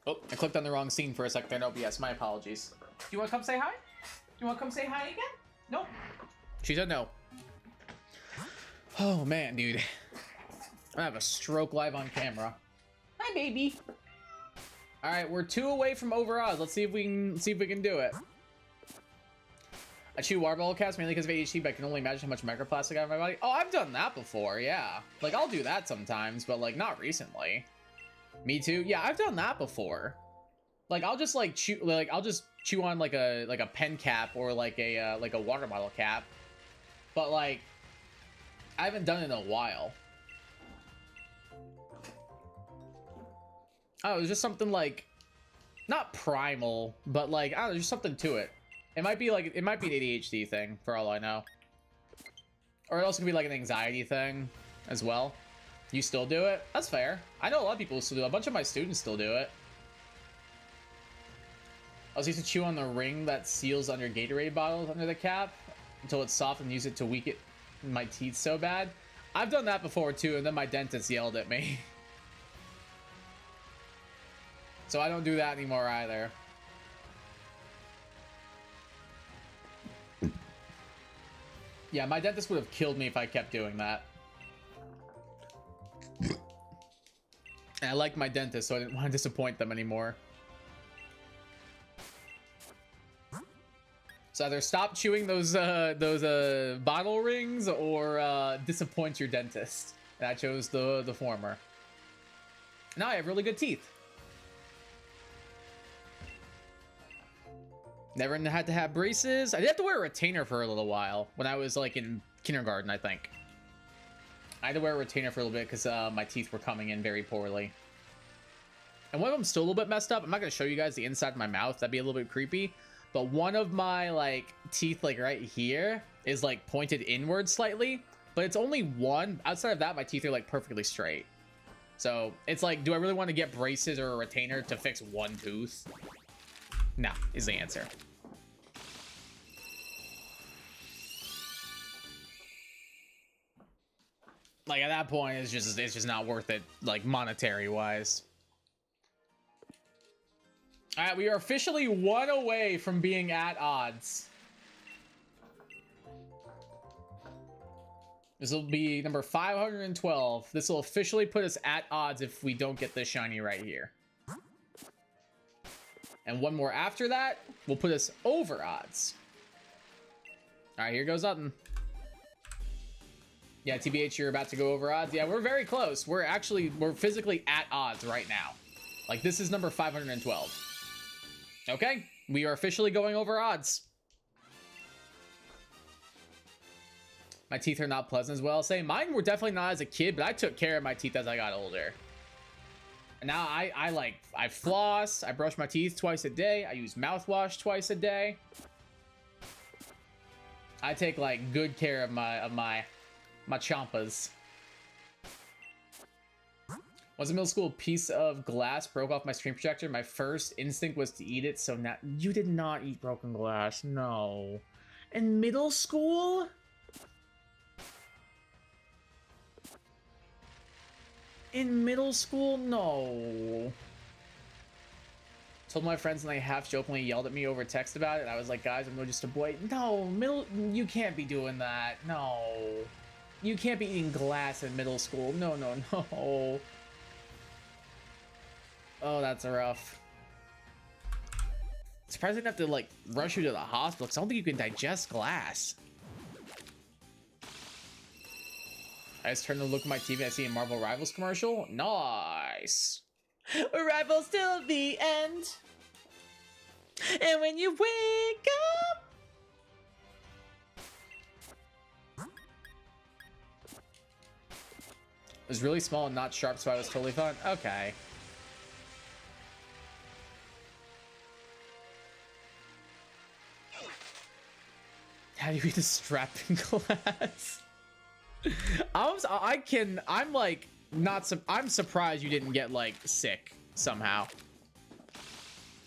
Oh, I clicked on the wrong scene for a second there. Nope, yes, my apologies. Do you want to come say hi? Do you want to come say hi again? Nope. She said no. Oh, man, dude. I have a stroke live on camera. Hi, baby. All right, we're 2 away from over odds. Let's see if we can do it. I chew water bottle caps mainly because of ADHD, but I can only imagine how much microplastic I have in my body. Oh, I've done that before, yeah. Like, I'll do that sometimes, but, like, not recently. Me too. Yeah, I've done that before. Like, I'll just like chew, like I'll just chew on like a pen cap or like a water bottle cap. But like, I haven't done it in a while. Oh, it was just something like, not primal, but like, I don't know, there's something to it. It might be an ADHD thing for all I know. Or it also could be like an anxiety thing as well. You still do it? That's fair. I know a lot of people who still do it. A bunch of my students still do it. I was used to chew on the ring that seals under Gatorade bottles under the cap until it's soft and use it to weaken my teeth so bad. I've done that before too, and then my dentist yelled at me. So I don't do that anymore either. Yeah, my dentist would have killed me if I kept doing that. And I liked my dentist, so I didn't want to disappoint them anymore. So either stop chewing those bottle rings or disappoint your dentist. And I chose the former. Now I have really good teeth. Never had to have braces. I did have to wear a retainer for a little while when I was like in kindergarten, I think. I had to wear a retainer for a little bit because my teeth were coming in very poorly. And one of them's still a little bit messed up. I'm not going to show you guys the inside of my mouth. That'd be a little bit creepy. But one of my like teeth like right here is like pointed inward slightly. But it's only one. Outside of that, my teeth are like perfectly straight. So it's like, do I really want to get braces or a retainer to fix one tooth? No, is the answer. Like at that point, it's just not worth it, like monetary wise. All right, we are officially 1 away from being at odds. This will be number 512. This will officially put us at odds if we don't get this shiny right here. And one more after that will put us over odds. All right, here goes nothing. Yeah, TBH, you're about to go over odds. Yeah, we're very close. We're physically at odds right now. Like, this is number 512. Okay, we are officially going over odds. My teeth are not pleasant as well. Say, mine were definitely not as a kid, but I took care of my teeth as I got older. And now I floss, I brush my teeth twice a day, I use mouthwash twice a day. I take like good care of my chompas. Once in middle school, a piece of glass broke off my screen projector. My first instinct was to eat it, so now you did not eat broken glass. No. In middle school? In middle school? No. Told my friends and they half jokingly yelled at me over text about it. I was like, guys, I'm just a boy. No, you can't be doing that. No. You can't be eating glass in middle school. No, no, no. Oh, that's rough. Surprised I didn't have to like rush you to the hospital because I don't think you can digest glass. I just turned to look at my TV. I see a Marvel Rivals commercial. Nice. Rivals till the end. And when you wake up. It was really small and not sharp, so I was totally fine. Okay. How do you eat a strapping glass? I'm surprised you didn't get like sick somehow.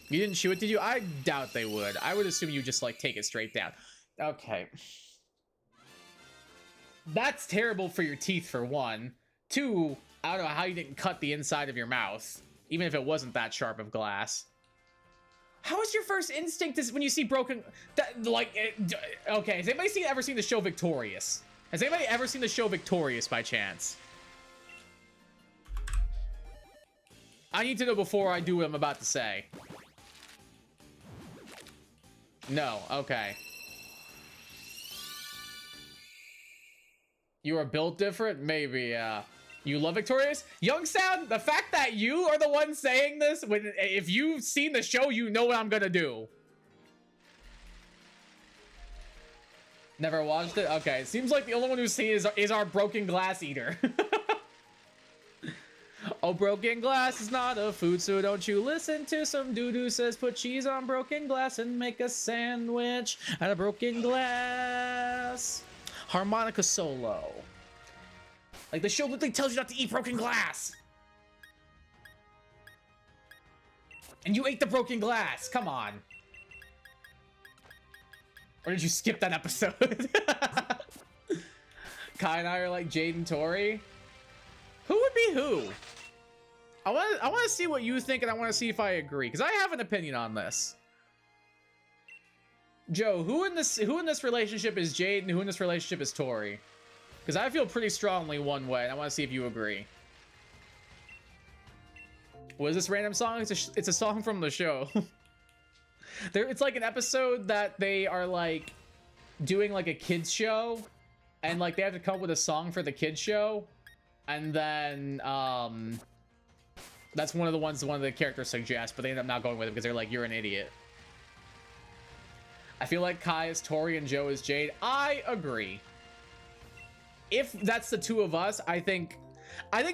You didn't chew it, did you? I doubt they would. I would assume you just like take it straight down. Okay. That's terrible for your teeth for one. Two, I don't know how you didn't cut the inside of your mouth, even if it wasn't that sharp of glass. How is your first instinct is when you see broken okay, has anybody ever seen the show Victorious? Has anybody ever seen the show Victorious by chance? I need to know before I do what I'm about to say. No, okay. You are built different? Maybe, you love Victorious? Youngstown, the fact that you are the one saying this, if you've seen the show, you know what I'm gonna do. Never watched it? Okay, it seems like the only one who's seen it is our broken glass eater. Oh, broken glass is not a food, so don't you listen to some doo-doo says put cheese on broken glass and make a sandwich out of broken glass. Harmonica solo. Like, the show literally tells you not to eat broken glass. And you ate the broken glass. Come on. Or did you skip that episode? Kai and I are like Jade and Tori. Who would be who? I want to see what you think, and I want to see if I agree, because I have an opinion on this. Joe, who in this relationship is Jade, and who in this relationship is Tori? Because I feel pretty strongly one way, and I want to see if you agree. What is this random song? It's a song from the show. It's like an episode that they are like doing like a kids show, and like they have to come up with a song for the kids show, and then that's one of the ones one of the characters suggests, but they end up not going with it because they're like, you're an idiot. I feel like Kai is Tori and Joe is Jade. I agree. If that's the two of us, I think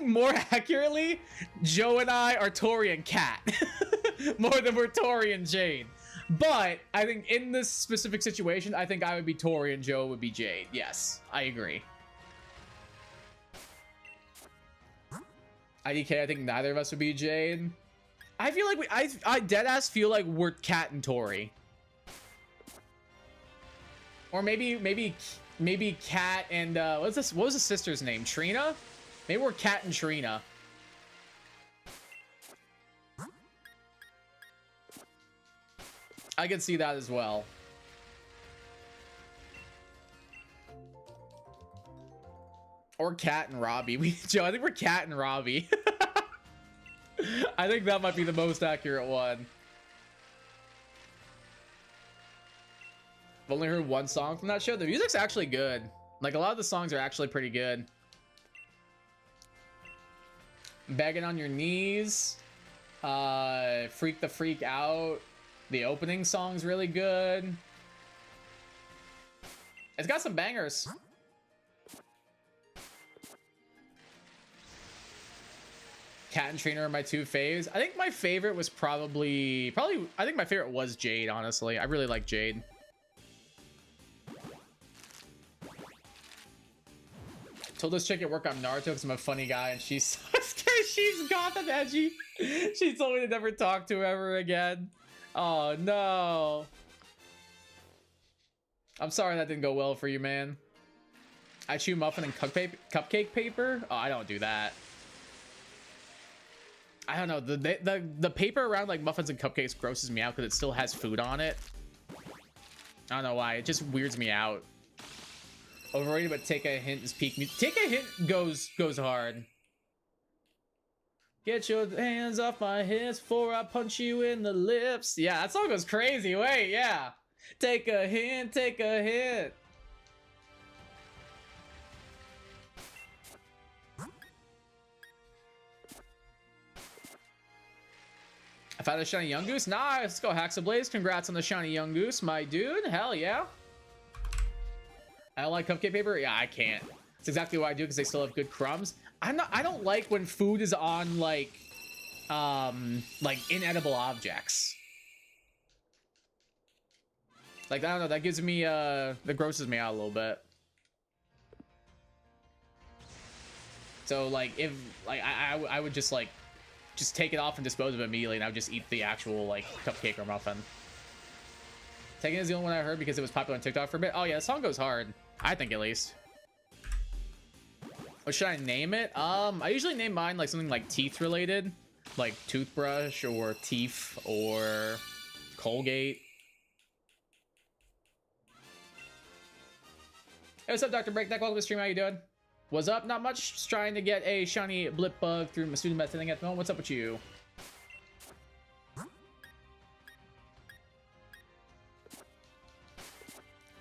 more accurately, Joe and I are Tori and Kat. More than we're Tori and Jade. But I think in this specific situation, I think I would be Tori and Joe would be Jade. Yes, I agree. IDK, I think neither of us would be Jade. I feel like I deadass feel like we're Kat and Tori. Or maybe Kat and what was the sister's name? Trina? Maybe we're Kat and Trina. I could see that as well. Or Cat and Robbie. Joe, I think we're Cat and Robbie. I think that might be the most accurate one. I've only heard one song from that show. The music's actually good. Like, a lot of the songs are actually pretty good. Begging on Your Knees. Freak the Freak Out. The opening song's really good. It's got some bangers. Cat and Trainer are my two faves. I think my favorite was probably I think my favorite was Jade, honestly. I really like Jade. Told this chick at work I'm Naruto because I'm a funny guy and she's goth and edgy. She told me to never talk to her ever again. Oh no. I'm sorry that didn't go well for you, man. I chew muffin and cupcake paper? Oh, I don't do that. I don't know. The paper around like muffins and cupcakes grosses me out because it still has food on it. I don't know why. It just weirds me out. Overrated, but Take a Hint is peak music. Take a Hint goes hard. Get your hands off my hips before I punch you in the lips. Yeah, that song goes crazy. Wait, yeah. Take a hint, take a hint. I found a shiny young goose. Nice. Let's go Haxablaze. Congrats on the shiny young goose, my dude. Hell yeah. I don't like cupcake paper. Yeah, I can't. It's exactly what I do because they still have good crumbs. I don't like when food is on like inedible objects. Like, I don't know, that gives me that grosses me out a little bit. So like if like I would just take it off and dispose of it immediately, and I would just eat the actual like cupcake or muffin. Taking is the only one I heard because it was popular on TikTok for a bit. Oh yeah, the song goes hard. I think at least. What should I name it? I usually name mine like something like teeth related, like toothbrush or teeth or Colgate. Hey, what's up, Dr. Breakneck? Welcome to the stream. How you doing? What's up? Not much. Just trying to get a shiny blip bug through Masuda method at the moment. What's up with you?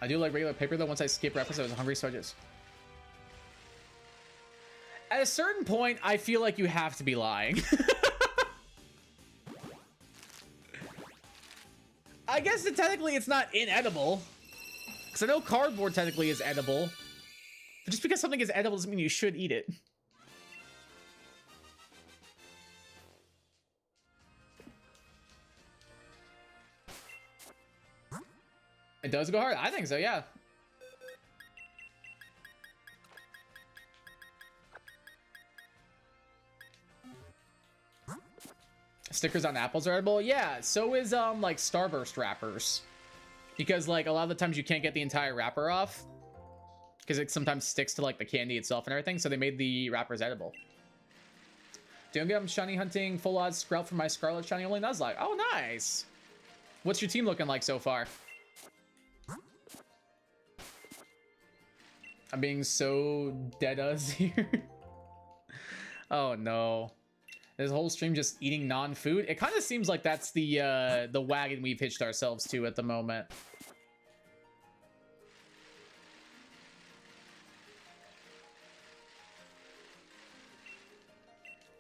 I do like regular paper though. Once I skip reference, I was hungry, so I just... At a certain point, I feel like you have to be lying. I guess that technically it's not inedible. Because I know cardboard technically is edible. But just because something is edible doesn't mean you should eat it. It does go hard? I think so, yeah. Stickers on apples are edible? Yeah, so is like Starburst wrappers. Because like a lot of the times you can't get the entire wrapper off. Because it sometimes sticks to like the candy itself and everything, so they made the wrappers edible. Doing good, I'm shiny hunting full odds Sprout for my Scarlet Shiny only Nuzlocke. Oh, nice. What's your team looking like so far? I'm being so dead-us here. Oh no. This whole stream just eating non-food. It kind of seems like that's the wagon we've hitched ourselves to at the moment.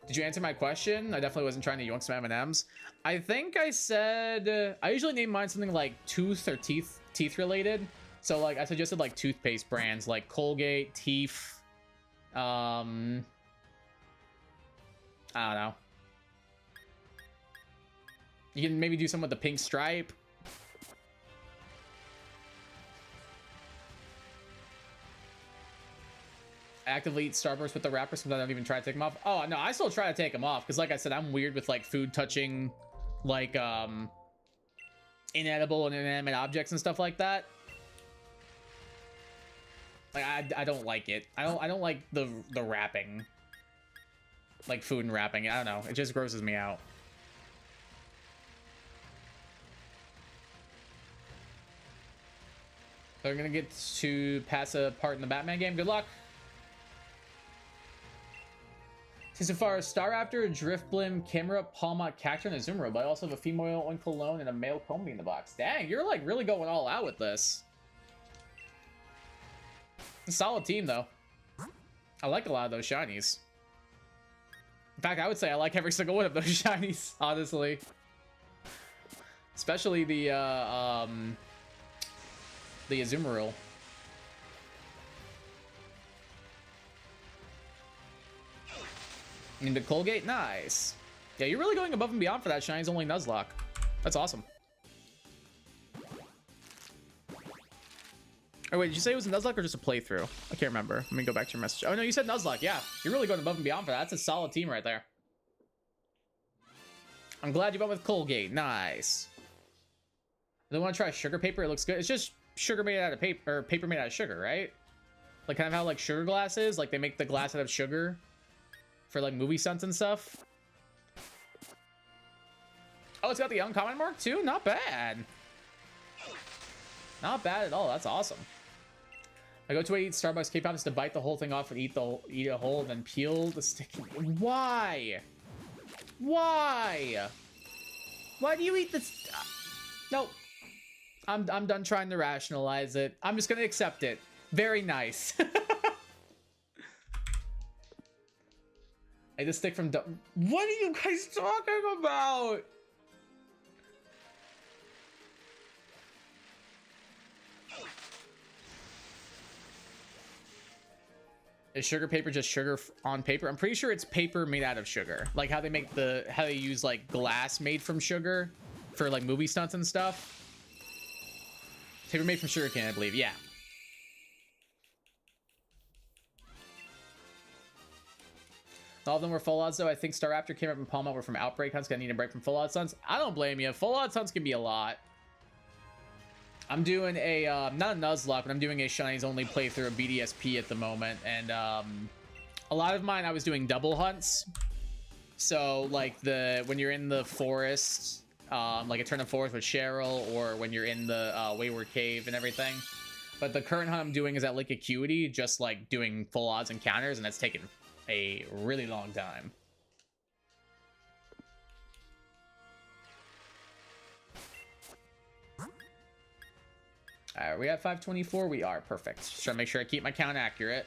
Did you answer my question? I definitely wasn't trying to yoink some M&Ms. I think I said... I usually name mine something like tooth or teeth related. So like I suggested like toothpaste brands like Colgate, Teeth. I don't know. You can maybe do some with the pink stripe. Actively eat Starburst with the wrapper, sometimes I don't even try to take them off. Oh no, I still try to take them off because like I said, I'm weird with like food touching like inedible and inanimate objects and stuff like that. Like I don't like it. I don't like the wrapping. Like food and wrapping. I don't know. It just grosses me out. They're gonna get to pass a part in the Batman game. Good luck. So far, Staraptor, Driftblim, Chimera, Palma, Cacturne, and Azumarill, but I also have a female Oinkologne and a male Combi in the box. Dang, you're like really going all out with this. A solid team, though. I like a lot of those shinies. In fact, I would say I like every single one of those shinies, honestly. Especially the Azumarill. Into Colgate, nice. Yeah, you're really going above and beyond for that shinies only Nuzlocke. That's awesome. Oh wait, did you say it was a Nuzlocke or just a playthrough? I can't remember. Let me go back to your message. Oh no, you said Nuzlocke. Yeah, you're really going above and beyond for that. That's a solid team right there. I'm glad you went with Colgate. Nice. I don't want to try sugar paper. It looks good. It's just sugar made out of paper, or paper made out of sugar, right? Like kind of how like sugar glass is. Like they make the glass out of sugar for like movie stunts and stuff. Oh, it's got the uncommon mark too? Not bad. Not bad at all. That's awesome. I go to eat Starbucks K-pop just to bite the whole thing off and eat a whole, then peel the sticky. Why? Why? Why do you eat this? Nope. I'm done trying to rationalize it. I'm just gonna accept it. Very nice. I just stick from. What are you guys talking about? Is sugar paper just sugar on paper? I'm pretty sure it's paper made out of sugar. Like how they make how they use like glass made from sugar for like movie stunts and stuff. Paper made from sugar cane, I believe. Yeah. All of them were full odds though. I think Staraptor came up and Palma were from Outbreak Hunts. Gonna need a break from full odds hunts. I don't blame you. Full odds hunts can be a lot. I'm doing a, not a Nuzlocke, but I'm doing a Shinies only playthrough of BDSP at the moment. And a lot of mine I was doing double hunts. So like when you're in the forest, like a Turn of Forest with Cheryl, or when you're in the Wayward Cave and everything. But the current hunt I'm doing is at Lake Acuity, just like doing full odds encounters, and that's taken a really long time. Are we at 524? We are. Perfect. Just trying to make sure I keep my count accurate.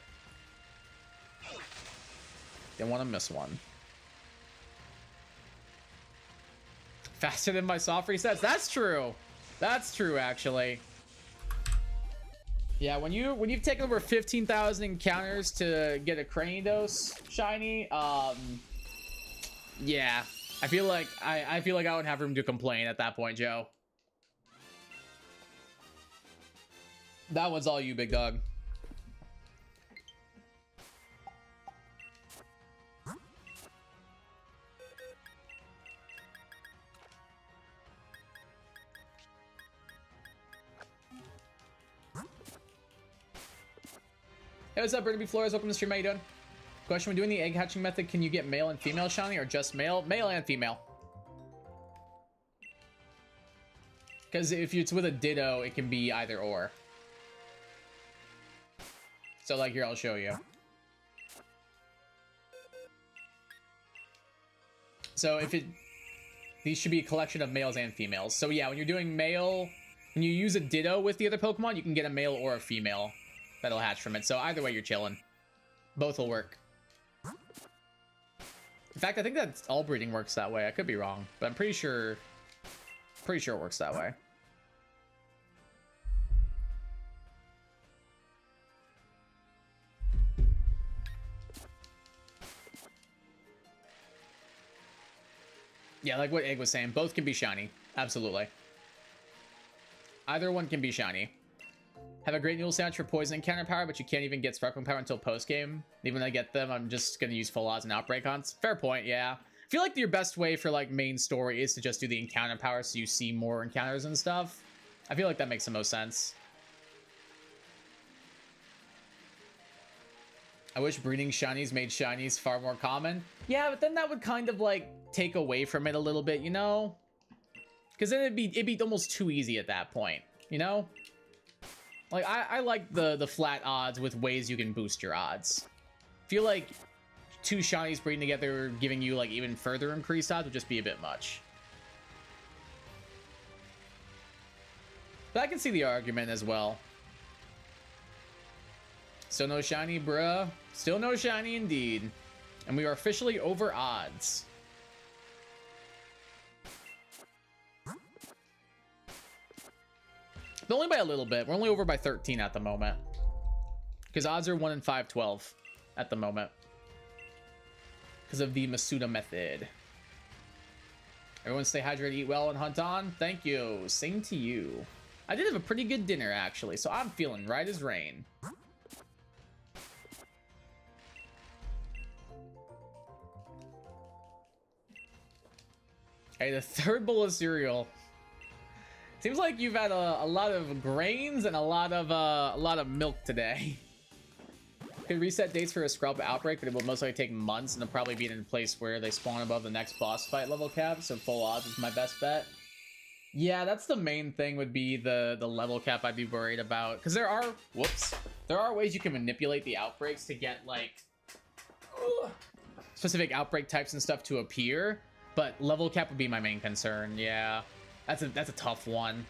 Didn't want to miss one. Faster than my soft resets. That's true. That's true, actually. Yeah, when you've taken over 15,000 encounters to get a Cranidos shiny, yeah, I feel like I wouldn't have room to complain at that point, Joe. That one's all you, big dog. Hey, what's up, Burnaby Flores? Welcome to the stream. How you doing? Question: when doing the egg hatching method, can you get male and female shiny, or just male? Male and female. Because if it's with a Ditto, it can be either or. So like here, I'll show you. So these should be a collection of males and females. So yeah, when you're doing male, when you use a Ditto with the other Pokemon, you can get a male or a female that'll hatch from it. So either way, you're chilling. Both will work. In fact, I think that all breeding works that way. I could be wrong, but I'm pretty sure it works that way. Yeah, like what Egg was saying, both can be shiny. Absolutely. Either one can be shiny. Have a great Newell sandwich for poison and counter power, but you can't even get sparkling power until post-game. Even when I get them, I'm just going to use full odds and outbreak hunts. Fair point, yeah. I feel like your best way for like main story is to just do the encounter power so you see more encounters and stuff. I feel like that makes the most sense. I wish breeding shinies made shinies far more common. Yeah, but then that would kind of like take away from it a little bit, you know? Because then it'd be almost too easy at that point, you know? Like I like the flat odds with ways you can boost your odds. Feel like two shinies breeding together giving you like even further increased odds would just be a bit much. But I can see the argument as well. Still no shiny, bruh. Still no shiny indeed. And we are officially over odds. But only by a little bit. We're only over by 13 at the moment. Because odds are 1 in 512 at the moment. Because of the Masuda method. Everyone stay hydrated, eat well, and hunt on. Thank you. Same to you. I did have a pretty good dinner, actually, so I'm feeling right as rain. Hey, the third bowl of cereal. Seems like you've had a lot of grains and a lot of milk today. Could reset dates for a scrub outbreak, but it will most likely take months, and it'll probably be in a place where they spawn above the next boss fight level cap. So full odds is my best bet. Yeah, that's the main thing. Would be the level cap I'd be worried about, because there are ways you can manipulate the outbreaks to get like specific outbreak types and stuff to appear. But level cap would be my main concern. Yeah, that's a tough one.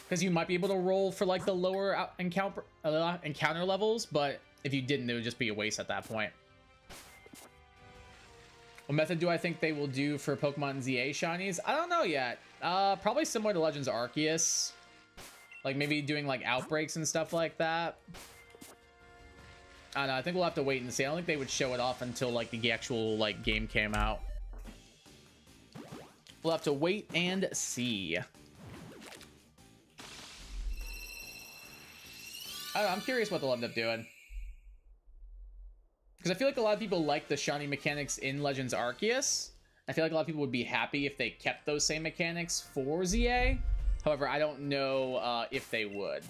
Because you might be able to roll for like the lower encounter levels, but if you didn't, it would just be a waste at that point. What method do I think they will do for Pokemon ZA shinies? I don't know yet. Probably similar to Legends Arceus. Like maybe doing like outbreaks and stuff like that. I don't know. I think we'll have to wait and see. I don't think they would show it off until like the actual like game came out. We'll have to wait and see. I don't know, I'm curious what they'll end up doing. Because I feel like a lot of people like the shiny mechanics in Legends Arceus. I feel like a lot of people would be happy if they kept those same mechanics for ZA. However, I don't know if they would.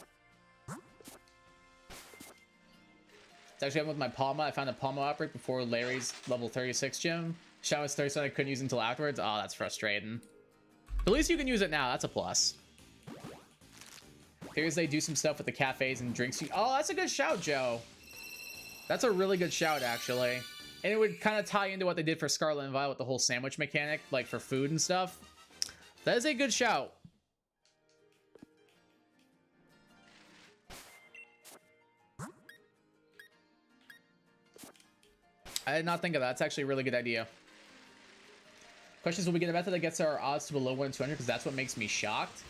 It's actually happened with my Palma. I found a Palma outbreak before Larry's level 36 gym. Shot was 37, I couldn't use it until afterwards. Oh, that's frustrating. At least you can use it now. That's a plus. Here's they do some stuff with the cafes and drinks. Oh, that's a good shout, Joe. That's a really good shout, actually. And it would kind of tie into what they did for Scarlet and Violet with the whole sandwich mechanic, like for food and stuff. That is a good shout. I did not think of that. That's actually a really good idea. Question is, will we get a method that gets our odds to below 1 in 200? Because that's what makes me shocked.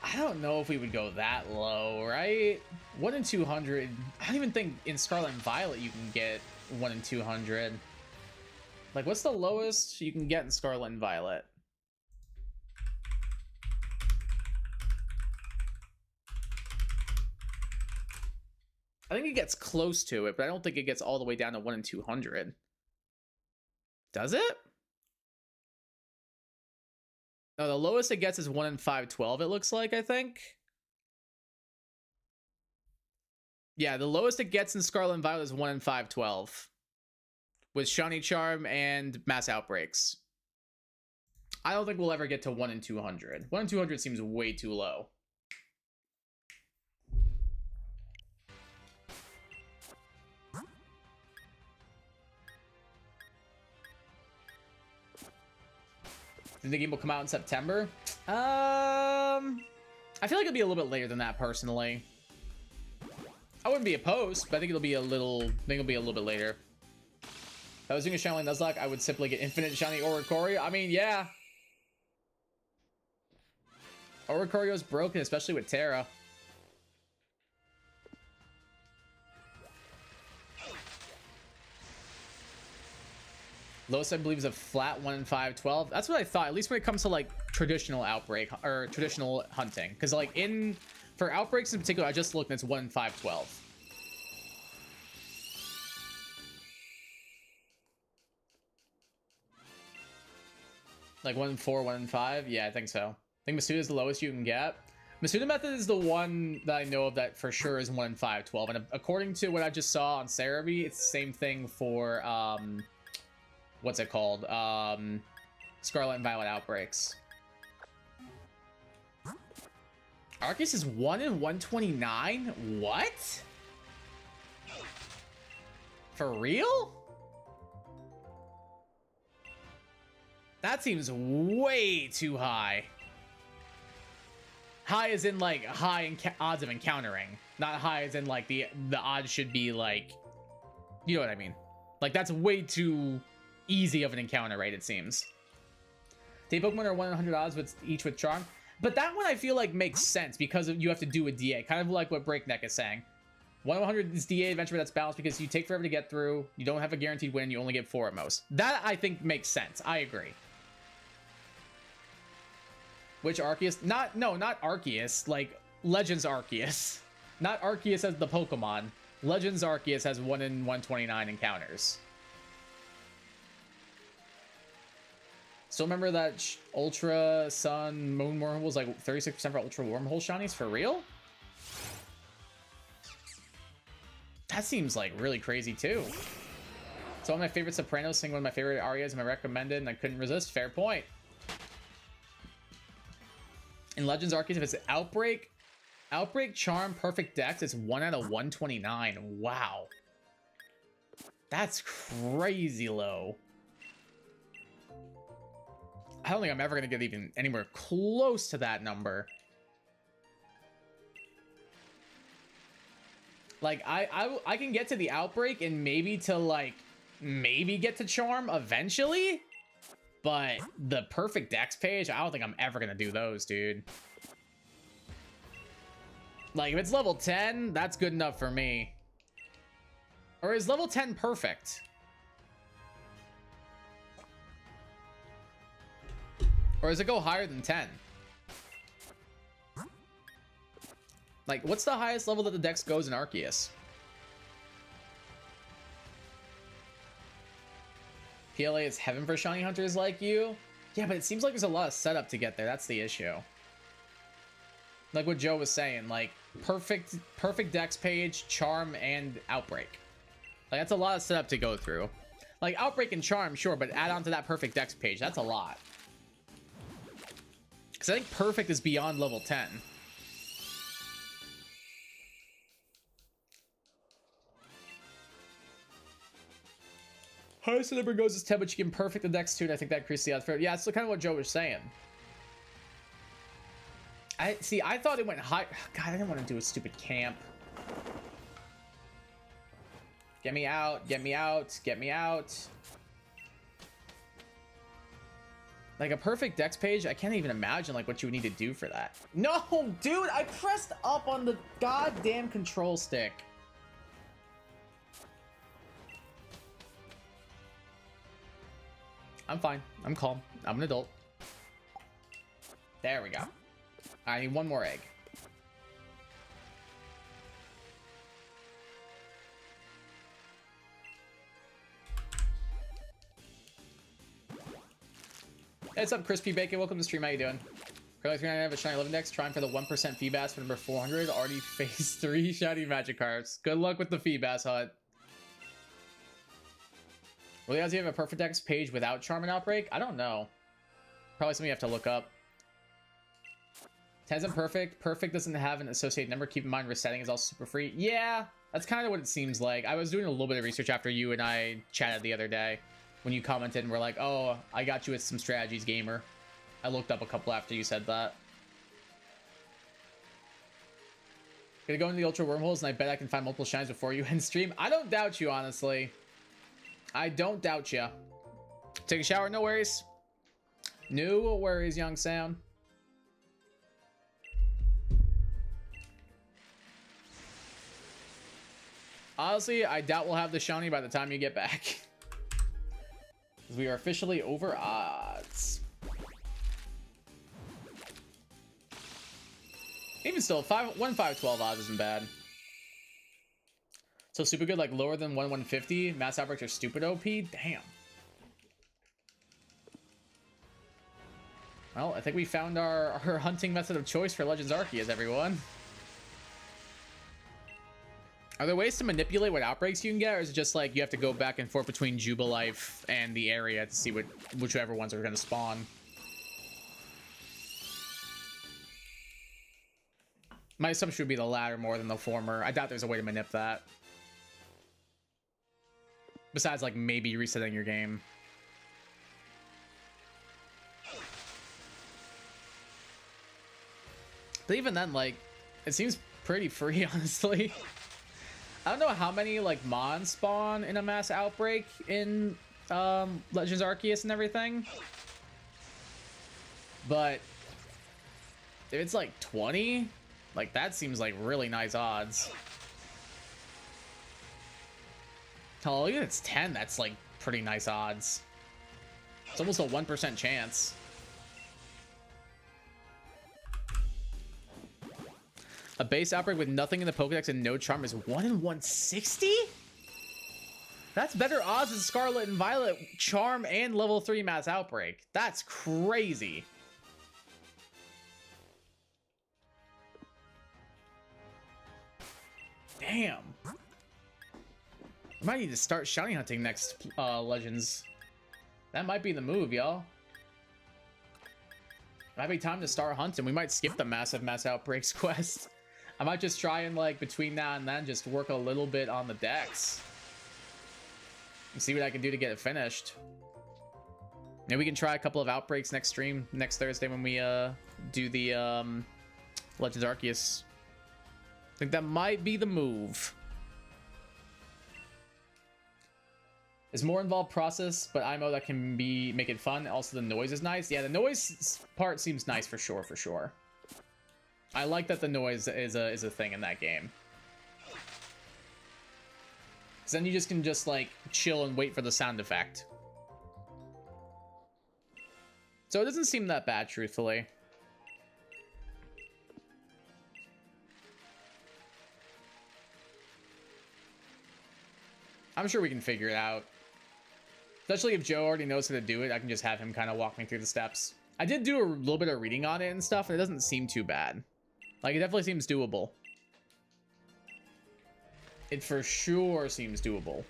I don't know if we would go that low, right? 1 in 200. I don't even think in Scarlet and Violet you can get 1 in 200. Like, what's the lowest you can get in Scarlet and Violet? I think it gets close to it, but I don't think it gets all the way down to 1 in 200. Does it? No, the lowest it gets is 1 in 512, it looks like, I think. Yeah, the lowest it gets in Scarlet and Violet is 1 in 512. With Shiny Charm and Mass Outbreaks. I don't think we'll ever get to 1 in 200. 1 in 200 seems way too low. Think the game will come out in September? I feel like it'll be a little bit later than that, personally. I wouldn't be opposed, but I think it'll be a little bit later. If I was doing a Shiny Nuzlocke, I would simply get infinite Shiny Oricorio. I mean, yeah. Oricorio's broken, especially with Terra. Lowest, I believe, is a flat 1 in 512. That's what I thought, at least when it comes to like traditional outbreak or traditional hunting. Because like for outbreaks in particular, I just looked and it's 1 in 512. Like 1 in 4, 1 in 5? Yeah, I think so. I think Masuda is the lowest you can get. Masuda method is the one that I know of that for sure is 1 in 512. And according to what I just saw on Cerebi, it's the same thing for what's it called? Scarlet and Violet outbreaks. Arceus is 1 in 129? What? For real? That seems way too high. High as in like high odds of encountering, not high as in like the odds should be like, you know what I mean? Like that's way too easy of an encounter rate, it seems. Day Pokemon are 1 in 100 odds with each with Charm, but that one I feel like makes sense because you have to do a DA, kind of like what Breakneck is saying. 1 in 100 is DA adventure that's balanced because you take forever to get through. You don't have a guaranteed win. You only get 4 at most. That I think makes sense. I agree. Which Arceus? Not Arceus. Like Legends Arceus. Not Arceus as the Pokemon. Legends Arceus has 1 in 129 encounters. Still remember that Ultra Sun Moon Wormhole was like 36% for Ultra Wormhole shinies? For real? That seems like really crazy too. So one of my favorite Sopranos sing one of my favorite arias and I recommended and I couldn't resist. Fair point. In Legends Arceus, if it's Outbreak, Charm, Perfect Dex, it's 1 out of 129. Wow. That's crazy low. I don't think I'm ever going to get even anywhere close to that number. Like, I can get to the Outbreak and maybe to, like, maybe get to Charm eventually. But the Perfect Dex page, I don't think I'm ever going to do those, dude. Like, if it's level 10, that's good enough for me. Or is level 10 perfect? Or does it go higher than 10? Like, what's the highest level that the dex goes in Arceus? PLA is heaven for shiny hunters like you? Yeah, but it seems like there's a lot of setup to get there. That's the issue. Like what Joe was saying, like perfect dex page, charm, and outbreak. Like that's a lot of setup to go through. Like outbreak and charm, sure, but add on to that perfect dex page. That's a lot. Because I think perfect is beyond level 10. Highest number goes is 10, but you can perfect the dex too, and I think that increases the odds for it. Yeah, it's kind of what Joe was saying. I thought it went high. God, I didn't want to do a stupid camp. Get me out, get me out, get me out. Like a perfect dex page, I can't even imagine like what you would need to do for that. No, dude, I pressed up on the goddamn control stick. I'm fine. I'm calm. I'm an adult. There we go. I need one more egg. Hey, what's up, Crispy Bacon? Welcome to the stream. How you doing? Curly 399 have a shiny 11 dex. Trying for the 1% Feebas for number 400. Already phase 3 shiny magic cards. Good luck with the Feebas hunt. Will you guys have a perfect dex page without Charm and Outbreak? I don't know. Probably something you have to look up. 10 isn't perfect. Perfect doesn't have an associated number. Keep in mind, resetting is also super free. Yeah, that's kind of what it seems like. I was doing a little bit of research after you and I chatted the other day when you commented and were like, oh, I got you with some strategies, gamer. I looked up a couple after you said that. Gonna go into the ultra wormholes and I bet I can find multiple shines before you end stream. I don't doubt you, honestly. I don't doubt you. Take a shower, no worries. No worries, young Sam. Honestly, I doubt we'll have the shiny by the time you get back. We are officially over odds. Even still, 1-5-12 odds isn't bad. So super good, like lower than 1-150. Mass outbreaks are stupid OP. Damn. Well, I think we found our hunting method of choice for Legends Arceus, everyone. Are there ways to manipulate what outbreaks you can get, or is it just like you have to go back and forth between Jubilife and the area to see whichever ones are going to spawn? My assumption would be the latter more than the former. I doubt there's a way to manip that. Besides, like, maybe resetting your game. But even then, like, it seems pretty free, honestly. I don't know how many, like, Mons spawn in a mass outbreak in Legends Arceus and everything. But if it's like 20, like, that seems like really nice odds. Oh, even if it's 10, that's like pretty nice odds. It's almost a 1% chance. A base outbreak with nothing in the Pokedex and no charm is 1 in 160? That's better odds than Scarlet and Violet charm and level 3 mass outbreak. That's crazy. Damn. I might need to start shiny hunting next Legends. That might be the move, y'all. Might be time to start hunting. We might skip the massive mass outbreaks quest. I might just try and, like, between now and then, just work a little bit on the decks and see what I can do to get it finished. Maybe we can try a couple of outbreaks next stream, next Thursday, when we do the Legends Arceus. I think that might be the move. It's more involved process, but IMO that can make it fun. Also, the noise is nice. Yeah, the noise part seems nice for sure, for sure. I like that the noise is a thing in that game. Because then you just can just, like, chill and wait for the sound effect. So it doesn't seem that bad, truthfully. I'm sure we can figure it out. Especially if Joe already knows how to do it, I can just have him kind of walk me through the steps. I did do a little bit of reading on it and stuff, and it doesn't seem too bad. Like, it definitely seems doable. It for sure seems doable.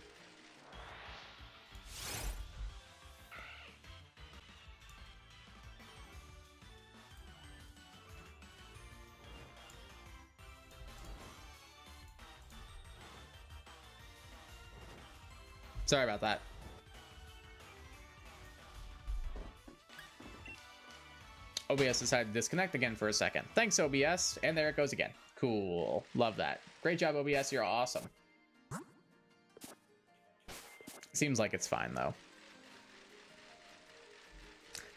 Sorry about that. OBS decided to disconnect again for a second. Thanks, OBS. And there it goes again. Cool. Love that. Great job, OBS. You're awesome. Seems like it's fine, though.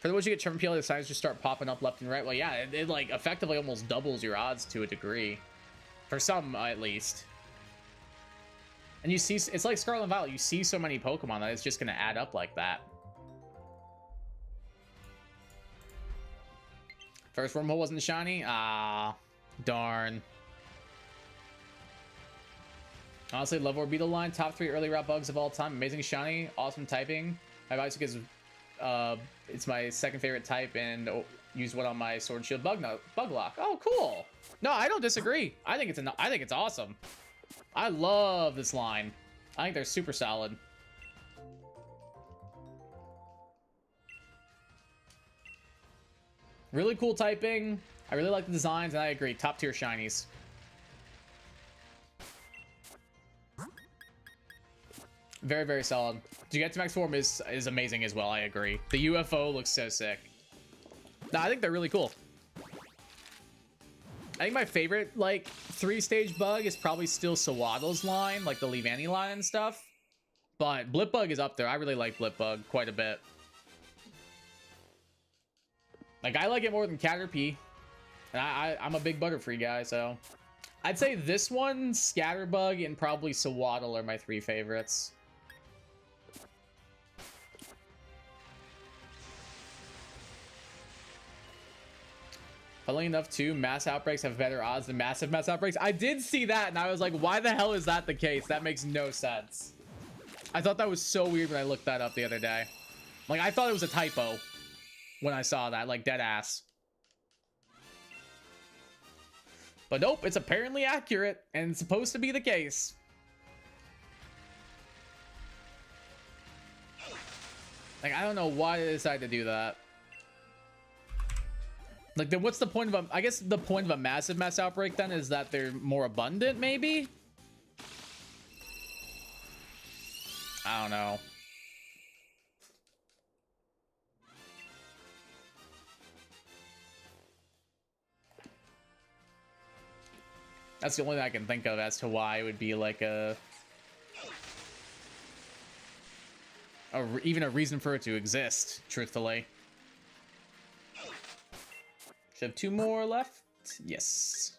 For the ones you get Charm Peel, the signs just start popping up left and right. Well, yeah, it like, effectively almost doubles your odds to a degree. For some, at least. And you see, it's like Scarlet and Violet. You see so many Pokemon that it's just going to add up like that. First wormhole wasn't shiny? Ah, darn. Honestly, love or Beetle line. Top 3 early route bugs of all time. Amazing shiny. Awesome typing. I buy it because it's my second favorite type and use one on my Sword Shield bug lock. Oh, cool. No, I don't disagree. I think it's awesome. I love this line. I think they're super solid. Really cool typing. I really like the designs, and I agree. Top tier shinies. Very, very solid. To get to max form is amazing as well. I agree. The UFO looks so sick. No, I think they're really cool. I think my favorite, like, 3-stage bug is probably still Sawaddle's line, like the Leavanny line and stuff. But Blipbug is up there. I really like Blipbug quite a bit. Like, I like it more than Caterpie. And I'm a big Butterfree guy, so... I'd say this one, Scatterbug, and probably Sawaddle are my 3 favorites. Funnily enough, too, mass outbreaks have better odds than massive mass outbreaks. I did see that, and I was like, why the hell is that the case? That makes no sense. I thought that was so weird when I looked that up the other day. Like, I thought it was a typo when I saw that, like, dead ass. But nope, it's apparently accurate, and it's supposed to be the case. Like, I don't know why they decided to do that. Like, then what's the point of a... I guess the point of a massive mass outbreak, then, is that they're more abundant, maybe? I don't know. That's the only thing I can think of as to why it would be like even a reason for it to exist, truthfully. Should have 2 more left. Yes.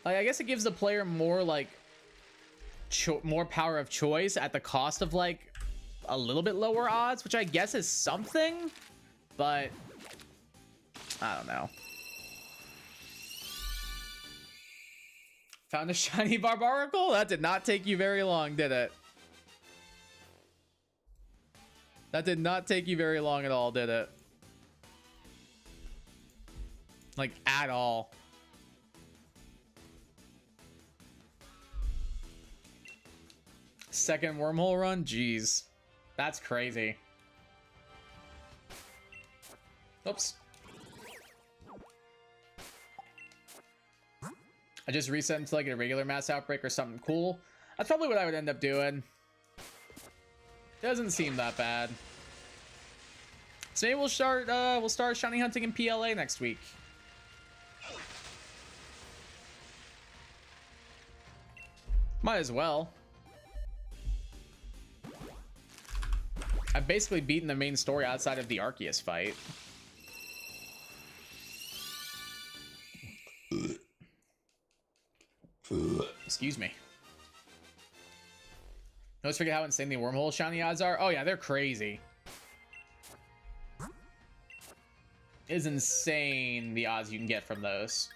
Like, I guess it gives the player more like more power of choice at the cost of like a little bit lower odds, which I guess is something, but I don't know. Found a shiny Barbaracle? That did not take you very long, did it? That did not take you very long at all, did it? Like, at all. Second wormhole run? Jeez. That's crazy. Oops. I just reset into like a regular mass outbreak or something cool. That's probably what I would end up doing. Doesn't seem that bad. So maybe we'll start shiny hunting in PLA next week. Might as well. I've basically beaten the main story outside of the Arceus fight. Excuse me. Let's forget how insane the wormhole shiny odds are. Oh yeah, they're crazy. It is insane the odds you can get from those.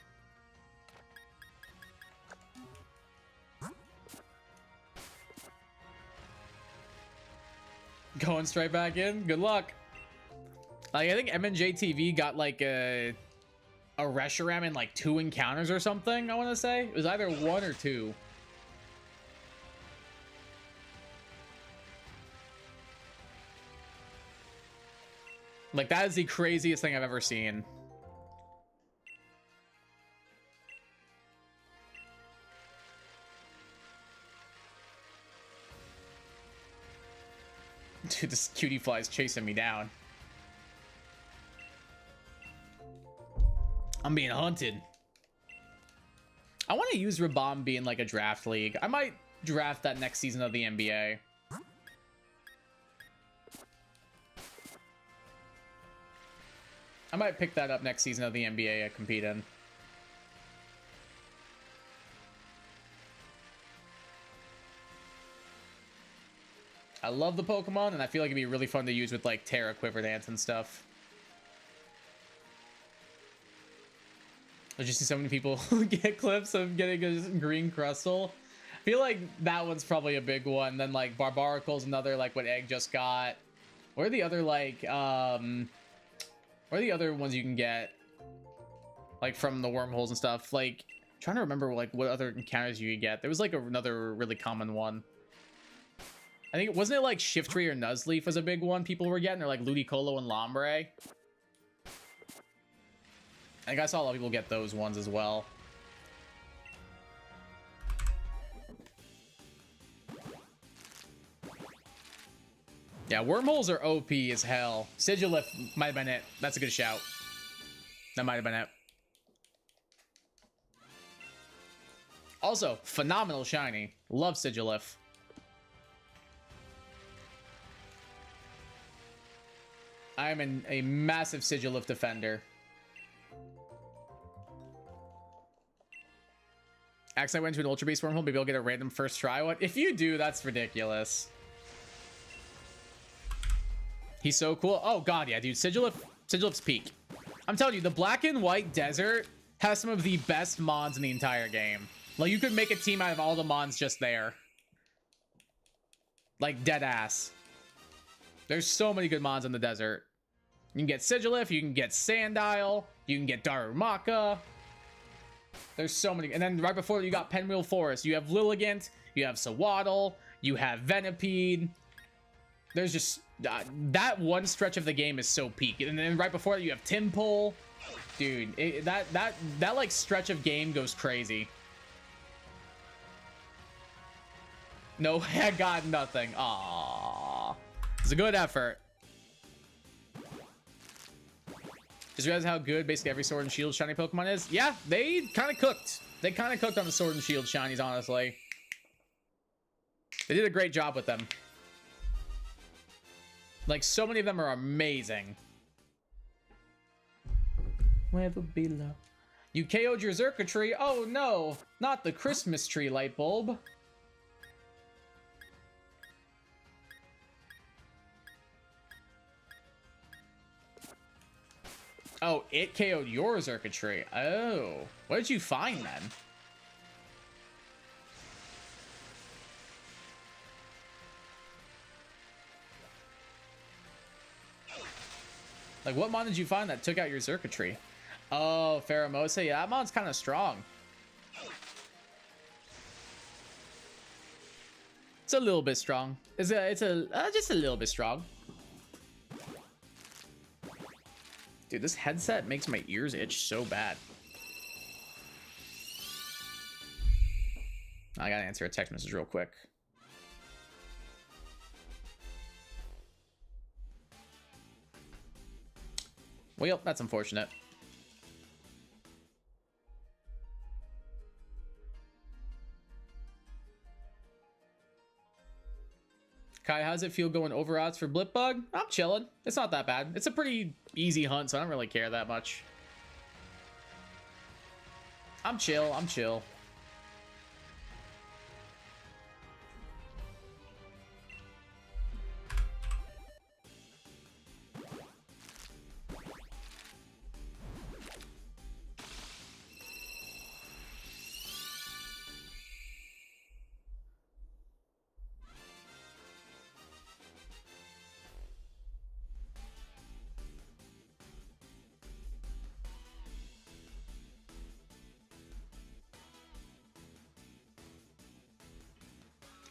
Going straight back in. Good luck. Like, I think MNJ TV got like a Reshiram in like 2 encounters or something, I want to say. It was either 1 or 2. Like, that is the craziest thing I've ever seen. Dude, this cutie fly is chasing me down. I'm being hunted. I want to use Rabombi in like a draft league. I might draft that next season of the NBA. I might pick that up next season of the NBA I compete in. I love the Pokemon, and I feel like it'd be really fun to use with like Terra Quiver Dance and stuff. I just see so many people get clips of getting a green Crustle. I feel like that one's probably a big one. Then like Barbaracle's another, like what Egg just got. What are the other like what are the other ones you can get like from the wormholes and stuff? Like, I'm trying to remember like what other encounters you could get. There was like another really common one. I think, wasn't it like Shiftry or Nuzleaf was a big one people were getting, or like Ludicolo and Lombre? I think I saw a lot of people get those ones as well. Yeah, wormholes are OP as hell. Sigilif might have been it. That's a good shout. That might have been it. Also, phenomenal shiny. Love Sigilif. I'm a massive Sigilif defender. Actually, I went to an Ultra Beast wormhole. Maybe I'll get a random first try one. If you do, that's ridiculous. He's so cool. Oh god, yeah, dude. Sigilif's peak. I'm telling you, the black and white desert has some of the best mons in the entire game. Like, you could make a team out of all the mons just there. Like, dead ass. There's so many good mons in the desert. You can get Sigilif, you can get Sandile, you can get Darumaka. There's so many. And then right before you got Pinwheel Forest, you have Lilligant, you have Sawaddle, you have Venipede. There's just that one stretch of the game is so peak. And then right before that you have Timpole. Dude, that like stretch of game goes crazy. No, I got nothing. Aww. It's a good effort. Just realize how good basically every Sword and Shield shiny Pokemon is. Yeah, they kind of cooked. They kind of cooked on the Sword and Shield shinies, honestly. They did a great job with them. Like, so many of them are amazing. Wherever below. You KO'd your Xurkitree? Oh no, not the Christmas tree light bulb. Oh, it KO'd your Xurkitree. Oh, what did you find then? Like, what mon did you find that took out your Xurkitree? Oh, Pheromosa. Yeah, that mon's kind of strong. It's a little bit strong. It's just a little bit strong. Dude, this headset makes my ears itch so bad. I gotta answer a text message real quick. Well, that's unfortunate. Kai, how's it feel going over odds for Blipbug? I'm chilling. It's not that bad. It's a pretty easy hunt, so I don't really care that much. I'm chill. I'm chill.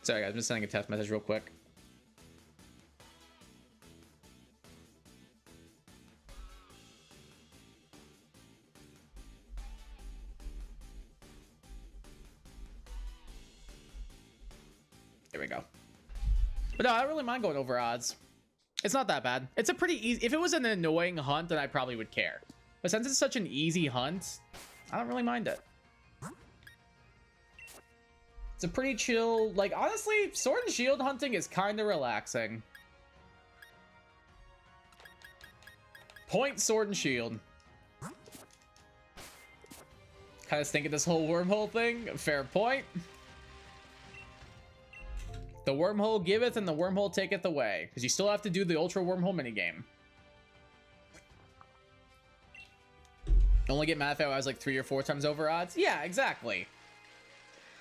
Sorry guys, I'm just sending a text message real quick. There we go. But no, I don't really mind going over odds. It's not that bad. It's a pretty easy... If it was an annoying hunt, then I probably would care. But since it's such an easy hunt, I don't really mind it. It's a pretty chill... Like, honestly, Sword and Shield hunting is kind of relaxing. Point Sword and Shield. Kind of thinking this whole wormhole thing. Fair point. The wormhole giveth and the wormhole taketh away. Because you still have to do the ultra wormhole minigame. Only get mad if I was like 3 or 4 times over odds? Yeah, exactly.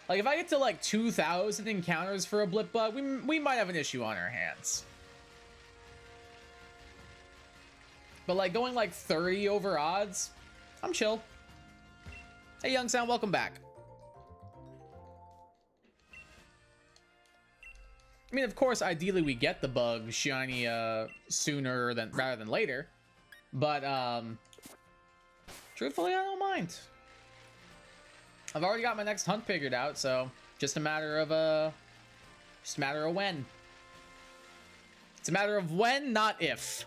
Like, if I get to, like, 2,000 encounters for a Blipbug, we might have an issue on our hands. But, like, going, like, 30 over odds, I'm chill. Hey, Young Sound, welcome back. I mean, of course, ideally we get the bug shiny sooner rather than later. But, truthfully, I don't mind. I've already got my next hunt figured out, so just a matter of when. It's a matter of when, not if.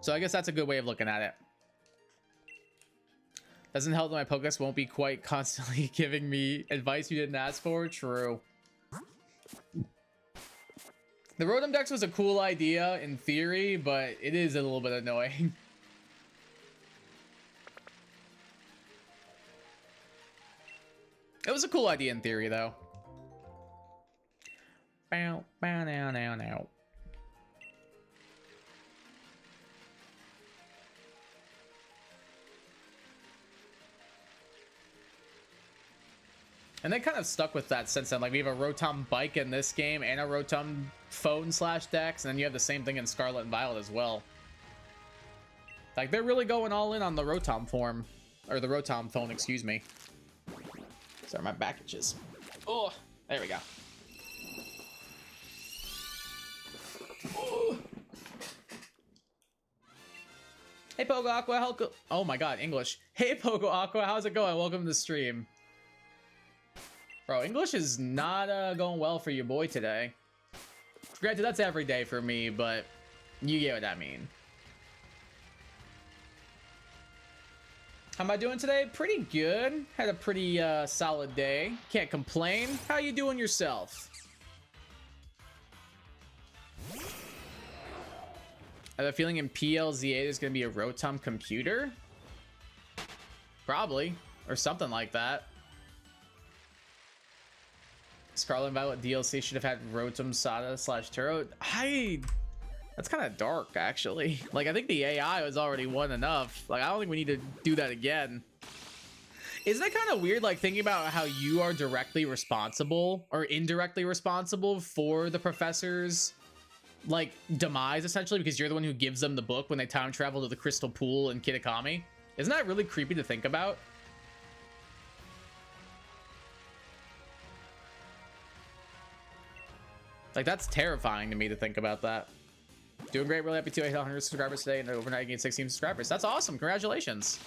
So I guess that's a good way of looking at it. Doesn't help that my Pokedex won't be quite constantly giving me advice you didn't ask for. True. The Rotom Dex was a cool idea in theory, but it is a little bit annoying. It was a cool idea in theory, though. Bow, bow, now, now, now. And they kind of stuck with that since then. Like, we have a Rotom Bike in this game and a Rotom Phone / Dex, and then you have the same thing in Scarlet and Violet as well. Like, they're really going all in on the Rotom form. Or the Rotom Phone, excuse me. Sorry, my back itches. Oh, there we go. Oh. Hey, Pogo Aqua, oh my god, English. Hey, Pogo Aqua, how's it going? Welcome to the stream. Bro, English is not going well for your boy today. Granted, that's every day for me, but you get what I mean. How am I doing today? Pretty good. Had a pretty solid day. Can't complain. How you doing yourself? I have a feeling in PLZA there's going to be a Rotom computer. Probably. Or something like that. Scarlet and Violet DLC should have had Rotom, Sada / Turo. That's kind of dark, actually. Like, I think the AI was already one enough. Like, I don't think we need to do that again. Isn't it kind of weird, like, thinking about how you are directly responsible or indirectly responsible for the professor's, like, demise, essentially, because you're the one who gives them the book when they time travel to the Crystal Pool in Kitakami? Isn't that really creepy to think about? Like, that's terrifying to me to think about that. Doing great, really happy to 800 subscribers today and overnight gained 16 subscribers. That's awesome. Congratulations.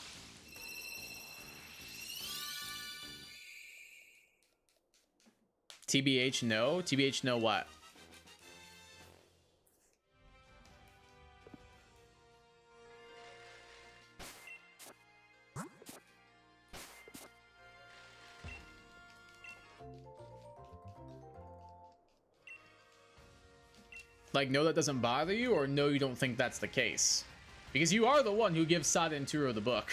TBH no? TBH no what? Like, no, that doesn't bother you, or no, you don't think that's the case? Because you are the one who gives Sada and Turo the book.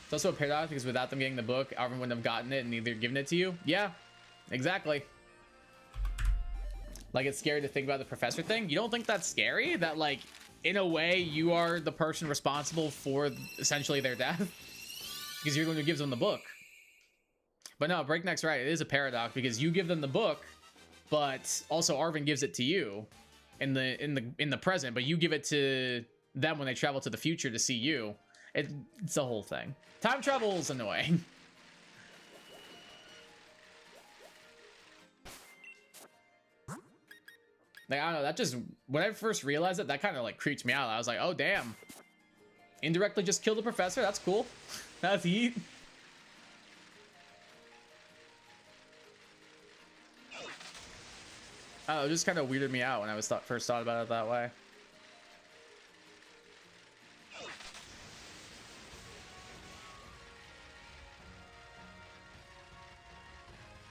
It's also a paradox, because without them getting the book, Alvin wouldn't have gotten it and either given it to you. Yeah, exactly. Like, it's scary to think about the professor thing. You don't think that's scary? That, like, in a way, you are the person responsible for, essentially, their death? Because you're the one who gives them the book. But no, Breakneck's right. It is a paradox, because you give them the book, but also Arvin gives it to you in the present, but you give it to them when they travel to the future to see you. It's a whole thing. Time travel is annoying. Like, I don't know, that just, when I first realized it, that kind of like creeped me out. I was like, oh damn, indirectly just killed the professor. That's cool. That's heat. Oh, it just kind of weirded me out when I was first thought about it that way.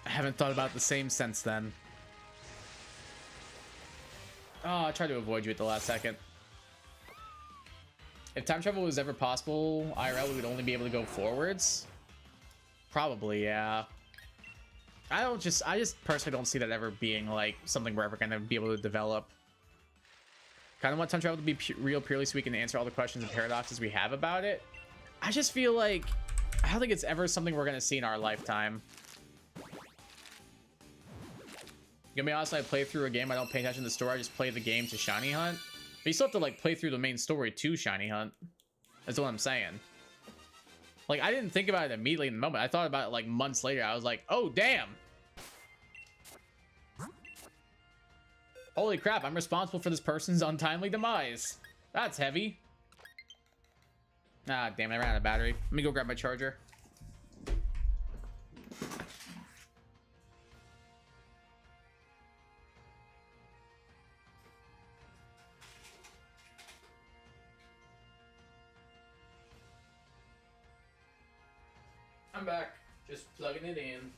I haven't thought about it the same since then. Oh, I tried to avoid you at the last second. If time travel was ever possible, IRL, we would only be able to go forwards. Probably, yeah. I just personally don't see that ever being like something we're ever gonna be able to develop. Kind of want time travel to be real purely so we can answer all the questions and paradoxes we have about it. I just feel like I don't think it's ever something we're gonna see in our lifetime. Gonna be honest, when I play through a game, I don't pay attention to the story. I just play the game to shiny hunt. But you still have to like play through the main story to shiny hunt. That's what I'm saying. Like, I didn't think about it immediately in the moment. I thought about it like months later. I was like, oh damn. Holy crap, I'm responsible for this person's untimely demise. That's heavy. Ah, damn it, I ran out of battery. Let me go grab my charger. I'm back. Just plugging it in.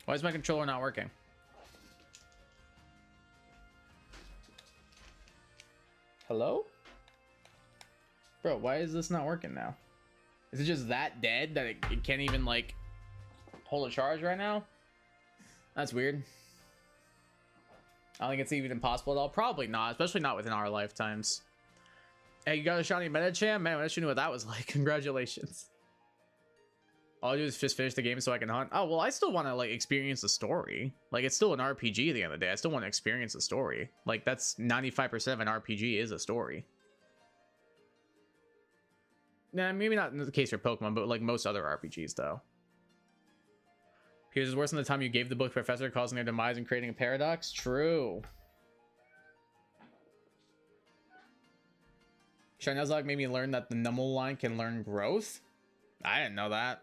Why is my controller not working? Hello? Bro, why is this not working now? Is it just that dead that it can't even, like, hold a charge right now? That's weird. I don't think it's even impossible at all. Probably not, especially not within our lifetimes. Hey, you got a shiny Metacham? Man, I should know what that was like. Congratulations. All I do is just finish the game so I can hunt. Oh, well, I still want to, like, experience the story. Like, it's still an RPG at the end of the day. I still want to experience the story. Like, that's 95% of an RPG is a story. Nah, maybe not in the case for Pokemon, but, like, most other RPGs, though. Here's is worse than the time you gave the book Professor, causing their demise and creating a paradox. True. Shinezlog made me learn that the Numel line can learn growth. I didn't know that.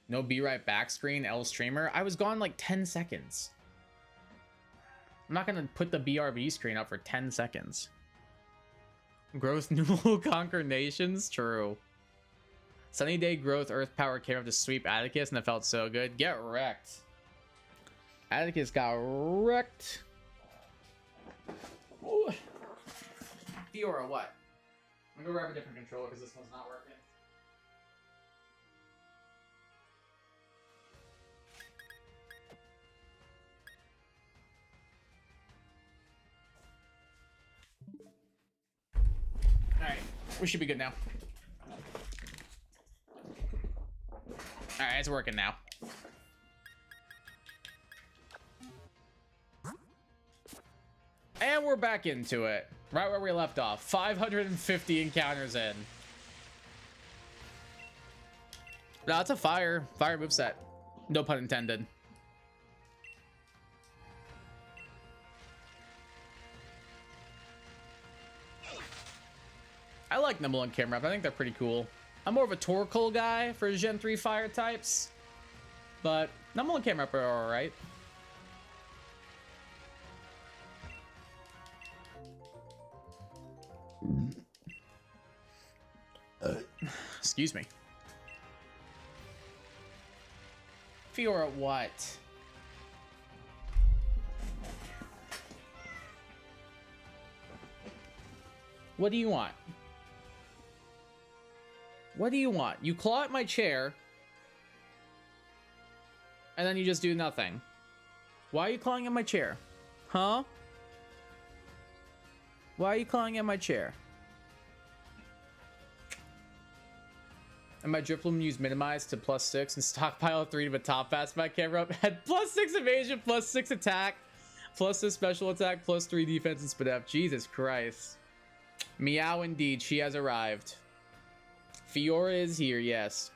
No be right back screen, L streamer. I was gone like 10 seconds. I'm not gonna put the BRB screen up for 10 seconds. Growth Numel conquer nations? True. Sunny Day growth Earth power came up to sweep Atticus and it felt so good. Get wrecked. Atticus got wrecked. Ooh. Fiora, what? I'm gonna grab a different controller because this one's not working. Alright, we should be good now. Alright, it's working now. And we're back into it. Right where we left off. 550 encounters in. No, it's a fire moveset. No pun intended. I like Nimble and Camera. I think they're pretty cool. I'm more of a Torkoal guy for Gen 3 fire types. But Nimble and Camera are alright. Excuse me. Fiora, what? What do you want? What do you want? You claw at my chair, and then you just do nothing. Why are you clawing at my chair? Huh? Why are you clawing at my chair? And my Drifloon used minimize to +6 and stockpile 3 to a top fast by camera up. Had +6 evasion, +6 attack, +6 special attack, +3 defense and spit up. Jesus Christ. Meow indeed, she has arrived. Fiora is here, yes.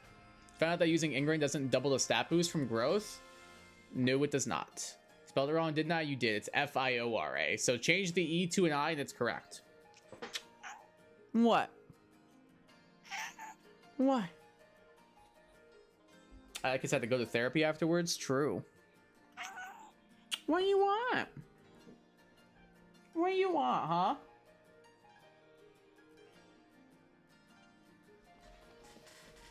Found out that using Ingrain doesn't double the stat boost from growth? No, it does not. Spelled it wrong, didn't I? You did. It's F-I-O-R-A. So change the E to an I and it's correct. What? Why? I guess I had to go to therapy afterwards. True. What do you want? What do you want, huh?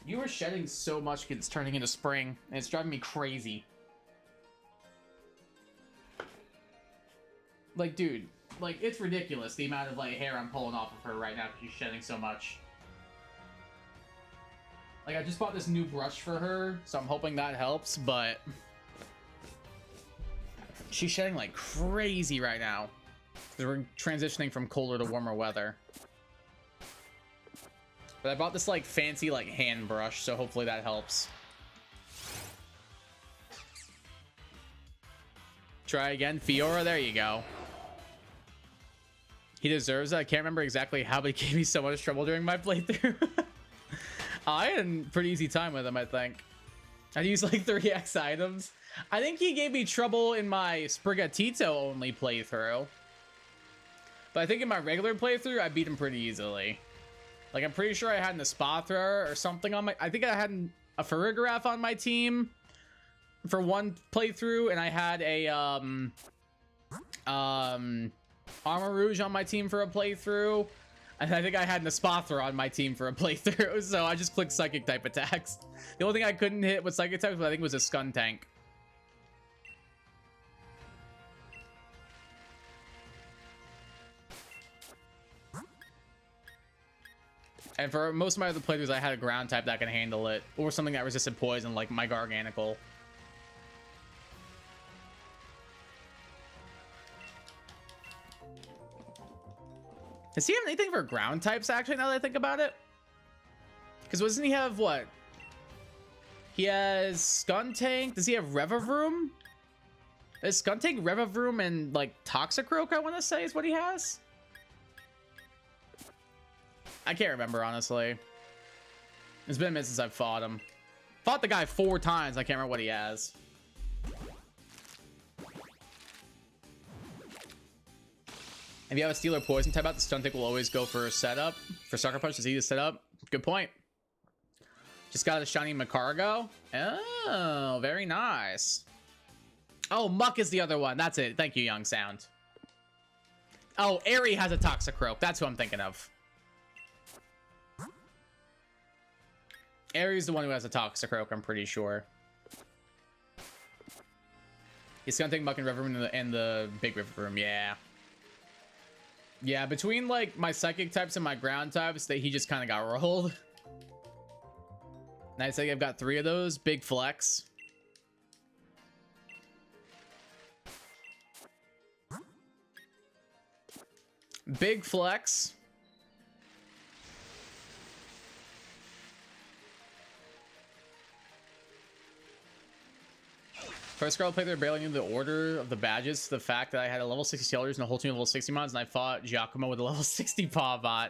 You were shedding so much because it's turning into spring, and it's driving me crazy. Like, dude, like, it's ridiculous the amount of, like, hair I'm pulling off of her right now because she's shedding so much. Like, I just bought this new brush for her, so I'm hoping that helps, but she's shedding like crazy right now. We're transitioning from colder to warmer weather. But I bought this like fancy like hand brush, so hopefully that helps. Try again, Fiora, there you go. He deserves it. I can't remember exactly how, but he gave me so much trouble during my playthrough. I had a pretty easy time with him, I think. I used like 3x items. I think he gave me trouble in my Sprigatito only playthrough. But I think in my regular playthrough, I beat him pretty easily. Like, I'm pretty sure I had an Espathra or something on my... I think I had a Farigiraf on my team for one playthrough, and I had a Armor Rouge on my team for a playthrough. And I think I had an Espathra on my team for a playthrough, so I just clicked Psychic type attacks. The only thing I couldn't hit with Psychic types, I think, was a Skuntank. And for most of my other playthroughs, I had a ground type that can handle it, or something that resisted poison, like my Garganical. Does he have anything for ground types, actually, now that I think about it? Because doesn't he have, what? He has Skuntank. Does he have Revavroom? Is Skuntank, Revavroom, and like Toxicroak, I want to say, is what he has? I can't remember, honestly. It's been a minute since I've fought him. Fought the guy 4 times. I can't remember what he has. If you have a Steel or Poison type out, the Stuntic will always go for a setup. For Sucker Punch, is he the setup? Good point. Just got a shiny Macargo. Oh, very nice. Oh, Muck is the other one. That's it. Thank you, Young Sound. Oh, Airy has a Toxicroak. That's who I'm thinking of. Airy's the one who has a Toxicroak, I'm pretty sure. He's gonna take Muck and Revavroom and the big Revavroom, yeah. Yeah, between like my Psychic types and my Ground types, he just kind of got rolled. Nice, I've got 3 of those. Big flex. Big flex. First girl played there, barely knew the order of the badges. The fact that I had a level 60 Tailors and a whole team of level 60 mods, and I fought Giacomo with a level 60 Pawbot.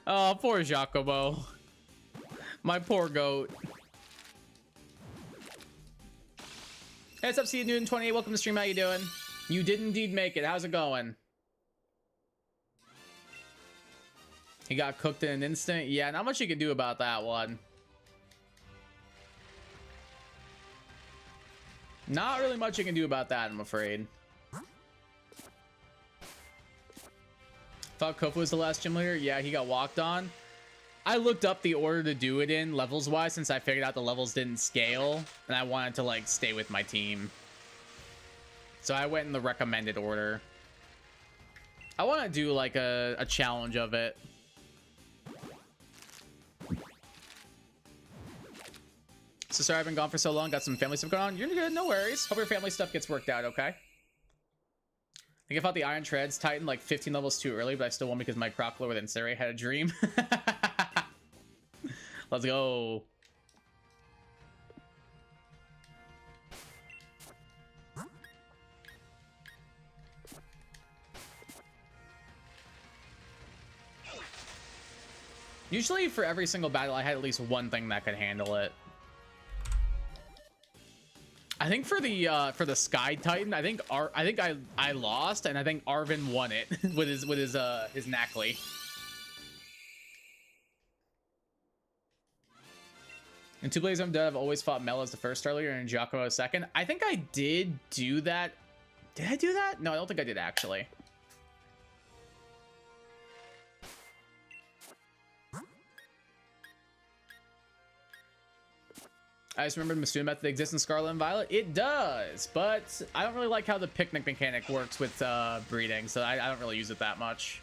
Oh, poor Giacomo. My poor goat. Hey, what's up, C Newton 28? Welcome to the stream. How you doing? You did indeed make it. How's it going? He got cooked in an instant. Yeah, not much you can do about that one. Not really much you can do about that, I'm afraid. Thought Kofu was the last gym leader. Yeah, he got walked on. I looked up the order to do it in levels wise since I figured out the levels didn't scale and I wanted to like stay with my team. So I went in the recommended order. I want to do like a challenge of it. So sorry I've been gone for so long. Got some family stuff going on. You're good, no worries. Hope your family stuff gets worked out, okay? I think I fought the Iron Treads Titan like 15 levels too early, but I still won because my Crocodile with Incinerate had a dream. Let's go. Usually for every single battle, I had at least one thing that could handle it. I think for the Sky Titan, I think I lost, and I think Arvin won it with his Knackley. In 2 Blades Undead, I've always fought Mel as the first earlier and Giacomo as second. I think I did do that. Did I do that? No, I don't think I did actually. I just remembered Masuda method exists in Scarlet and Violet. It does, but I don't really like how the picnic mechanic works with breeding, so I don't really use it that much.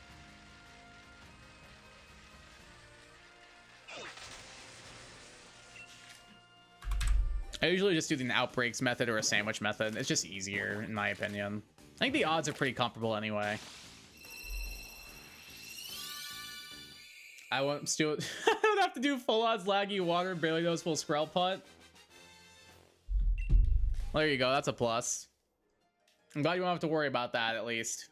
I usually just do the outbreaks method or a sandwich method. It's just easier, in my opinion. I think the odds are pretty comparable anyway. I won't still. I don't have to do full odds laggy water, barely noticeable Skrell putt. There you go, that's a plus. I'm glad you won't have to worry about that, at least.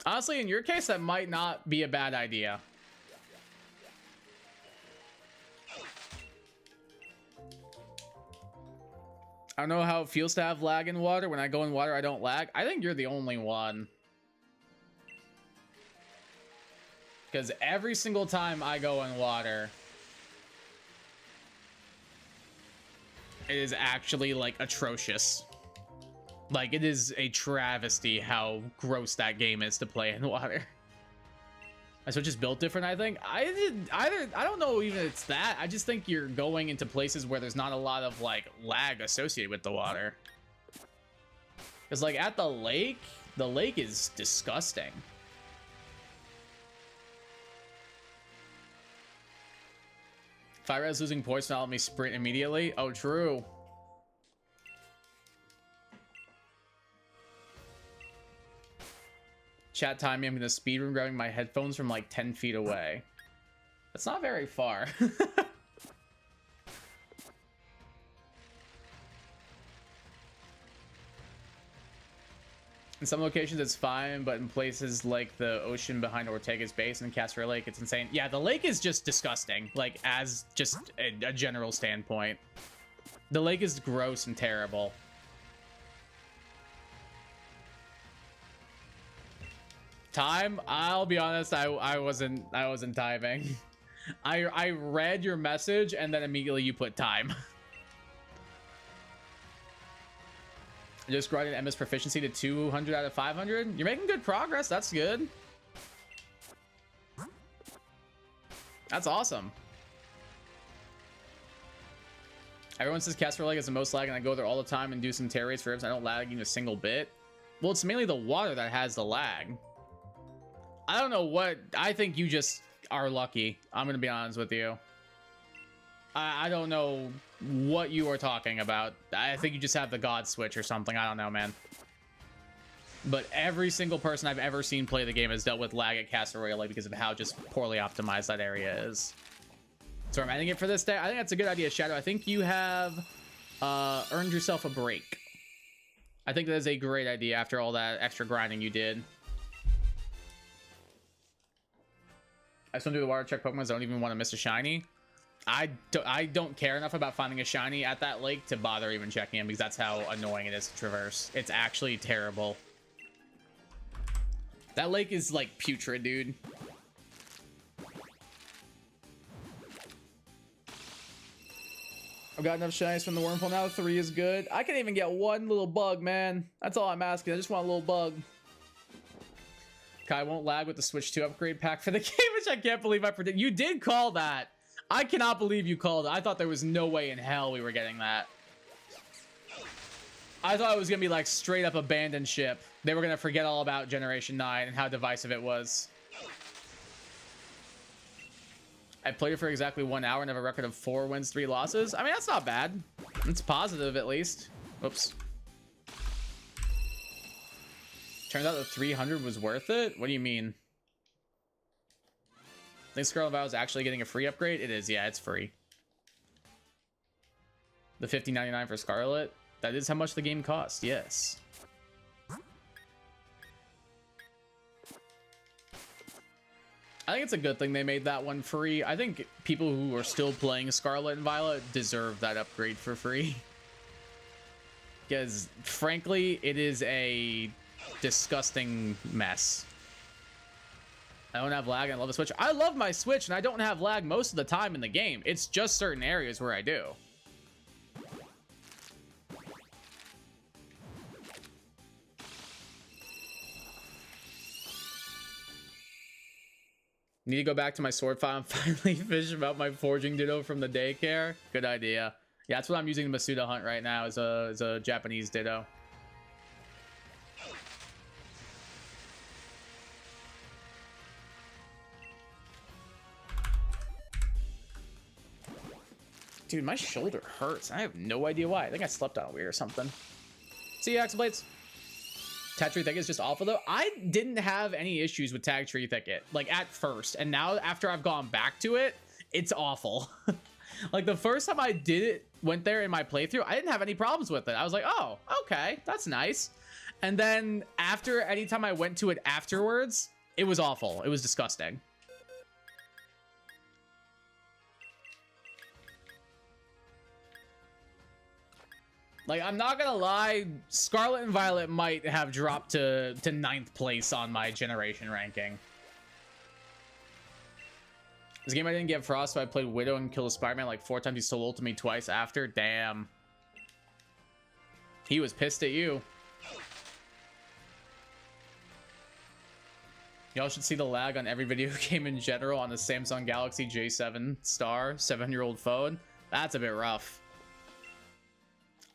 Honestly, in your case, that might not be a bad idea. I don't know how it feels to have lag in water. When I go in water, I don't lag. I think you're the only one. Because every single time I go in water, it is actually, like, atrocious. Like, it is a travesty how gross that game is to play in water. My Switch is built different, I think. I don't know even it's that. I just think you're going into places where there's not a lot of like lag associated with the water. Because like at the lake is disgusting. Fire Red's losing points now let me sprint immediately. Oh, true. Chat time me. I'm gonna speedrun grabbing my headphones from like 10 feet away. That's not very far. In some locations it's fine, but in places like the ocean behind Ortega's base and Castaway Lake, it's insane. Yeah, the lake is just disgusting, like as just a general standpoint. The lake is gross and terrible. Time? I'll be honest, I wasn't timing. I read your message and then immediately you put time. Just grinding Emma's proficiency to 200 out of 500. You're making good progress. That's good. That's awesome. Everyone says Castaway Lake is the most lag, and I go there all the time and do some tear rates for ribs. I don't lag even a single bit. Well, it's mainly the water that has the lag. I don't know what. I think you just are lucky. I'm going to be honest with you. I don't know what you are talking about. I think you just have the God switch or something. I don't know, man. But every single person I've ever seen play the game has dealt with lag at Castaway Lake because of how just poorly optimized that area is. So I'm ending it for this day. I think that's a good idea, Shadow. I think you have earned yourself a break. I think that is a great idea after all that extra grinding you did. I swim through the water, check Pokemon. I don't even want to miss a shiny. I don't care enough about finding a shiny at that lake to bother even checking him, because that's how annoying it is to traverse. It's actually terrible. That lake is like putrid, dude. I've got enough shinies from the wormhole now. 3 is good. I can even get 1 little bug, man. That's all I'm asking. I just want a little bug. Kai won't lag with the Switch 2 upgrade pack for the game, which I can't believe I predicted. You did call that. I cannot believe you called it. I thought there was no way in hell we were getting that. I thought it was going to be like straight up abandoned ship. They were going to forget all about Generation 9 and how divisive it was. I played it for exactly 1 hour and have a record of 4 wins, 3 losses. I mean, that's not bad. It's positive, at least. Oops. Turns out the 300 was worth it? What do you mean? I think Scarlet Violet is actually getting a free upgrade. It is, yeah, it's free. The $50.99 for Scarlet. That is how much the game costs, yes. I think it's a good thing they made that one free. I think people who are still playing Scarlet and Violet deserve that upgrade for free. Because, frankly, it is a disgusting mess. I don't have lag and I love the Switch. I love my Switch and I don't have lag most of the time in the game. It's just certain areas where I do. Need to go back to my sword file and finally fish about my forging ditto from the daycare. Good idea. Yeah, that's what I'm using the Masuda hunt right now, is a Japanese ditto. Dude, my shoulder hurts. I have no idea why. I think I slept on it weird or something. See you, Axeblades. Tag Tree Thicket is just awful, though. I didn't have any issues with Tag Tree Thicket, like, at first. And now, after I've gone back to it, it's awful. Like, the first time I did it, went there in my playthrough, I didn't have any problems with it. I was like, oh, okay, that's nice. And then, anytime I went to it afterwards, it was awful. It was disgusting. Like, I'm not gonna lie, Scarlet and Violet might have dropped to 9th place on my generation ranking. This game I didn't get Frost, so I played Widow and killed a Spider-Man like 4 times. He stole ult to me twice after. Damn. He was pissed at you. Y'all should see the lag on every video game in general on the Samsung Galaxy J7 Star 7-year-old phone. That's a bit rough.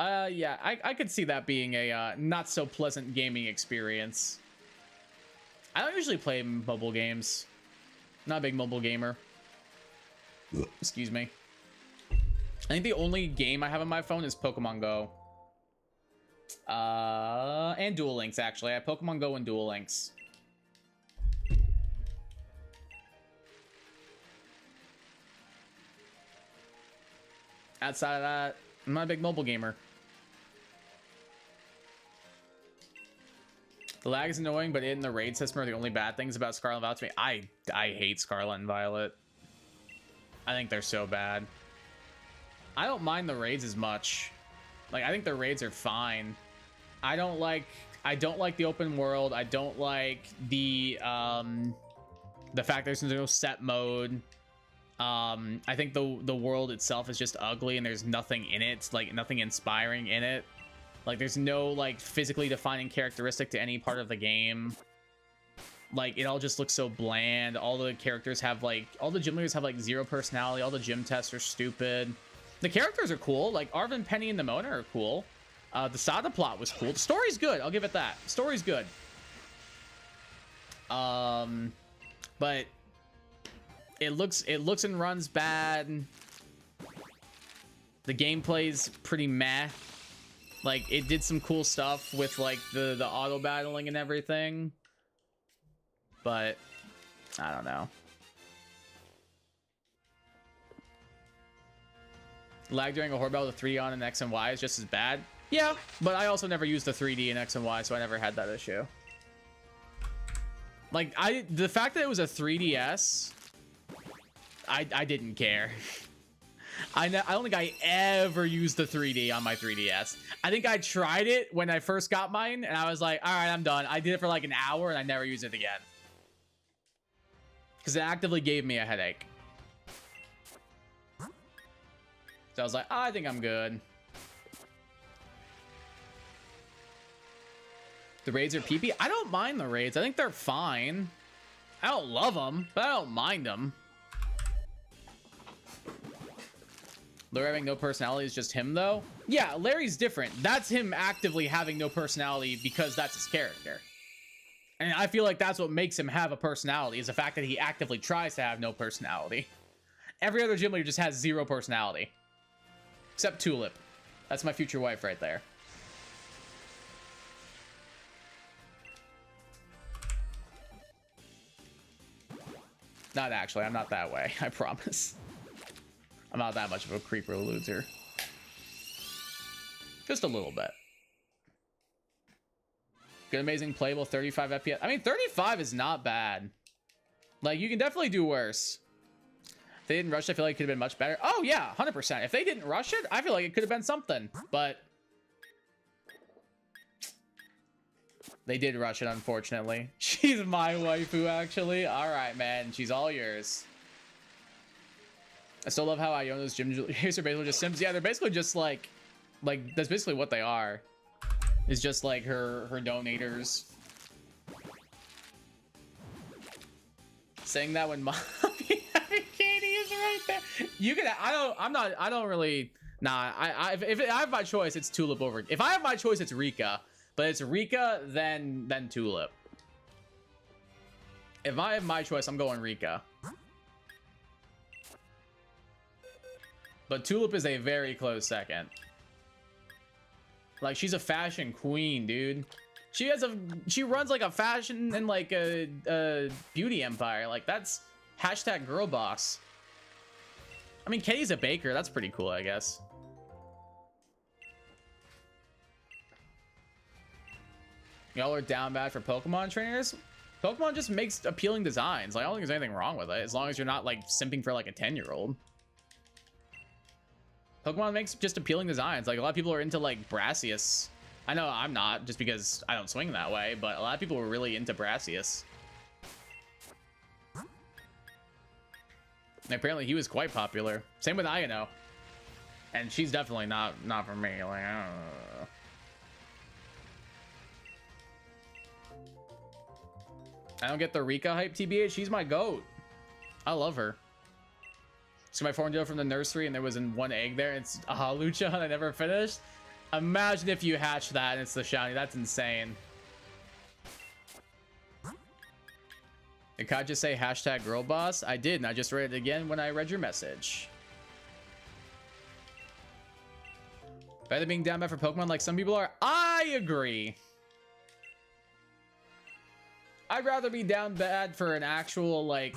Yeah, I could see that being a not so pleasant gaming experience. I don't usually play mobile games. Not a big mobile gamer. Excuse me. I think the only game I have on my phone is Pokemon Go. And Duel Links, actually. I have Pokemon Go and Duel Links. Outside of that, I'm not a big mobile gamer. The lag is annoying, but it and the raid system are the only bad things about Scarlet and Violet to me. I hate Scarlet and Violet. I think they're so bad. I don't mind the raids as much. Like, I think the raids are fine. I don't like the open world. I don't like the fact there's no set mode. I think the world itself is just ugly and there's nothing in it. It's like nothing inspiring in it. Like, there's no, like, physically defining characteristic to any part of the game. Like, it all just looks so bland. All the characters have, like... All the gym leaders have, like, zero personality. All the gym tests are stupid. The characters are cool. Like, Arvin, Penny, and Nimona are cool. The Sada plot was cool. The story's good. I'll give it that. The story's good. But... It looks and runs bad. The gameplay's pretty meh. Like, it did some cool stuff with, like, the auto battling and everything. But, I don't know. Lag during a horde battle with 3D on and X and Y is just as bad. Yeah, but I also never used the 3D in X and Y, so I never had that issue. Like, the fact that it was a 3DS, I didn't care. I don't think I ever used the 3D on my 3DS. I think I tried it when I first got mine, and I was like, all right, I'm done. I did it for like an hour, and I never used it again. Because it actively gave me a headache. So I was like, oh, I think I'm good. The raids are PP. I don't mind the raids. I think they're fine. I don't love them, but I don't mind them. Larry having no personality is just him, though. Yeah, Larry's different. That's him actively having no personality because that's his character. And I feel like that's what makes him have a personality, is the fact that he actively tries to have no personality. Every other gym leader just has zero personality. Except Tulip. That's my future wife right there. Not actually, I'm not that way, I promise. I'm not that much of a creeper loser. Just a little bit. Good, amazing, playable, 35 FPS. I mean, 35 is not bad. Like, you can definitely do worse. If they didn't rush it, I feel like it could have been much better. Oh, yeah, 100%. If they didn't rush it, I feel like it could have been something. But they did rush it, unfortunately. She's my waifu, actually. All right, man. She's all yours. I still love how Iono's gym leaders are basically just Sims. Yeah, they're basically just like that's basically what they are. It's just like her donators. Saying that when mommy Katie is right there. You can. I don't really. Nah. If I have my choice, it's Tulip over. If I have my choice, it's Rika. But it's Rika then Tulip. If I have my choice, I'm going Rika. But Tulip is a very close second. Like, she's a fashion queen, dude. She runs like a fashion and like a beauty empire. Like, that's hashtag girl boss. I mean, Katie's a baker. That's pretty cool, I guess. Y'all are down bad for Pokemon trainers? Pokemon just makes appealing designs. Like, I don't think there's anything wrong with it, as long as you're not like simping for like a 10-year-old. Pokemon makes just appealing designs. Like, a lot of people are into like Brassius. I know I'm not, just because I don't swing that way, but a lot of people were really into Brassius. And apparently he was quite popular. Same with Iono. And she's definitely not for me. Like, I don't know. I don't get the Rika hype, TBH. She's my goat. I love her. So my form deal from the nursery, and there was one egg there. It's a Halucha, and I never finished. Imagine if you hatch that and it's the shiny. That's insane. Did Kai just say hashtag girl boss? I did, and I just read it again when I read your message. Better than being down bad for Pokemon like some people are. I agree. I'd rather be down bad for an actual, like,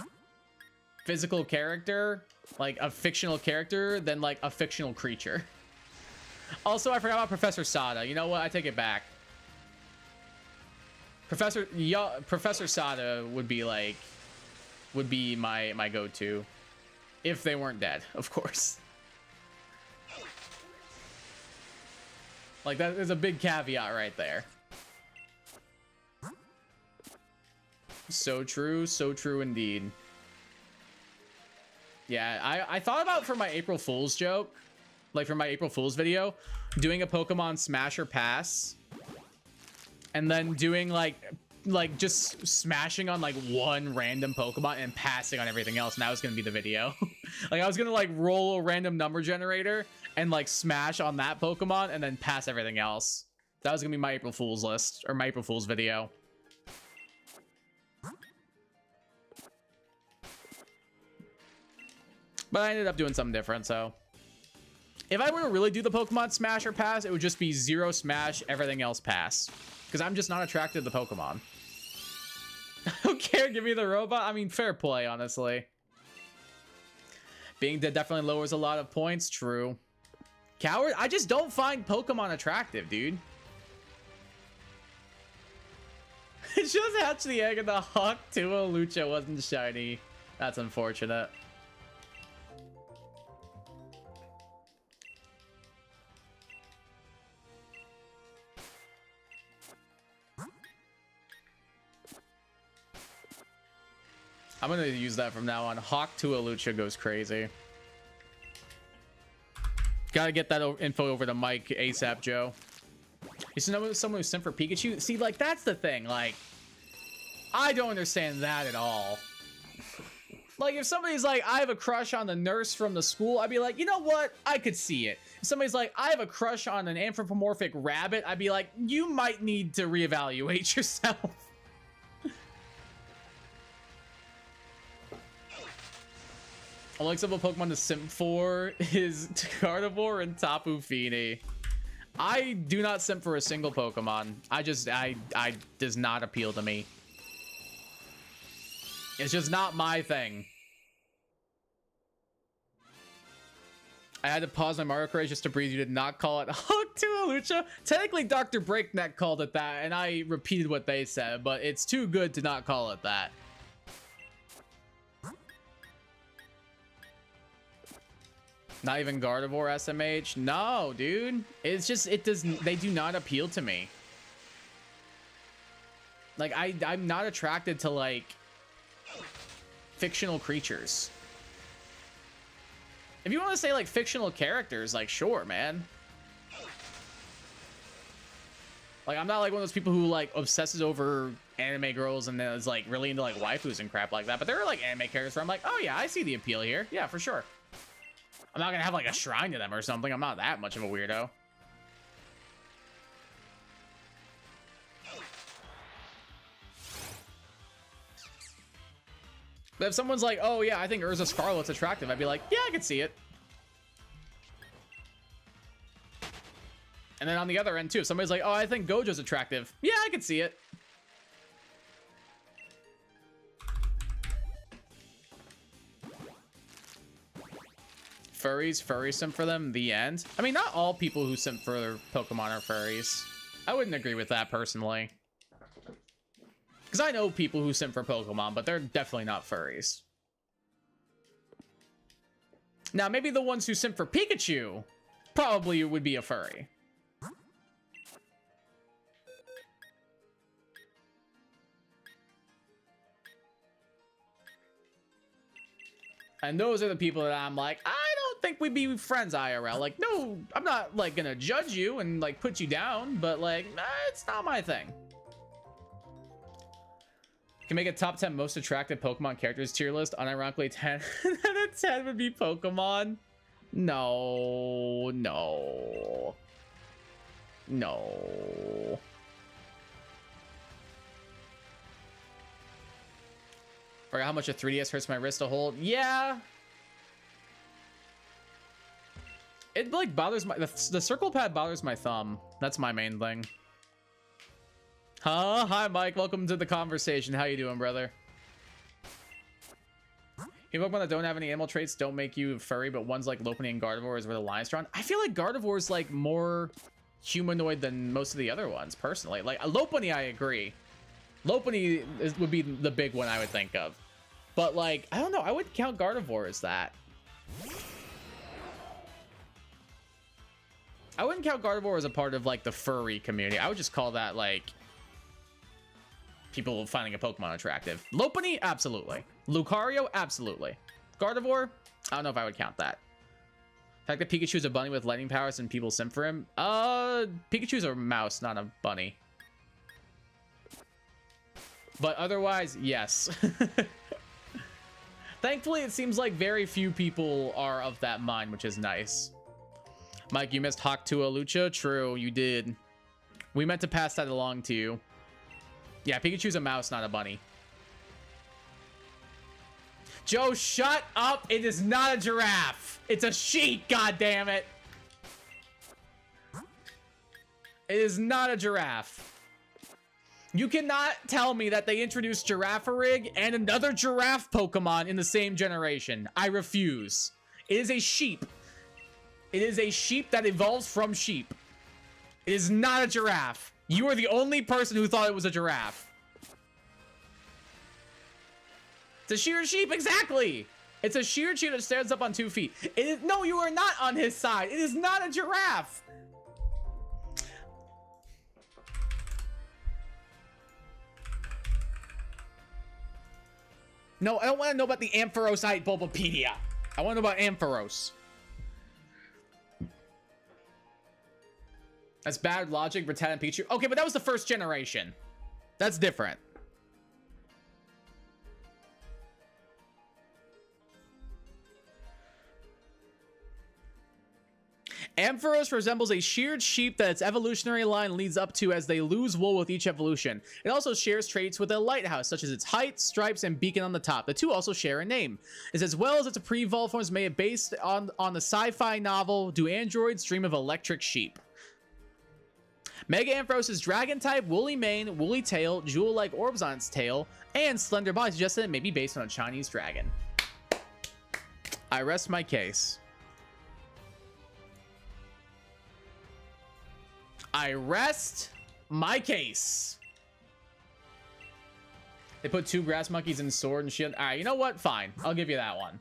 physical character, like a fictional character, than like a fictional creature. Also, I forgot about Professor Sada. You know what? I take it back. Professor Sada would be my go-to if they weren't dead, of course. Like, that is a big caveat right there. So true indeed. Yeah, I thought about, for my April Fool's joke, like for my April Fool's video, doing a Pokemon Smash or Pass, and then doing like just smashing on like one random Pokemon and passing on everything else, and that was gonna be the video. Like, I was gonna like roll a random number generator and like smash on that Pokemon and then pass everything else. That was gonna be my April Fool's list, or my April Fool's video. But I ended up doing something different, so. If I were to really do the Pokemon Smash or Pass, it would just be 0 Smash, everything else Pass. Because I'm just not attracted to the Pokemon. I don't care, give me the robot. I mean, fair play, honestly. Being dead definitely lowers a lot of points, true. Coward, I just don't find Pokemon attractive, dude. It just hatched the egg and the Hawk Tua Lucha wasn't shiny. That's unfortunate. I'm gonna use that from now on. Hawk Tua Lucha goes crazy. Gotta get that info over to Mike ASAP, Joe. You see someone who's sent for Pikachu? See, like, that's the thing. Like, I don't understand that at all. Like, if somebody's like, I have a crush on the nurse from the school, I'd be like, you know what? I could see it. If somebody's like, I have a crush on an anthropomorphic rabbit, I'd be like, you might need to reevaluate yourself. I like some of Pokemon to simp for is Gardevoir and Tapu Fini. I do not simp for a single Pokemon. I does not appeal to me. It's just not my thing. I had to pause my Mario Craze just to breathe. You did not call it Hawk Tua Lucha. Technically, Dr. Breakneck called it that, and I repeated what they said, but it's too good to not call it that. Not even Gardevoir SMH? No, dude. It's just, they do not appeal to me. Like, I'm not attracted to, like, fictional creatures. If you want to say, like, fictional characters, like, sure, man. Like, I'm not, like, one of those people who, like, obsesses over anime girls and then is, like, really into, like, waifus and crap like that. But there are, like, anime characters where I'm like, oh, yeah, I see the appeal here. Yeah, for sure. I'm not gonna have like a shrine to them or something. I'm not that much of a weirdo. But if someone's like, oh yeah, I think Urza Scarlet's attractive, I'd be like, yeah, I could see it. And then on the other end too, if somebody's like, oh, I think Gojo's attractive, yeah, I could see it. Furry simp for them, the end. I mean, not all people who simp for their Pokemon are furries. I wouldn't agree with that personally. Because I know people who simp for Pokemon, but they're definitely not furries. Now, maybe the ones who simp for Pikachu probably would be a furry. And those are the people that I'm like, I don't think we'd be friends IRL. Like, no, I'm not, like, gonna judge you and, like, put you down, but, like, it's not my thing. Can make a top 10 most attractive Pokemon characters tier list. Unironically, 10 out of 10 would be Pokemon. No. No. No. Forgot how much a 3DS hurts my wrist to hold. Yeah. It like bothers my the circle pad bothers my thumb. That's my main thing. Huh? Hi Mike, welcome to the conversation. How you doing, brother? Even Pokemon that don't have any animal traits don't make you furry, but ones like Lopunny and Gardevoir is where the line's drawn. I feel like Gardevoir is like more humanoid than most of the other ones, personally. Like Lopunny, I agree. Lopunny would be the big one I would think of. But like, I don't know, I would count Gardevoir as that. I wouldn't count Gardevoir as a part of like the furry community. I would just call that like people finding a Pokemon attractive. Lopunny, absolutely. Lucario, absolutely. Gardevoir, I don't know if I would count that. The fact that Pikachu's a bunny with lightning powers and people sim for him. Pikachu's a mouse, not a bunny. But otherwise, yes. Thankfully, it seems like very few people are of that mind, which is nice. Mike, you missed Hawktua Lucha? True, you did. We meant to pass that along to you. Yeah, Pikachu's a mouse, not a bunny. Joe, shut up. It is not a giraffe. It's a sheep, goddammit. It is not a giraffe. You cannot tell me that they introduced Girafarig and another giraffe Pokemon in the same generation. I refuse. It is a sheep. It is a sheep that evolves from sheep. It is not a giraffe. You are the only person who thought it was a giraffe. It's a sheared sheep, exactly. It's a sheared sheep that stands up on 2 feet. It is, no, you are not on his side. It is not a giraffe. No, I don't want to know about the Ampharosite Bulbapedia. I want to know about Ampharos. That's bad logic, Rattata and Pikachu. Okay, but that was the first generation. That's different. Ampharos resembles a sheared sheep that its evolutionary line leads up to as they lose wool with each evolution. It also shares traits with a lighthouse, such as its height, stripes, and beacon on the top. The two also share a name. It's as well as its pre-evolved forms made based on the sci-fi novel Do Androids Dream of Electric Sheep? Mega Ampharos is dragon type, woolly mane, woolly tail, jewel-like orbs on its tail, and slender body, suggesting it may be based on a Chinese dragon. I rest my case. I rest my case. They put 2 grass monkeys in Sword and Shield. All right, you know what? Fine. I'll give you that one.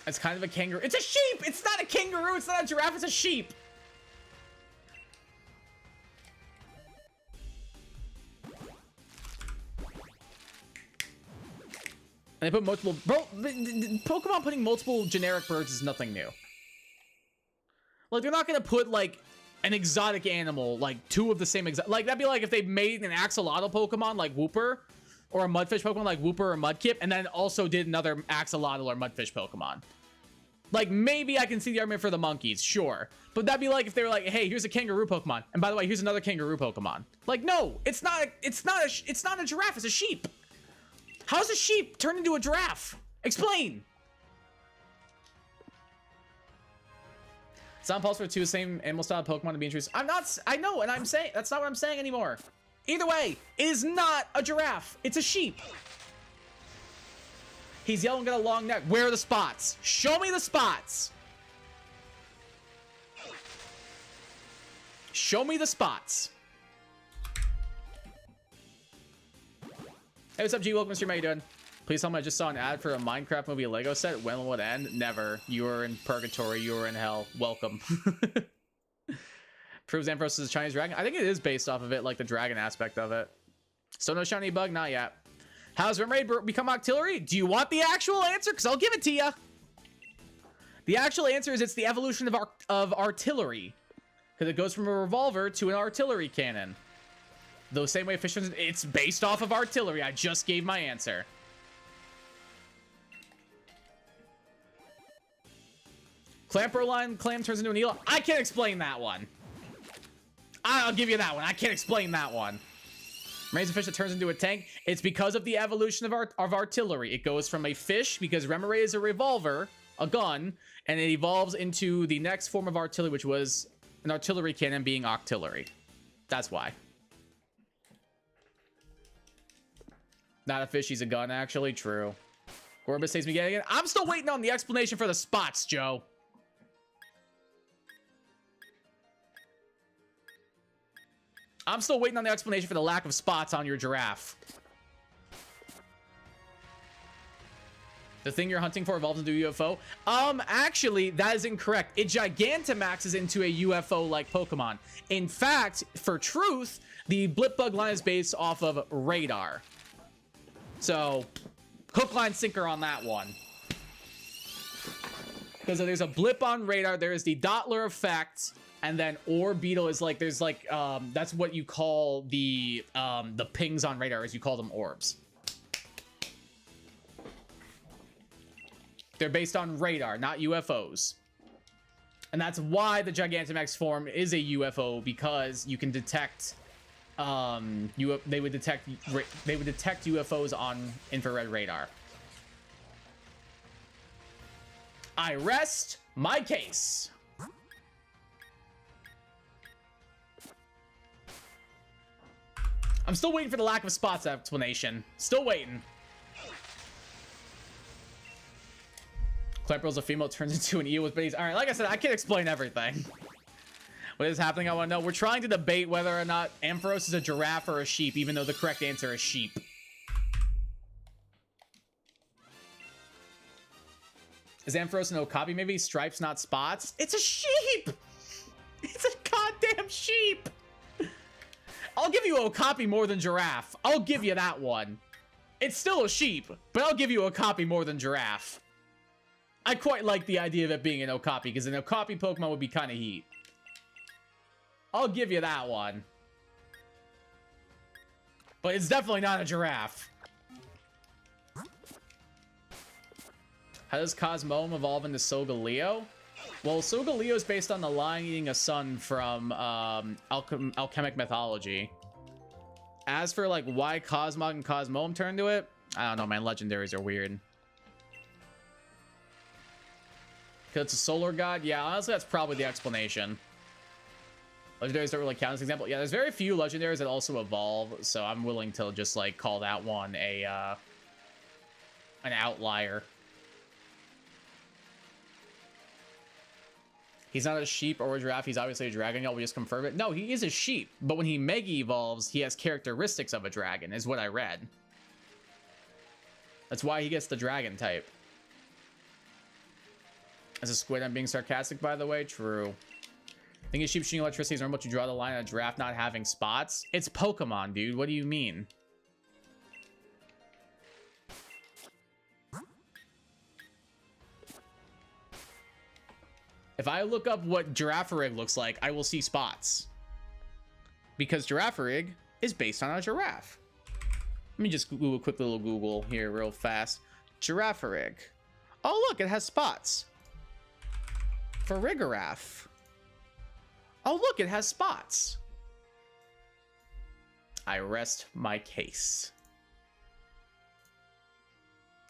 It's kind of a kangaroo. It's a sheep! It's not a kangaroo! It's not a giraffe, it's a sheep! And they put multiple... Bro, Pokemon putting multiple generic birds is nothing new. Like, they're not gonna put, like, an exotic animal, like, 2 of the same exact... Like, that'd be like if they made an axolotl Pokemon, like Wooper, or a Mudfish Pokemon, like Wooper or Mudkip, and then also did another axolotl or Mudfish Pokemon. Like, maybe I can see the argument for the monkeys, sure. But that'd be like if they were like, hey, here's a kangaroo Pokemon. And by the way, here's another kangaroo Pokemon. Like, no, it's not a giraffe, it's a sheep. How's a sheep turn into a giraffe? Explain. It's not possible for 2 the same animal style Pokemon to be introduced. I know, and I'm saying, that's not what I'm saying anymore. Either way, it is not a giraffe. It's a sheep. He's yellow and got a long neck. Where are the spots? Show me the spots. Show me the spots. Hey, what's up, G? Welcome to stream. How you doing? Please tell me I just saw an ad for a Minecraft movie Lego set. When will it end? Never. You are in purgatory. You are in hell. Welcome. Proves Ampharos is a Chinese dragon. I think it is based off of it, like the dragon aspect of it. So no shiny bug? Not yet. How's Remoraid become Octillery? Do you want the actual answer? Because I'll give it to you. The actual answer is it's the evolution of artillery. Because it goes from a revolver to an artillery cannon. The same way Fisherman's... It's based off of artillery. I just gave my answer. Clamperline clam turns into an eel. I can't explain that one. I'll give you that one. I can't explain that one. Remains a fish that turns into a tank. It's because of the evolution of artillery. It goes from a fish, because Remoraid is a revolver, a gun, and it evolves into the next form of artillery, which was an artillery cannon being octillery. That's why. Not a fish, he's a gun, actually. True. Gorbis takes me getting it. I'm still waiting on the explanation for the spots, Joe. I'm still waiting on the explanation for the lack of spots on your giraffe. The thing you're hunting for evolves into a UFO? Actually, that is incorrect. It Gigantamaxes into a UFO-like Pokemon. In fact, for truth, the Blipbug line is based off of radar. So, hook, line, sinker on that one. Because there's a blip on radar, there is the Doppler effect, and then Orbeetle is like, there's like, that's what you call the pings on radar, as you call them orbs. They're based on radar, not UFOs. And that's why the Gigantamax form is a UFO, because you can detect, they would detect UFOs on infrared radar. I rest my case. I'm still waiting for the lack of spots explanation. Still waiting. Clamperl's a female, turns into an eel with bitties. All right, like I said, I can't explain everything. What is happening? I want to know. We're trying to debate whether or not Ampharos is a giraffe or a sheep, even though the correct answer is sheep. Is Ampharos an Okapi maybe? Stripes, not spots? It's a sheep! It's a goddamn sheep! I'll give you Okapi more than giraffe. I'll give you that one. It's still a sheep, but I'll give you Okapi more than giraffe. I quite like the idea of it being an Okapi, because an Okapi Pokemon would be kind of heat. I'll give you that one. But it's definitely not a giraffe. How does Cosmoem evolve into Solgaleo? Well, Solgaleo is based on the lion eating a sun from alchemic mythology. As for like why Cosmog and Cosmoem turned to it, I don't know, man. Legendaries are weird. Because it's a solar god? Yeah, honestly, that's probably the explanation. Legendaries don't really count as an example. Yeah, there's very few legendaries that also evolve, so I'm willing to just like call that one an outlier. He's not a sheep or a giraffe. He's obviously a dragon. Y'all, we just confirm it. No, he is a sheep, but when he mega evolves, he has characteristics of a dragon, is what I read. That's why he gets the dragon type. As a squid, I'm being sarcastic, by the way. True. Thinking sheep shooting electricity is normal to draw the line on a giraffe not having spots. It's Pokemon, dude. What do you mean? If I look up what Girafarig looks like, I will see spots. Because Girafarig is based on a giraffe. Let me just do a quick little Google here real fast. Girafarig. Oh, look, it has spots. Farigiraffe. Oh, look, it has spots. I rest my case.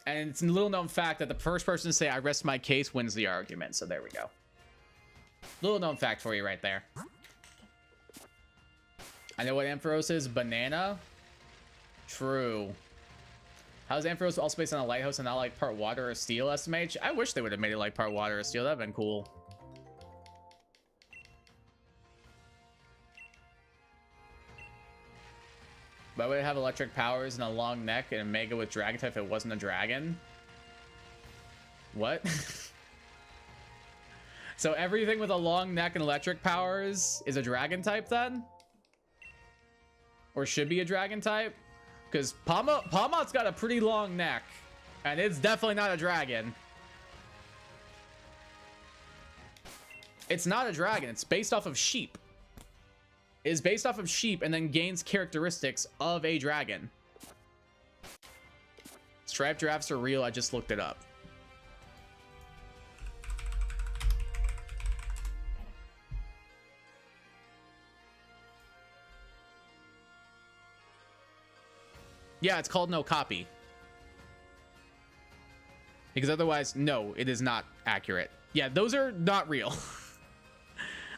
And it's a little known fact that the first person to say I rest my case wins the argument. So there we go. Little known fact for you right there. I know what Ampharos is. Banana. True. How's Ampharos also based on a lighthouse and not like part water or steel, SMH? I wish they would have made it like part water or steel. That'd been cool. Why would it have electric powers and a long neck and a mega with dragon type if it wasn't a dragon? What? So everything with a long neck and electric powers is a dragon type then? Or should be a dragon type? Because Palmot's got a pretty long neck. And it's definitely not a dragon. It's not a dragon. It's based off of sheep. It is based off of sheep and then gains characteristics of a dragon. Striped giraffes are real. I just looked it up. Yeah, it's called no copy. Because otherwise, no, it is not accurate. Yeah, those are not real.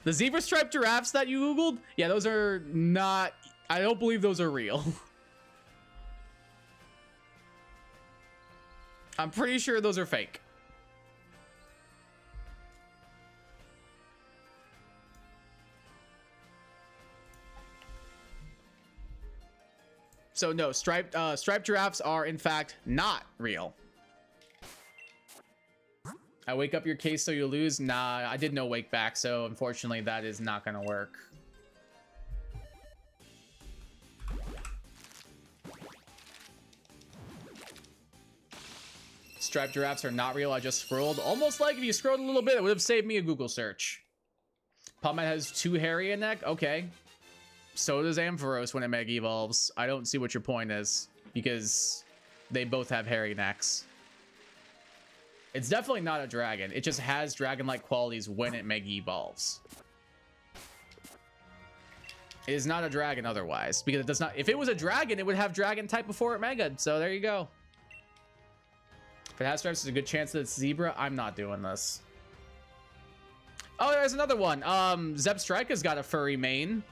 The zebra striped giraffes that you Googled, yeah, those are not, I don't believe those are real. I'm pretty sure those are fake. So no, striped giraffes are in fact not real. I wake up your case so you lose. Nah, I did no wake back, so unfortunately that is not gonna work. Striped giraffes are not real. I just scrolled. Almost like if you scrolled a little bit, it would have saved me a Google search. Palmet has 2 hairy in neck. Okay. So does Ampharos when it Mega Evolves. I don't see what your point is, because they both have hairy necks. It's definitely not a dragon. It just has dragon-like qualities when it Mega Evolves. It is not a dragon otherwise, because it does not. If it was a dragon, it would have dragon type before it Mega. So there you go. If it has stripes, there's a good chance that it's zebra. I'm not doing this. Oh, there's another one. Zebstrika's got a furry mane.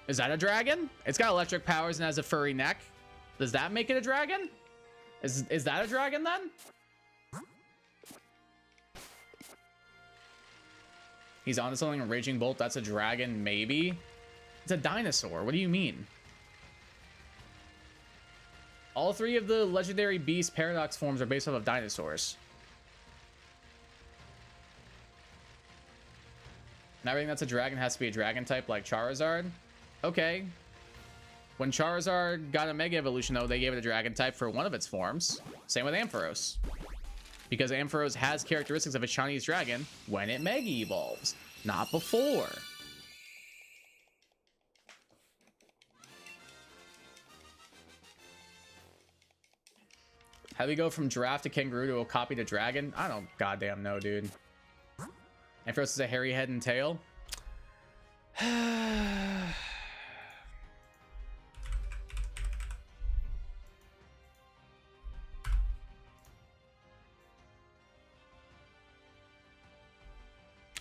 Is that a dragon? It's got electric powers and has a furry neck. Does that make it a dragon? Is that a dragon then? He's onto something. A Raging Bolt. That's a dragon, maybe. It's a dinosaur. What do you mean? All 3 of the legendary beast paradox forms are based off of dinosaurs. Not everything that's a dragon has to be a dragon type like Charizard. Okay. When Charizard got a Mega Evolution, though, they gave it a dragon type for one of its forms. Same with Ampharos. Because Ampharos has characteristics of a Chinese dragon when it Mega Evolves, not before. How do we go from giraffe to kangaroo to a copy to dragon? I don't goddamn know, dude. Ampharos is a hairy head and tail.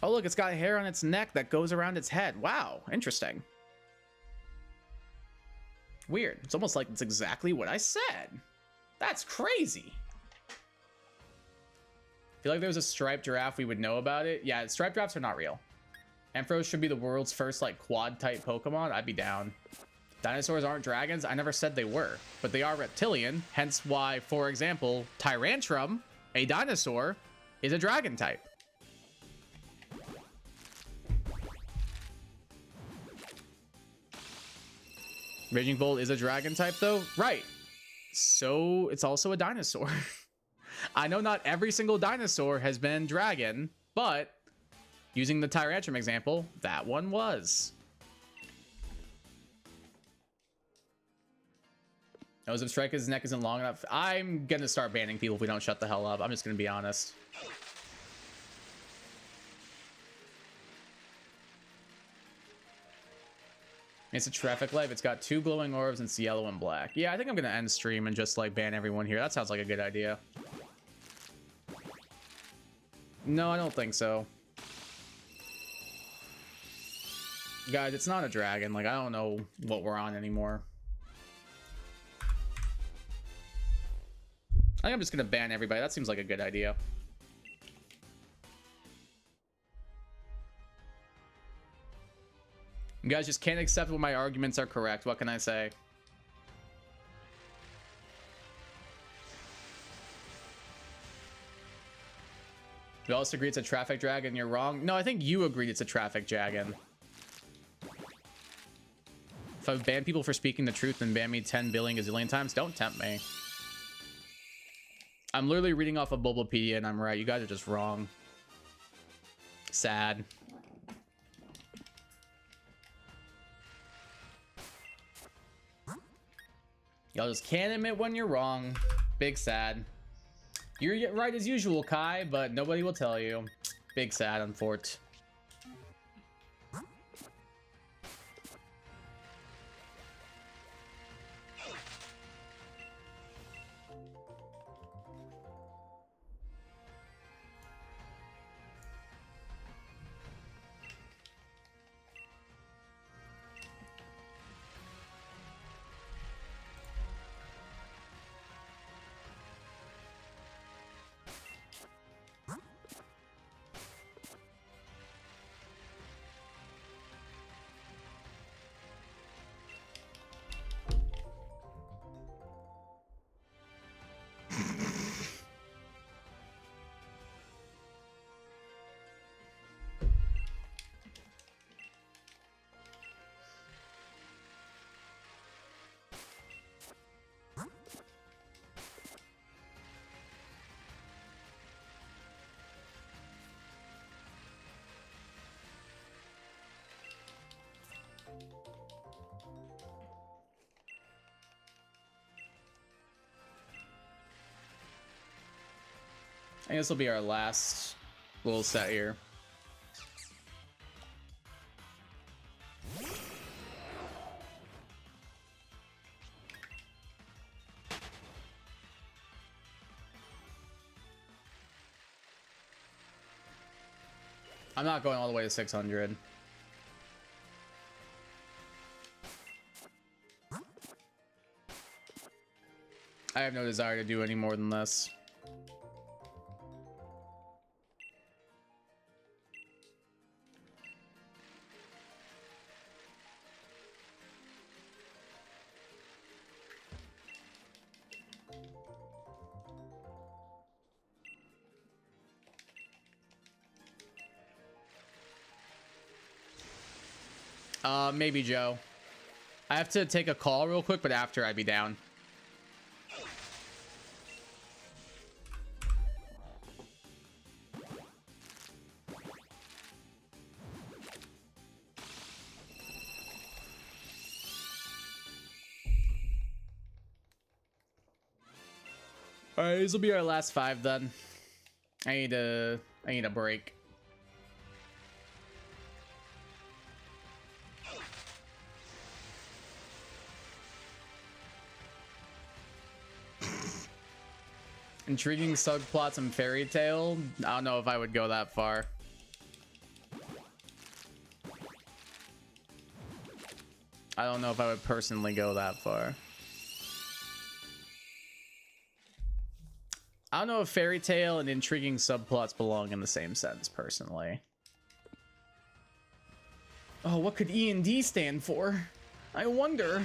Oh, look, it's got hair on its neck that goes around its head. Wow, interesting. Weird. It's almost like it's exactly what I said. That's crazy. I feel like there's a striped giraffe, we would know about it. Yeah, striped giraffes are not real. Ampharos should be the world's first, like, quad-type Pokemon. I'd be down. Dinosaurs aren't dragons. I never said they were. But they are reptilian, hence why, for example, Tyrantrum, a dinosaur, is a dragon type. Raging Bolt is a dragon type, though? Right. So, it's also a dinosaur. I know not every single dinosaur has been dragon, but using the Tyrantrum example, that one was. Nose of Strika's neck isn't long enough. I'm gonna start banning people if we don't shut the hell up. I'm just gonna be honest. It's a traffic light. It's got 2 glowing orbs and it's yellow and black. Yeah, I think I'm gonna end stream and just like ban everyone here. That sounds like a good idea. No, I don't think so. Guys, it's not a dragon. Like, I don't know what we're on anymore. I think I'm just gonna ban everybody. That seems like a good idea. You guys just can't accept when my arguments are correct. What can I say? We also agree it's a traffic dragon. You're wrong. No, I think you agreed it's a traffic dragon. If I ban people for speaking the truth, then ban me 10 billion gazillion times. Don't tempt me. I'm literally reading off of Bulbapedia and I'm right. You guys are just wrong. Sad. Y'all just can't admit when you're wrong. Big sad. You're right as usual, Kai, but nobody will tell you. Big sad, unfortunately. I think this will be our last little set here. I'm not going all the way to 600. I have no desire to do any more than this. Maybe Joe. I have to take a call real quick, but after I'd be down. Alright, this will be our last 5 then. I need a break. Intriguing subplots and fairy tale. I don't know if I would go that far. I don't know if I would personally go that far. I don't know if fairy tale and intriguing subplots belong in the same sentence, personally. Oh, what could E and D stand for? I wonder.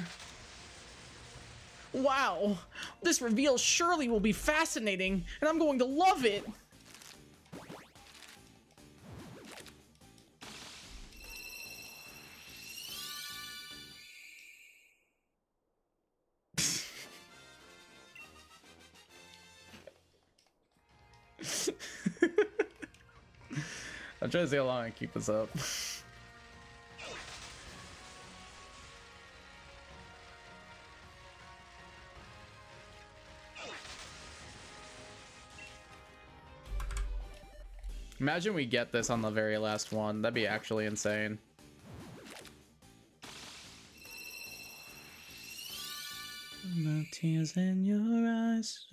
Wow, this reveal surely will be fascinating, and I'm going to love it. I'm trying to see how long I keep this up. Imagine we get this on the very last one. That'd be actually insane. The tears in your eyes.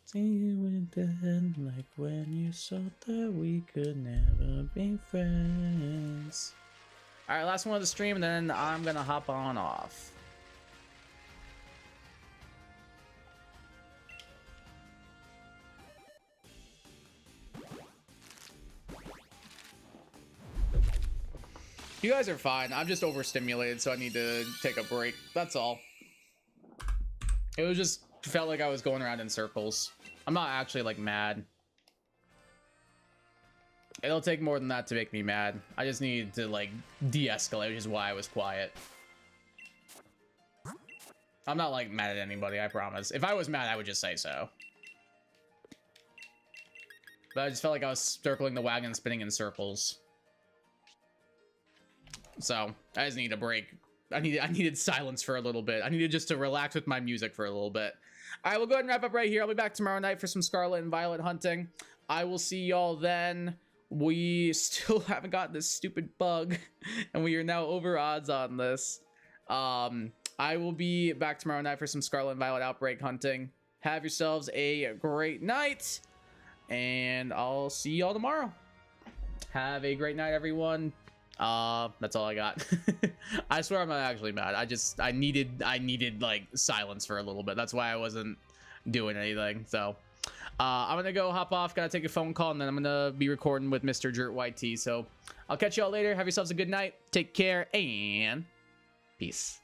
See you in bed like when you thought that we could never be friends. Alright, last one of the stream, and then I'm gonna hop on off. You guys are fine. I'm just overstimulated, so I need to take a break. That's all. It was just felt like I was going around in circles. I'm not actually like mad. It'll take more than that to make me mad. I just need to like de-escalate, which is why I was quiet. I'm not like mad at anybody, I promise. If I was mad, I would just say so. But I just felt like I was circling the wagon, spinning in circles. So I just need a break. I needed silence for a little bit. I needed just to relax with my music for a little bit. All right, we'll go ahead and wrap up right here. I'll be back tomorrow night for some Scarlet and Violet hunting. I will see y'all then. We still haven't got this stupid bug, and we are now over odds on this. I will be back tomorrow night for some Scarlet and Violet outbreak hunting. Have yourselves a great night, and I'll see y'all tomorrow. Have a great night, everyone. That's all I got. I swear I'm not actually mad. I needed like silence for a little bit. That's why I wasn't doing anything. So I'm gonna go hop off, gotta take a phone call, and then I'm gonna be recording with Mr. Jert YT. So I'll catch y'all later. Have yourselves a good night, take care, and peace.